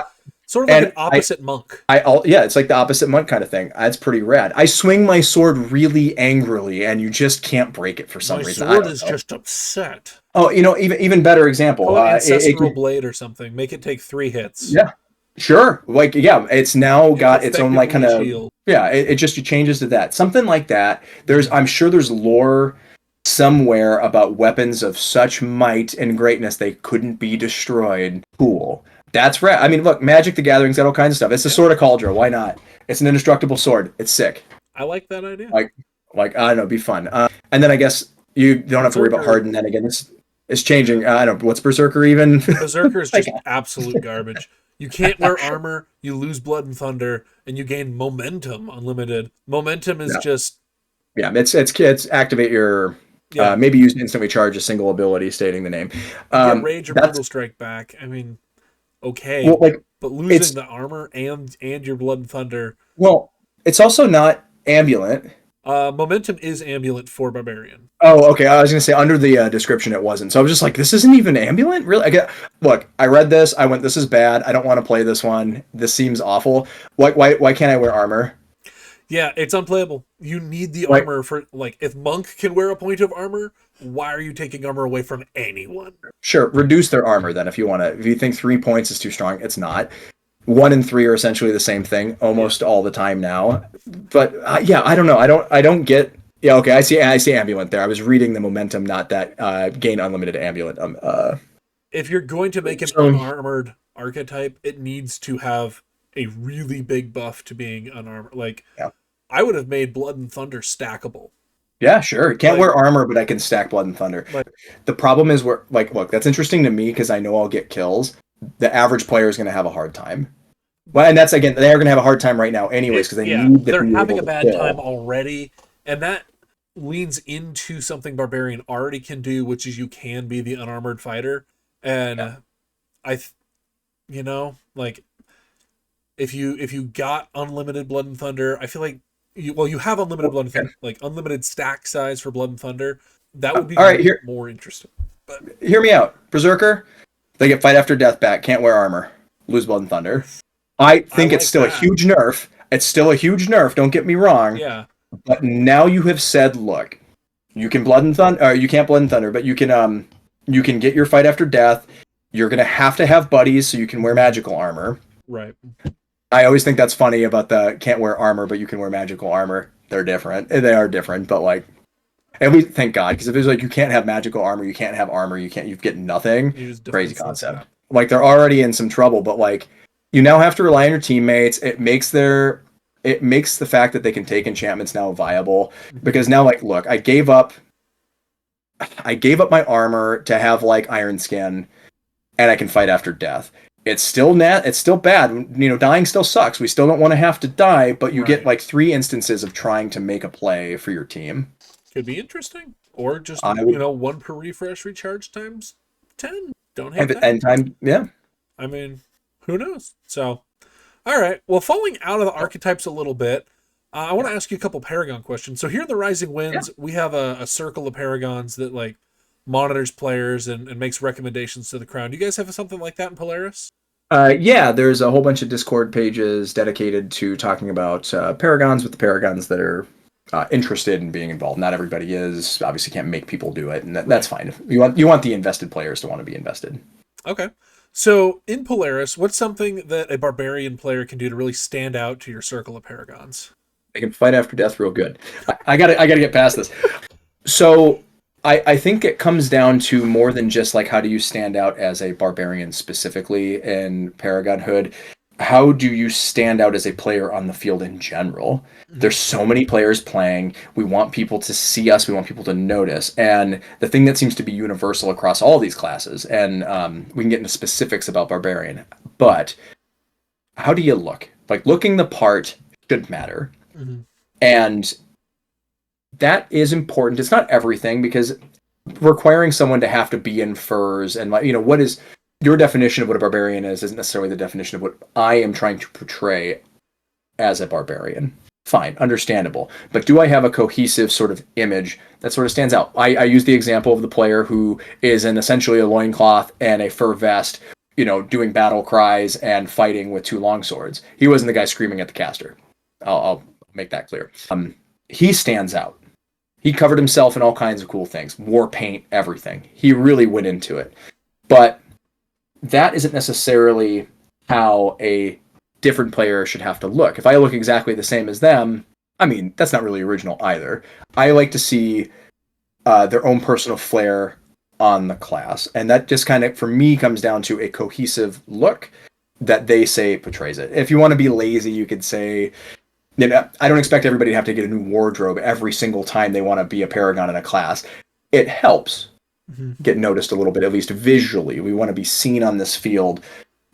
Sort of like an opposite monk. It's like the opposite monk kind of thing. That's pretty rad. I swing my sword really angrily, and you just can't break it for some reason. My sword is just upset. Oh, even better example. Ancestral blade or something. Make it take 3 hits. Yeah, sure. Like, yeah, it's now got its own like kind of shield. Yeah. It just changes to that. Something like that. I'm sure there's lore somewhere about weapons of such might and greatness they couldn't be destroyed. Cool. That's right. I mean, look, Magic the Gathering's got all kinds of stuff. It's the Sword of Cauldron. Why not? It's an indestructible sword. It's sick. I like that idea. Like I don't know, it'd be fun. And then I guess you don't have to worry about Harden. Then again, it's changing. I don't know, what's Berserker even? Berserker is just absolute garbage. You can't wear armor, you lose Blood and Thunder, and you gain Momentum unlimited. Momentum is just... Yeah, it's activate your... maybe use instantly charge a single ability stating the name. Get Rage or Brutal Strike back. I mean... Okay, well, but losing the armor and your Blood and Thunder... Well, it's also not Ambulant. Momentum is Ambulant for Barbarian. Oh, okay. I was going to say, under the description it wasn't. So I was just like, this isn't even Ambulant? Really? Look, I read this. I went, this is bad. I don't want to play this one. This seems awful. Why can't I wear armor? Yeah, it's unplayable. You need the armor for, like, if Monk can wear a point of armor, why are you taking armor away from anyone? Sure, reduce their armor then if you want to. If you think 3 points is too strong, it's not. 1 and 3 are essentially the same thing almost all the time now. But I don't know. I don't get. Yeah, okay. I see Ambulant there. I was reading the Momentum, not that gain unlimited Ambulant. If you're going to make an unarmored archetype, it needs to have a really big buff to being unarmored. Like, I would have made Blood and Thunder stackable. Yeah, sure. Can't wear armor, but I can stack Blood and Thunder. The problem is, look, that's interesting to me because I know I'll get kills. The average player is going to have a hard time. Well, and that's, again, they are going to have a hard time right now anyways because they're having a bad time already. And that leans into something Barbarian already can do, which is you can be the unarmored fighter. And if you got unlimited Blood and Thunder, I feel like you have unlimited Blood and Thunder, like unlimited stack size for Blood and Thunder. That would be more interesting. But hear me out. Berserker, they get fight after death back, can't wear armor, lose Blood and Thunder. I think it's still a huge nerf. It's still a huge nerf, don't get me wrong. Yeah. But now you have said, look, you can Blood and Thunder, or you can't Blood and Thunder, but you can get your fight after death. You're gonna have to have buddies so you can wear magical armor. Right. I always think that's funny about the can't wear armor, but you can wear magical armor. They're different. They are different, but like, and we thank God, because if it's like you can't have magical armor, you can't have armor, you get nothing. Crazy concept. Like, they're already in some trouble, but like, you now have to rely on your teammates. It makes their it makes the fact that they can take enchantments now viable, because now, like, look, I gave up my armor to have like Iron Skin, and I can fight after death. It's still it's still bad. Dying still sucks. We still don't want to have to die, but you get like 3 instances of trying to make a play for your team. Could be interesting. Or just, 1 per refresh recharge times 10. Don't hate that. And time, yeah. I mean, who knows? So, all right. Well, falling out of the archetypes a little bit, I want to ask you a couple Paragon questions. So here in the Rising Winds, we have a circle of Paragons that like monitors players and makes recommendations to the crown. Do you guys have something like that in Polaris? Yeah, there's a whole bunch of Discord pages dedicated to talking about Paragons with the Paragons that are interested in being involved. Not everybody is. Obviously can't make people do it, and that's fine. You want the invested players to want to be invested. Okay. So in Polaris, what's something that a barbarian player can do to really stand out to your circle of Paragons? They can fight after death real good. I gotta get past this. So I think it comes down to more than just like how do you stand out as a barbarian specifically in Paragonhood. How do you stand out as a player on the field in general? There's so many players playing. We want people to see us. We want people to notice. And the thing that seems to be universal across all these classes, and we can get into specifics about Barbarian, but how do you look? Like, looking the part should matter. Mm-hmm. And that is important. It's not everything, because requiring someone to have to be in furs and, what is your definition of what a barbarian is isn't necessarily the definition of what I am trying to portray as a barbarian. Fine, understandable. But do I have a cohesive sort of image that sort of stands out? I use the example of the player who is in essentially a loincloth and a fur vest, doing battle cries and fighting with 2 longswords. He wasn't the guy screaming at the caster. I'll make that clear. He stands out. He covered himself in all kinds of cool things. War paint, everything. He really went into it. But that isn't necessarily how a different player should have to look. If I look exactly the same as them, that's not really original either. I like to see their own personal flair on the class. And that just kind of, for me, comes down to a cohesive look that they say portrays it. If you want to be lazy, you could say, I don't expect everybody to have to get a new wardrobe every single time they want to be a Paragon in a class. It helps get noticed a little bit, at least visually. We want to be seen on this field,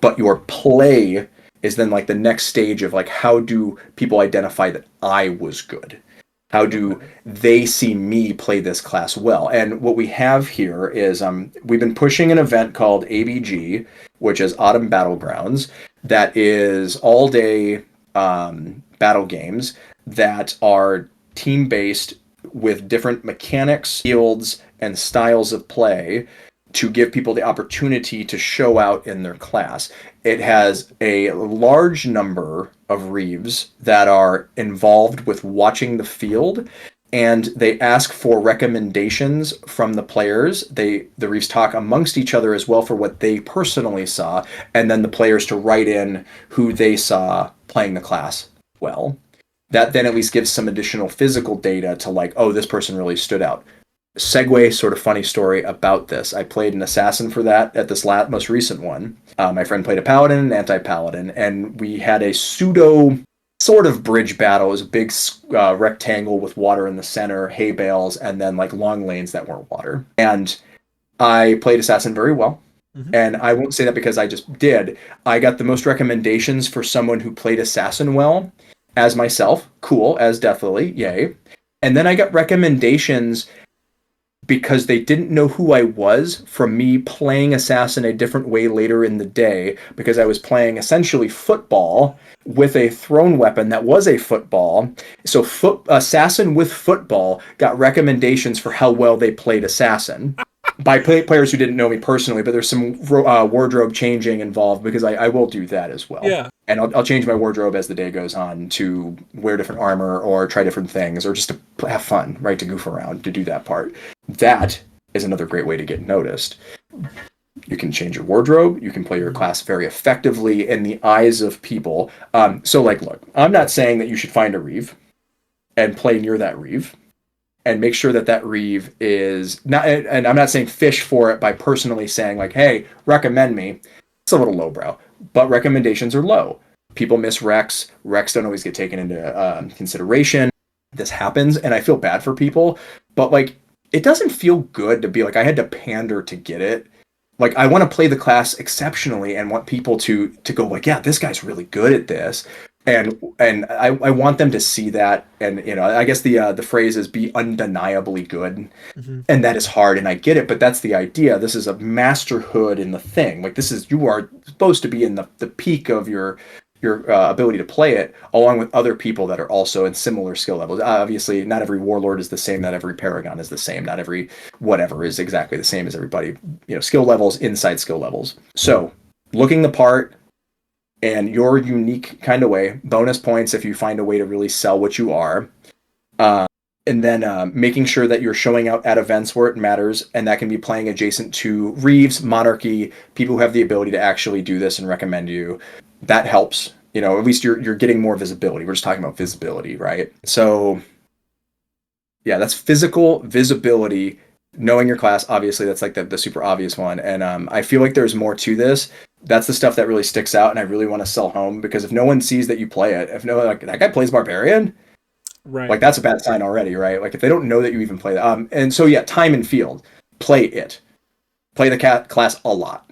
but your play is then like the next stage of like, how do people identify that I was good? How do they see me play this class well? And what we have here is we've been pushing an event called ABG, which is Autumn Battlegrounds, that is all day battle games that are team-based with different mechanics, fields, and styles of play to give people the opportunity to show out in their class. It has a large number of Reeves that are involved with watching the field, and they ask for recommendations from the players. The Reeves talk amongst each other as well for what they personally saw, and then the players to write in who they saw playing the class well. That then at least gives some additional physical data to like, oh, this person really stood out. Segue, sort of funny story about this. I played an assassin for that at this most recent one. My friend played a paladin and anti-paladin, and we had a pseudo sort of bridge battle. It was a big rectangle with water in the center, hay bales, and then like long lanes that weren't water. And I played assassin very well. Mm-hmm. And I won't say that because I just did. I got the most recommendations for someone who played assassin well as myself. Cool, as Deathlilly, yay. And then I got recommendations because they didn't know who I was from me playing assassin a different way later in the day, because I was playing essentially football with a thrown weapon that was a football. So assassin with football got recommendations for how well they played assassin by players who didn't know me personally, but there's some wardrobe changing involved, because I will do that as well. Yeah. And I'll change my wardrobe as the day goes on to wear different armor or try different things, or just to have fun, right? To goof around, to do that part. That is another great way to get noticed. You can change your wardrobe. You can play your class very effectively in the eyes of people. So like, look, I'm not saying that you should find a Reeve and play near that Reeve and make sure that Reeve is not, and I'm not saying fish for it by personally saying like, hey, recommend me. It's a little lowbrow, but recommendations are low. People miss recs. Recs don't always get taken into consideration. This happens, and I feel bad for people, but like, it doesn't feel good to be like, I had to pander to get it. Like, I want to play the class exceptionally and want people to go like, yeah, this guy's really good at this. And I want them to see that. And, you know, I guess the phrase is be undeniably good. Mm-hmm. And that is hard. And I get it, but that's the idea. This is a masterhood in the thing. Like, you are supposed to be in the peak of your ability to play it, along with other people that are also in similar skill levels. Obviously, not every warlord is the same. Not every paragon is the same. Not every whatever is exactly the same as everybody. You know, skill levels inside skill levels. So, looking the part and your unique kind of way. Bonus points if you find a way to really sell what you are. And then making sure that you're showing out at events where it matters, and that can be playing adjacent to Reeves, Monarchy, people who have the ability to actually do this and recommend you. That helps. You know, at least you're getting more visibility. We're just talking about visibility, right? So, yeah, that's physical visibility. Knowing your class, obviously, that's like the super obvious one. And I feel like there's more to this. That's the stuff that really sticks out, and I really want to sell home, because if no one sees that you play it, if no, like, that guy plays Barbarian, right? Like, that's a bad sign already, right? Like, if they don't know that you even play that. And so, yeah, time and field. Play it. Play the class a lot.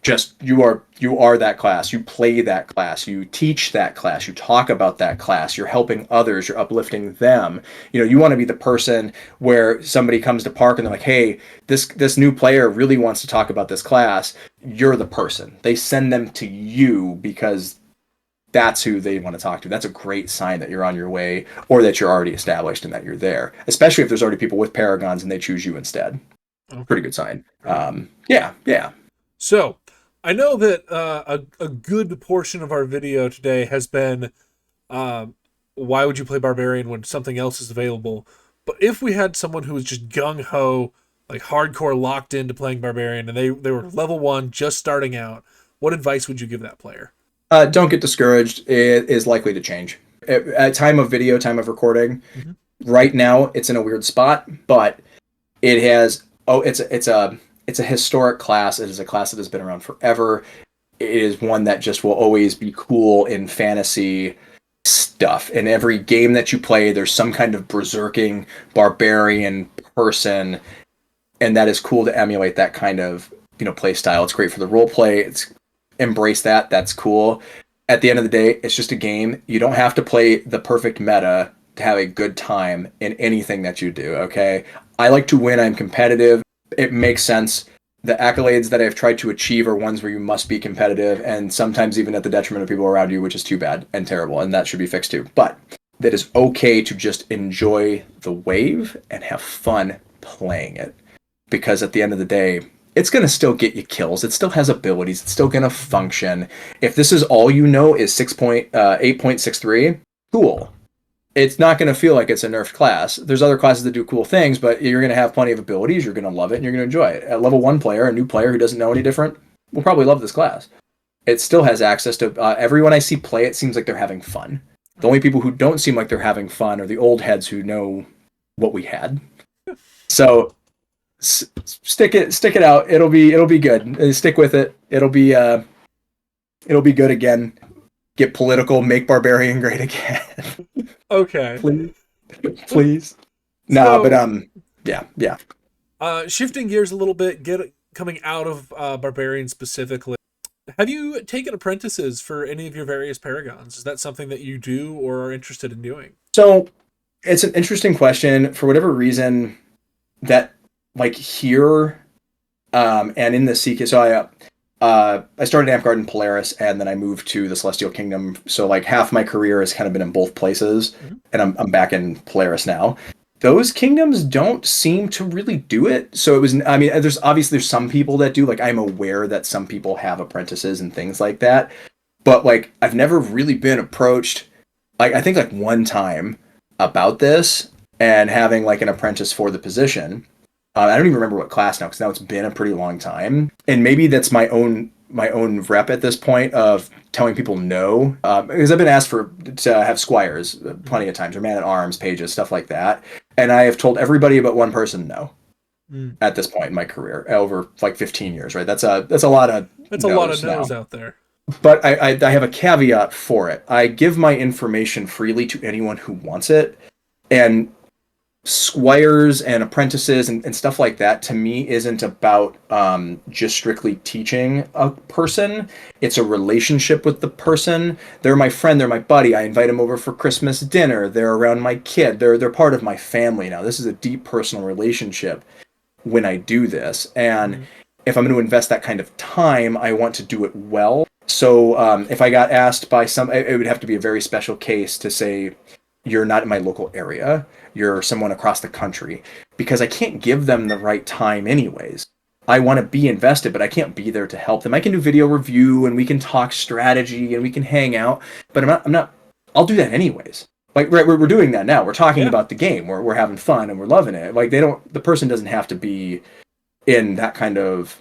Just, you are that class. You play that class. You teach that class. You talk about that class. You're helping others. You're uplifting them. You know, you want to be the person where somebody comes to Park and they're like, hey, this new player really wants to talk about this class. You're the person. They send them to you because that's who they want to talk to. That's a great sign that you're on your way, or that you're already established and that you're there, especially if there's already people with Paragons and they choose you instead. Okay. Pretty good sign. Yeah. So, I know that a good portion of our video today has been, why would you play Barbarian when something else is available? But if we had someone who was just gung-ho, like hardcore locked into playing Barbarian, and they were level 1, just starting out, what advice would you give that player? Don't get discouraged. It is likely to change. At time of video, time of recording, right now it's in a weird spot, but it has, it's a historic class. It is a class that has been around forever. It is one that just will always be cool in fantasy stuff. In every game that you play, there's some kind of berserking barbarian person, and that is cool to emulate that kind of, you know, play style. It's great for the role play. It's embrace that. That's cool. At the end of the day, it's just a game. You don't have to play the perfect meta to have a good time in anything that you do, okay? I like to win. I'm competitive. It makes sense. The accolades that I've tried to achieve are ones where you must be competitive, and sometimes even at the detriment of people around you, which is too bad and terrible, and that should be fixed too. But that is okay to just enjoy the wave and have fun playing it. Because at the end of the day, it's going to still get you kills. It still has abilities. It's still going to function. If this is all you know is 8.63, cool. It's not going to feel like it's a nerfed class. There's other classes that do cool things, but you're going to have plenty of abilities. You're going to love it, and you're going to enjoy it. At level 1 player, a new player who doesn't know any different, will probably love this class. It still has access to... everyone I see play it seems like they're having fun. The only people who don't seem like they're having fun are the old heads who know what we had. So... stick it out. It'll be good. Stick with it. It'll be good again. Get political. Make Barbarian great again. Okay. Please. No, but yeah. Shifting gears a little bit, coming out of Barbarian specifically. Have you taken apprentices for any of your various Paragons? Is that something that you do or are interested in doing? So it's an interesting question. For whatever reason, that like here, and in the CK, so I started Amtgard in Polaris, and then I moved to the Celestial Kingdom. So like half my career has kind of been in both places, and I'm back in Polaris now. Those kingdoms don't seem to really do it. So it was, I mean, there's some people that do. Like, I'm aware that some people have apprentices and things like that, but like I've never really been approached. Like, I think like one time about this and having like an apprentice for the position. I don't even remember what class now, because now it's been a pretty long time. And maybe that's my own rep at this point of telling people no. Because I've been asked to have squires plenty of times, or man-at-arms, pages, stuff like that. And I have told everybody but one person no at this point in my career, over like 15 years, right? That's a lot of no's out there. But I have a caveat for it. I give my information freely to anyone who wants it. And squires and apprentices and stuff like that, to me, isn't about just strictly teaching a person. It's a relationship with the person. They're my friend. They're my buddy. I invite them over for Christmas dinner. They're around my kid. They're part of my family now. This is a deep personal relationship when I do this. And if I'm going to invest that kind of time, I want to do it well. So if I got asked by it would have to be a very special case to say, you're not in my local area, you're someone across the country, because I can't give them the right time anyways. I want to be invested, but I can't be there to help them. I can do video review and we can talk strategy and we can hang out, but I'll do that anyways. Like, right, we're doing that now. We're talking about the game. We're having fun and we're loving it. Like, the person doesn't have to be in that kind of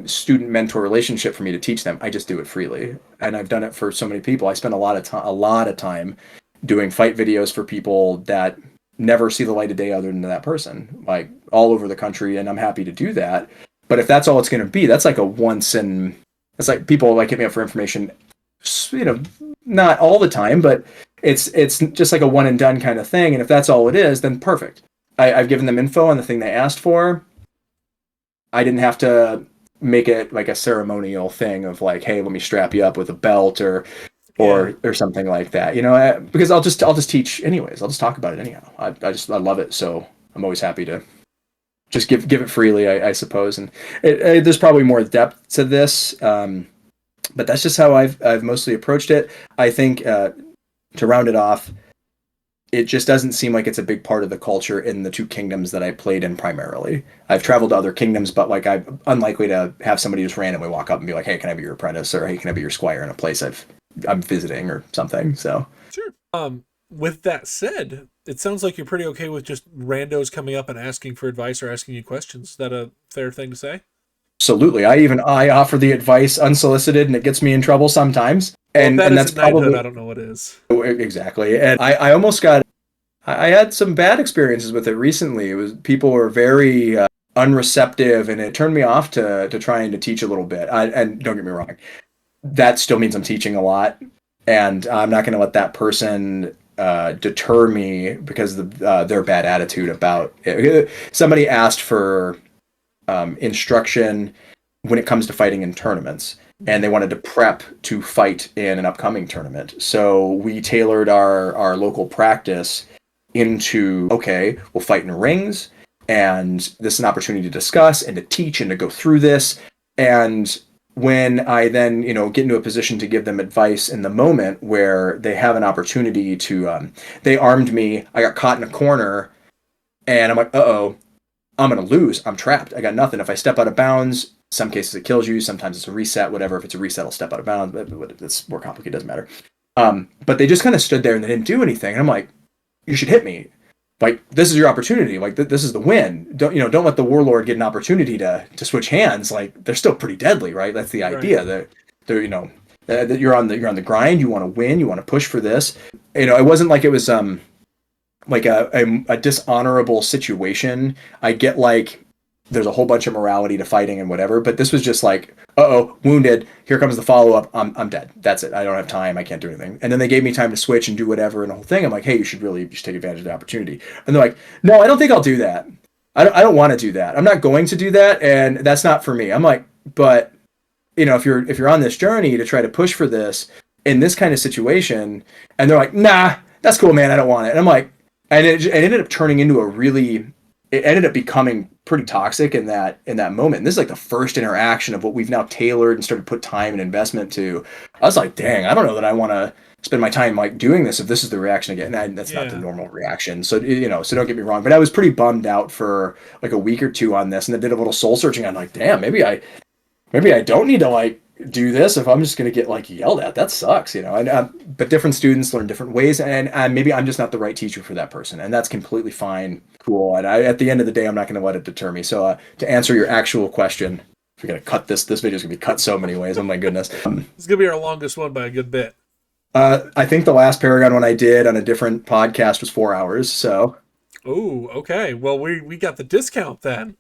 student mentor relationship for me to teach them. I just do it freely. And I've done it for so many people. I spend a lot of time doing fight videos for people that never see the light of day other than that person, like all over the country. And I'm happy to do that. But if that's all it's going to be, that's like it's like people like hit me up for information, not all the time, but it's just like a one and done kind of thing. And if that's all it is, then perfect. I've given them info on the thing they asked for. I didn't have to make it like a ceremonial thing of like, hey, let me strap you up with a belt or something like that, because I'll just teach anyways. I'll just talk about it anyhow. I love it. So I'm always happy to just give it freely, I suppose. And there's probably more depth to this. But that's just how I've mostly approached it. I think, to round it off, it just doesn't seem like it's a big part of the culture in the two kingdoms that I played in primarily. I've traveled to other kingdoms, but like I'm unlikely to have somebody just randomly walk up and be like, hey, can I be your apprentice? Or hey, can I be your squire in a place I'm visiting or something? So sure. With that said, it sounds like you're pretty okay with just randos coming up and asking for advice or asking you questions. Is that a fair thing to say? Absolutely. I offer the advice unsolicited, and it gets me in trouble sometimes. And that's Knighthood, probably, I don't know what it is. Exactly. And I had some bad experiences with it recently. People were very unreceptive, and it turned me off to trying to teach a little bit. And don't get me wrong, that still means I'm teaching a lot, and I'm not going to let that person deter me because of their bad attitude about it. Somebody asked for instruction when it comes to fighting in tournaments, and they wanted to prep to fight in an upcoming tournament. So we tailored our local practice into, okay, we'll fight in rings, and this is an opportunity to discuss and to teach and to go through this. And when I then, get into a position to give them advice in the moment where they have an opportunity to, they armed me, I got caught in a corner, and I'm like, uh-oh, I'm going to lose. I'm trapped. I got nothing. If I step out of bounds, some cases it kills you. Sometimes it's a reset, whatever. If it's a reset, I'll step out of bounds. But it's more complicated. Doesn't matter. But they just kind of stood there and they didn't do anything. And I'm like, you should hit me. Like, this is your opportunity. Like, this is the win. Don't let the warlord get an opportunity to switch hands. Like, they're still pretty deadly, right? That's the idea. Right. That you're on the grind. You want to win. You want to push for this. It wasn't like it was like a dishonorable situation. I get like there's a whole bunch of morality to fighting and whatever, but this was just like, uh-oh, wounded, here comes the follow-up, I'm dead, that's it, I don't have time, I can't do anything. And then they gave me time to switch and do whatever and the whole thing. I'm like, hey, you should take advantage of the opportunity. And they're like, no, I don't think I'll do that. I don't want to do that. I'm not going to do that, and that's not for me. I'm like, but if you're on this journey to try to push for this in this kind of situation, and they're like, nah, that's cool, man, I don't want it. And I'm like, and it ended up turning into it ended up becoming pretty toxic in that moment. And this is like the first interaction of what we've now tailored and started to put time and investment to. I was like, dang, I don't know that I want to spend my time like doing this if this is the reaction again. And that's not the normal reaction. So, so don't get me wrong, but I was pretty bummed out for like a week or two on this, and I did a little soul searching. I'm like, damn, maybe I don't need to like do this if I'm just going to get like yelled at. That sucks, but different students learn different ways, and maybe I'm just not the right teacher for that person, and that's completely fine, cool. And at the end of the day, I'm not going to let it deter me. So to answer your actual question, if you're going to cut this video is going to be cut so many ways. Oh my goodness. It's going to be our longest one by a good bit. I think the last Paragon one I did on a different podcast was 4 hours. So. Oh, okay. Well, we got the discount then.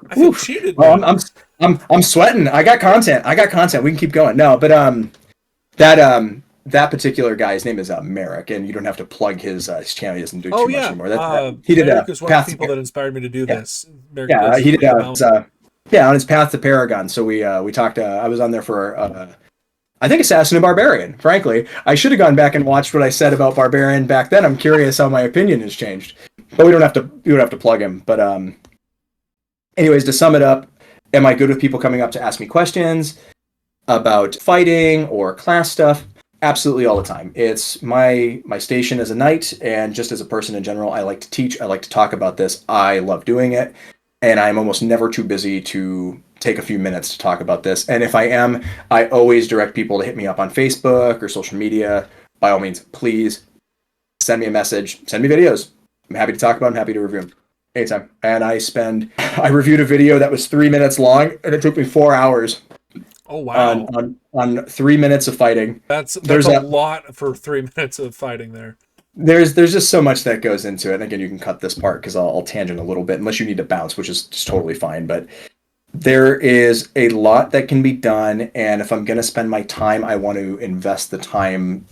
I feel cheated, Well, man. I'm sweating. I got content. We can keep going. No, but that particular guy's name is Merrick, and you don't have to plug his channel. He doesn't do Oh too much yeah, anymore. He did Merrick is one of the Path people to, that inspired me to do yeah, this. Merrick yeah, does he did the mount. on his path to Paragon. So we talked. I was on there for I think Assassin and Barbarian. Frankly, I should have gone back and watched what I said about Barbarian back then. I'm curious how my opinion has changed. But we don't have to plug him. But anyways, to sum it up, am I good with people coming up to ask me questions about fighting or class stuff? Absolutely, all the time. It's my station as a knight, and just as a person in general, I like to teach. I like to talk about this. I love doing it, and I'm almost never too busy to take a few minutes to talk about this. And if I am, I always direct people to hit me up on Facebook or social media. By all means, please send me a message, send me videos. I'm happy to talk about them, happy to review them anytime. And I reviewed a video that was 3 minutes long, and it took me 4 hours. Oh wow, on 3 minutes of fighting. That's a lot for 3 minutes of fighting there. There's just so much that goes into it. And again, you can cut this part because I'll tangent a little bit, unless you need to bounce, which is just totally fine. But there is a lot that can be done, and if I'm going to spend my time, I want to invest the time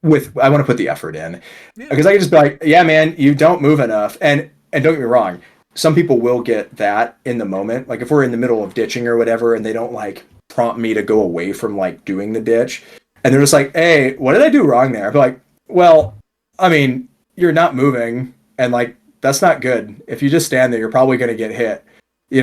I want to put the effort in. Because I can just be like, yeah, man, you don't move enough. And don't get me wrong, some people will get that in the moment. Like if we're in the middle of ditching or whatever, and they don't like prompt me to go away from like doing the ditch, and they're just like, hey, what did I do wrong there? I'd be like, well, I mean, you're not moving, and like that's not good. If you just stand there, you're probably going to get hit.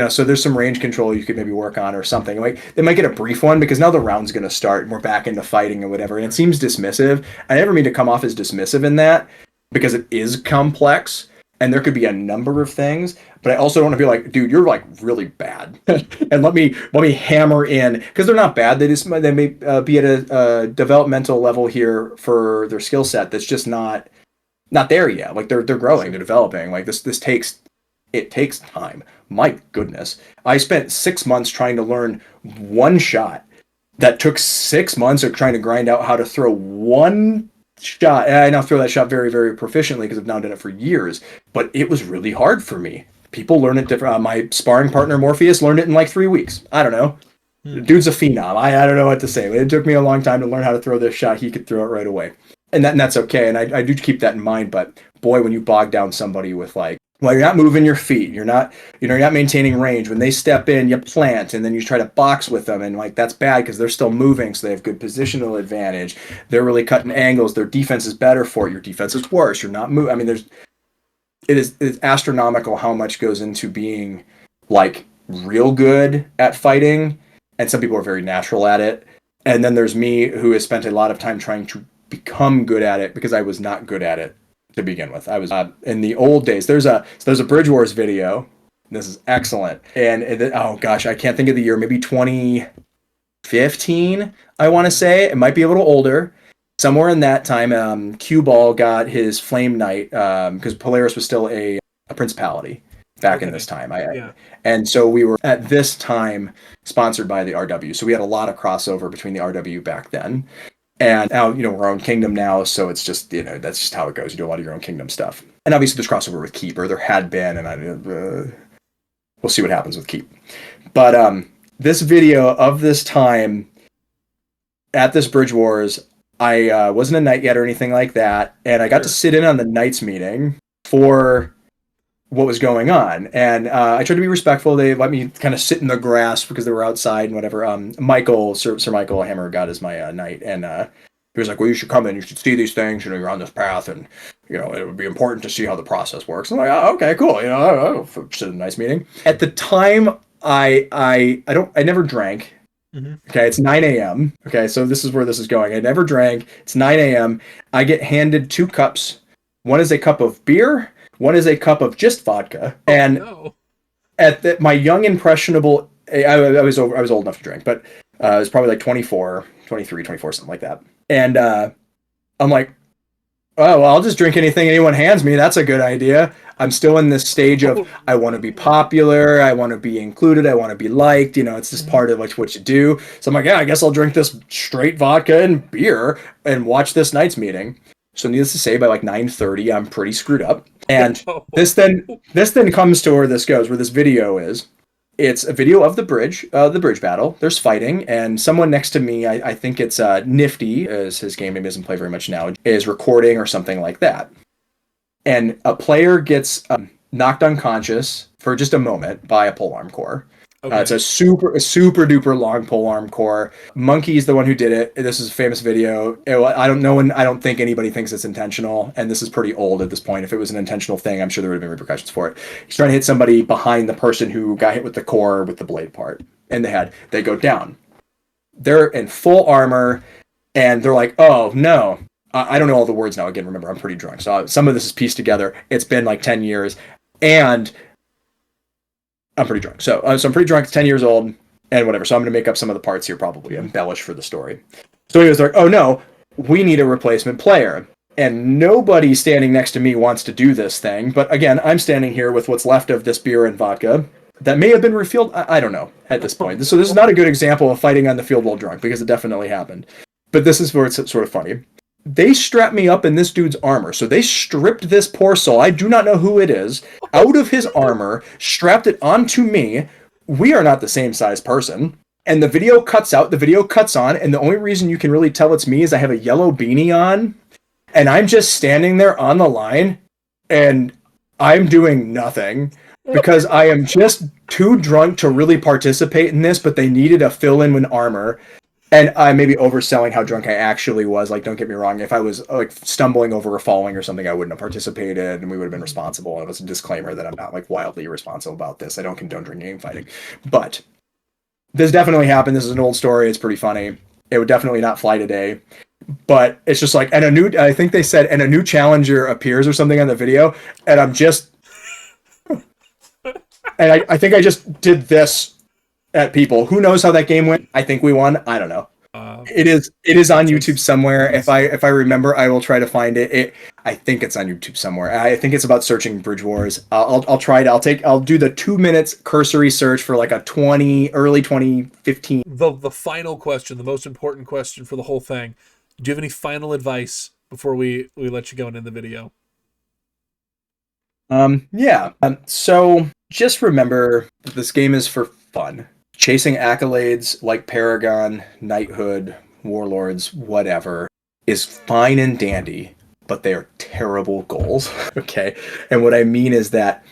So there's some range control you could maybe work on or something. Like they might get a brief one because now the round's going to start and we're back into fighting or whatever. And it seems dismissive. I never mean to come off as dismissive in that, because it is complex and there could be a number of things. But I also don't want to be like, dude, you're like really bad, and let me hammer in, because they're not bad. They may be at a developmental level here for their skill set that's just not there yet. Like they're growing, they're developing. Like this takes time. My goodness. I spent 6 months trying to learn one shot that took 6 months of trying to grind out how to throw one shot. And I now throw that shot very, very proficiently because I've now done it for years. But it was really hard for me. People learn it different. My sparring partner, Morpheus, learned it in like 3 weeks. I don't know. The dude's a phenom. I don't know what to say. It took me a long time to learn how to throw this shot. He could throw it right away. And that's okay. And I do keep that in mind. But boy, when you bog down somebody with like, well, you're not moving your feet, you're not maintaining range. When they step in, you plant, and then you try to box with them, and like that's bad because they're still moving, so they have good positional advantage. They're really cutting angles. Their defense is better for it. Your defense is worse. You're not moving. I mean, it is astronomical how much goes into being like real good at fighting, and some people are very natural at it. And then there's me, who has spent a lot of time trying to become good at it because I was not good at it to begin with. I was in the old days. There's a Bridge Wars video. This is excellent. And oh gosh, I can't think of the year. Maybe 2015, I want to say. It might be a little older. Somewhere in that time, Cue Ball got his Flame Knight, because Polaris was still a principality back in this time. And so we were at this time sponsored by the RW. So we had a lot of crossover between the RW back then. And now, we're our own kingdom now, so it's just, that's just how it goes. You do a lot of your own kingdom stuff. And obviously there's crossover with Keep, or there had been, and we'll see what happens with Keep. But this video of this time at this Bridge Wars, I wasn't a knight yet or anything like that, and I got to sit in on the Knights meeting for what was going on. And I tried to be respectful. They let me kind of sit in the grass because they were outside and whatever. Sir Michael Hammer got as my knight, and he was like, well, you should come in, you should see these things, you're on this path, and it would be important to see how the process works. I'm like, oh, okay, cool. I'll sit in a nice meeting. At the time, I never drank. Mm-hmm. Okay, it's 9 a.m. Okay, so this is where this is going. I never drank. It's 9 a.m. I get handed 2 cups. One is a cup of beer. One is a cup of just vodka. At my young impressionable, I was old enough to drink, but I was probably like 24, something like that. And I'm like, oh, well, I'll just drink anything anyone hands me. That's a good idea. I'm still in this stage of, I want to be popular. I want to be included. I want to be liked. It's just part of like what you do. So I'm like, yeah, I guess I'll drink this straight vodka and beer and watch this Knights meeting. So needless to say, by like 9:30, I'm pretty screwed up. And Oh. this then comes to where this goes, where this video is. It's a video of the bridge battle. There's fighting, and someone next to me, I think it's Nifty, as his game name, doesn't play very much now, is recording or something like that. And a player gets knocked unconscious for just a moment by a polearm core. Okay. It's a super duper long polearm core. Monkey's the one who did it. This is a famous video. I don't think anybody thinks it's intentional, and this is pretty old at this point. If it was an intentional thing, I'm sure there would have been repercussions for it. He's trying to hit somebody behind the person who got hit with the core with the blade part in the head. They go down. They're in full armor, and they're like, "Oh no." I don't know all the words now. Again, remember, I'm pretty drunk, so some of this is pieced together. It's been like 10 years, and I'm pretty drunk. So I'm pretty drunk, 10 years old, and whatever. So I'm going to make up some of the parts here, probably embellish for the story. So he was like, "Oh no, we need a replacement player." And nobody standing next to me wants to do this thing. But again, I'm standing here with what's left of this beer and vodka that may have been refilled. I don't know at this point. So this is not a good example of fighting on the field while drunk, because it definitely happened. But this is where it's sort of funny. They strapped me up in this dude's armor. So they stripped this poor soul, I do not know who it is, out of his armor, strapped it onto me. We are not the same size person. And the video cuts out, the video cuts on, and the only reason you can really tell it's me is I have a yellow beanie on, and I'm just standing there on the line, and I'm doing nothing because I am just too drunk to really participate in this, but they needed a fill-in with armor. And I may be overselling how drunk I actually was. Like, don't get me wrong. If I was like stumbling over or falling or something, I wouldn't have participated, and we would have been responsible. And it was a disclaimer that I'm not like wildly irresponsible about this. I don't condone drinking and fighting. But this definitely happened. This is an old story. It's pretty funny. It would definitely not fly today. But it's just like, I think they said, and a new challenger appears or something on the video. And I'm just, and I think I just did this at people. Who knows how that game went? I think we won. I don't know. It is on YouTube somewhere. If I remember, I will try to find it. I think it's on YouTube somewhere. I think it's about searching Bridge Wars. I'll try it. I'll do the 2 minutes cursory search for like a early 2015. The final question, the most important question for the whole thing. Do you have any final advice before we let you go and end the video? Yeah. So just remember that this game is for fun. Chasing accolades like Paragon, Knighthood, Warlords, whatever, is fine and dandy, but they are terrible goals, okay? And what I mean is that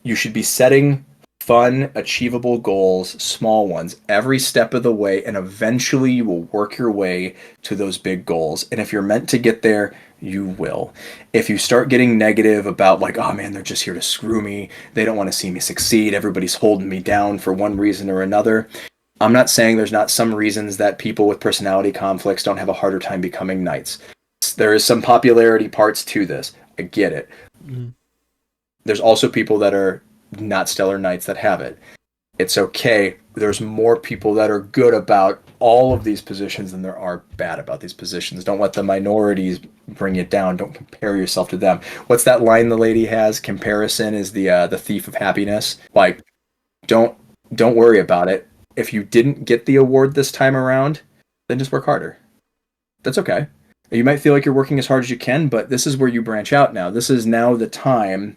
you should be setting fun, achievable goals, small ones, every step of the way, and eventually you will work your way to those big goals. And if you're meant to get there, you will. If you start getting negative about like, oh man, they're just here to screw me, they don't want to see me succeed, everybody's holding me down for one reason or another. I'm not saying there's not some reasons that people with personality conflicts don't have a harder time becoming knights. There is some popularity parts to this. I get it. Mm-hmm. There's also people that are not stellar knights that have it. It's okay. There's more people that are good about all of these positions than there are bad about these positions. Don't let the minorities bring you down. Don't compare yourself to them. What's that line the lady has? Comparison is the thief of happiness. Like, don't worry about it. If you didn't get the award this time around, then just work harder. That's okay. You might feel like you're working as hard as you can, but this is where you branch out now. This is now the time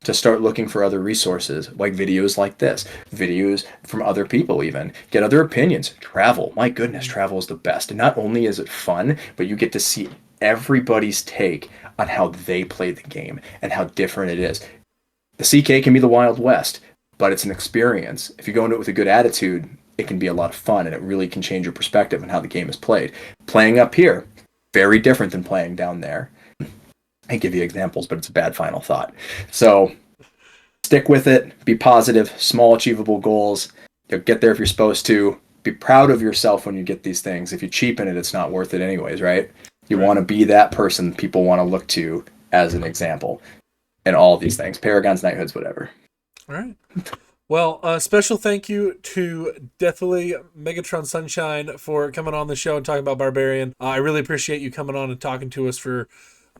to start looking for other resources, like videos like this, videos from other people even. Get other opinions. Travel. My goodness, travel is the best. And not only is it fun, but you get to see everybody's take on how they play the game and how different it is. The CK can be the Wild West, but it's an experience. If you go into it with a good attitude, it can be a lot of fun, and it really can change your perspective on how the game is played. Playing up here, very different than playing down there. I give you examples, but it's a bad final thought. So stick with it. Be positive. Small, achievable goals. You'll get there if you're supposed to. Be proud of yourself when you get these things. If you cheapen it, it's not worth it anyways, right? You want to be that person people want to look to as an example in all of these things. Paragons, Knighthoods, whatever. All right. Well, special thank you to Deathlilly Megatron Sunshine for coming on the show and talking about Barbarian. I really appreciate you coming on and talking to us for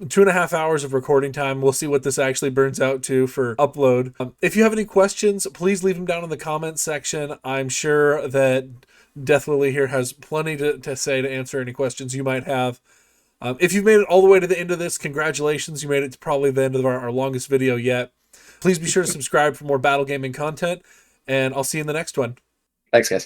2.5 hours of recording time. We'll see what this actually burns out to for upload. If you have any questions, please leave them down in the comments section. I'm sure that Deathlilly here has plenty to say to answer any questions you might have. If you've made it all the way to the end of this, congratulations. You made it to probably the end of our longest video yet. Please be sure to subscribe for more battle gaming content, and I'll see you in the next one. Thanks, guys.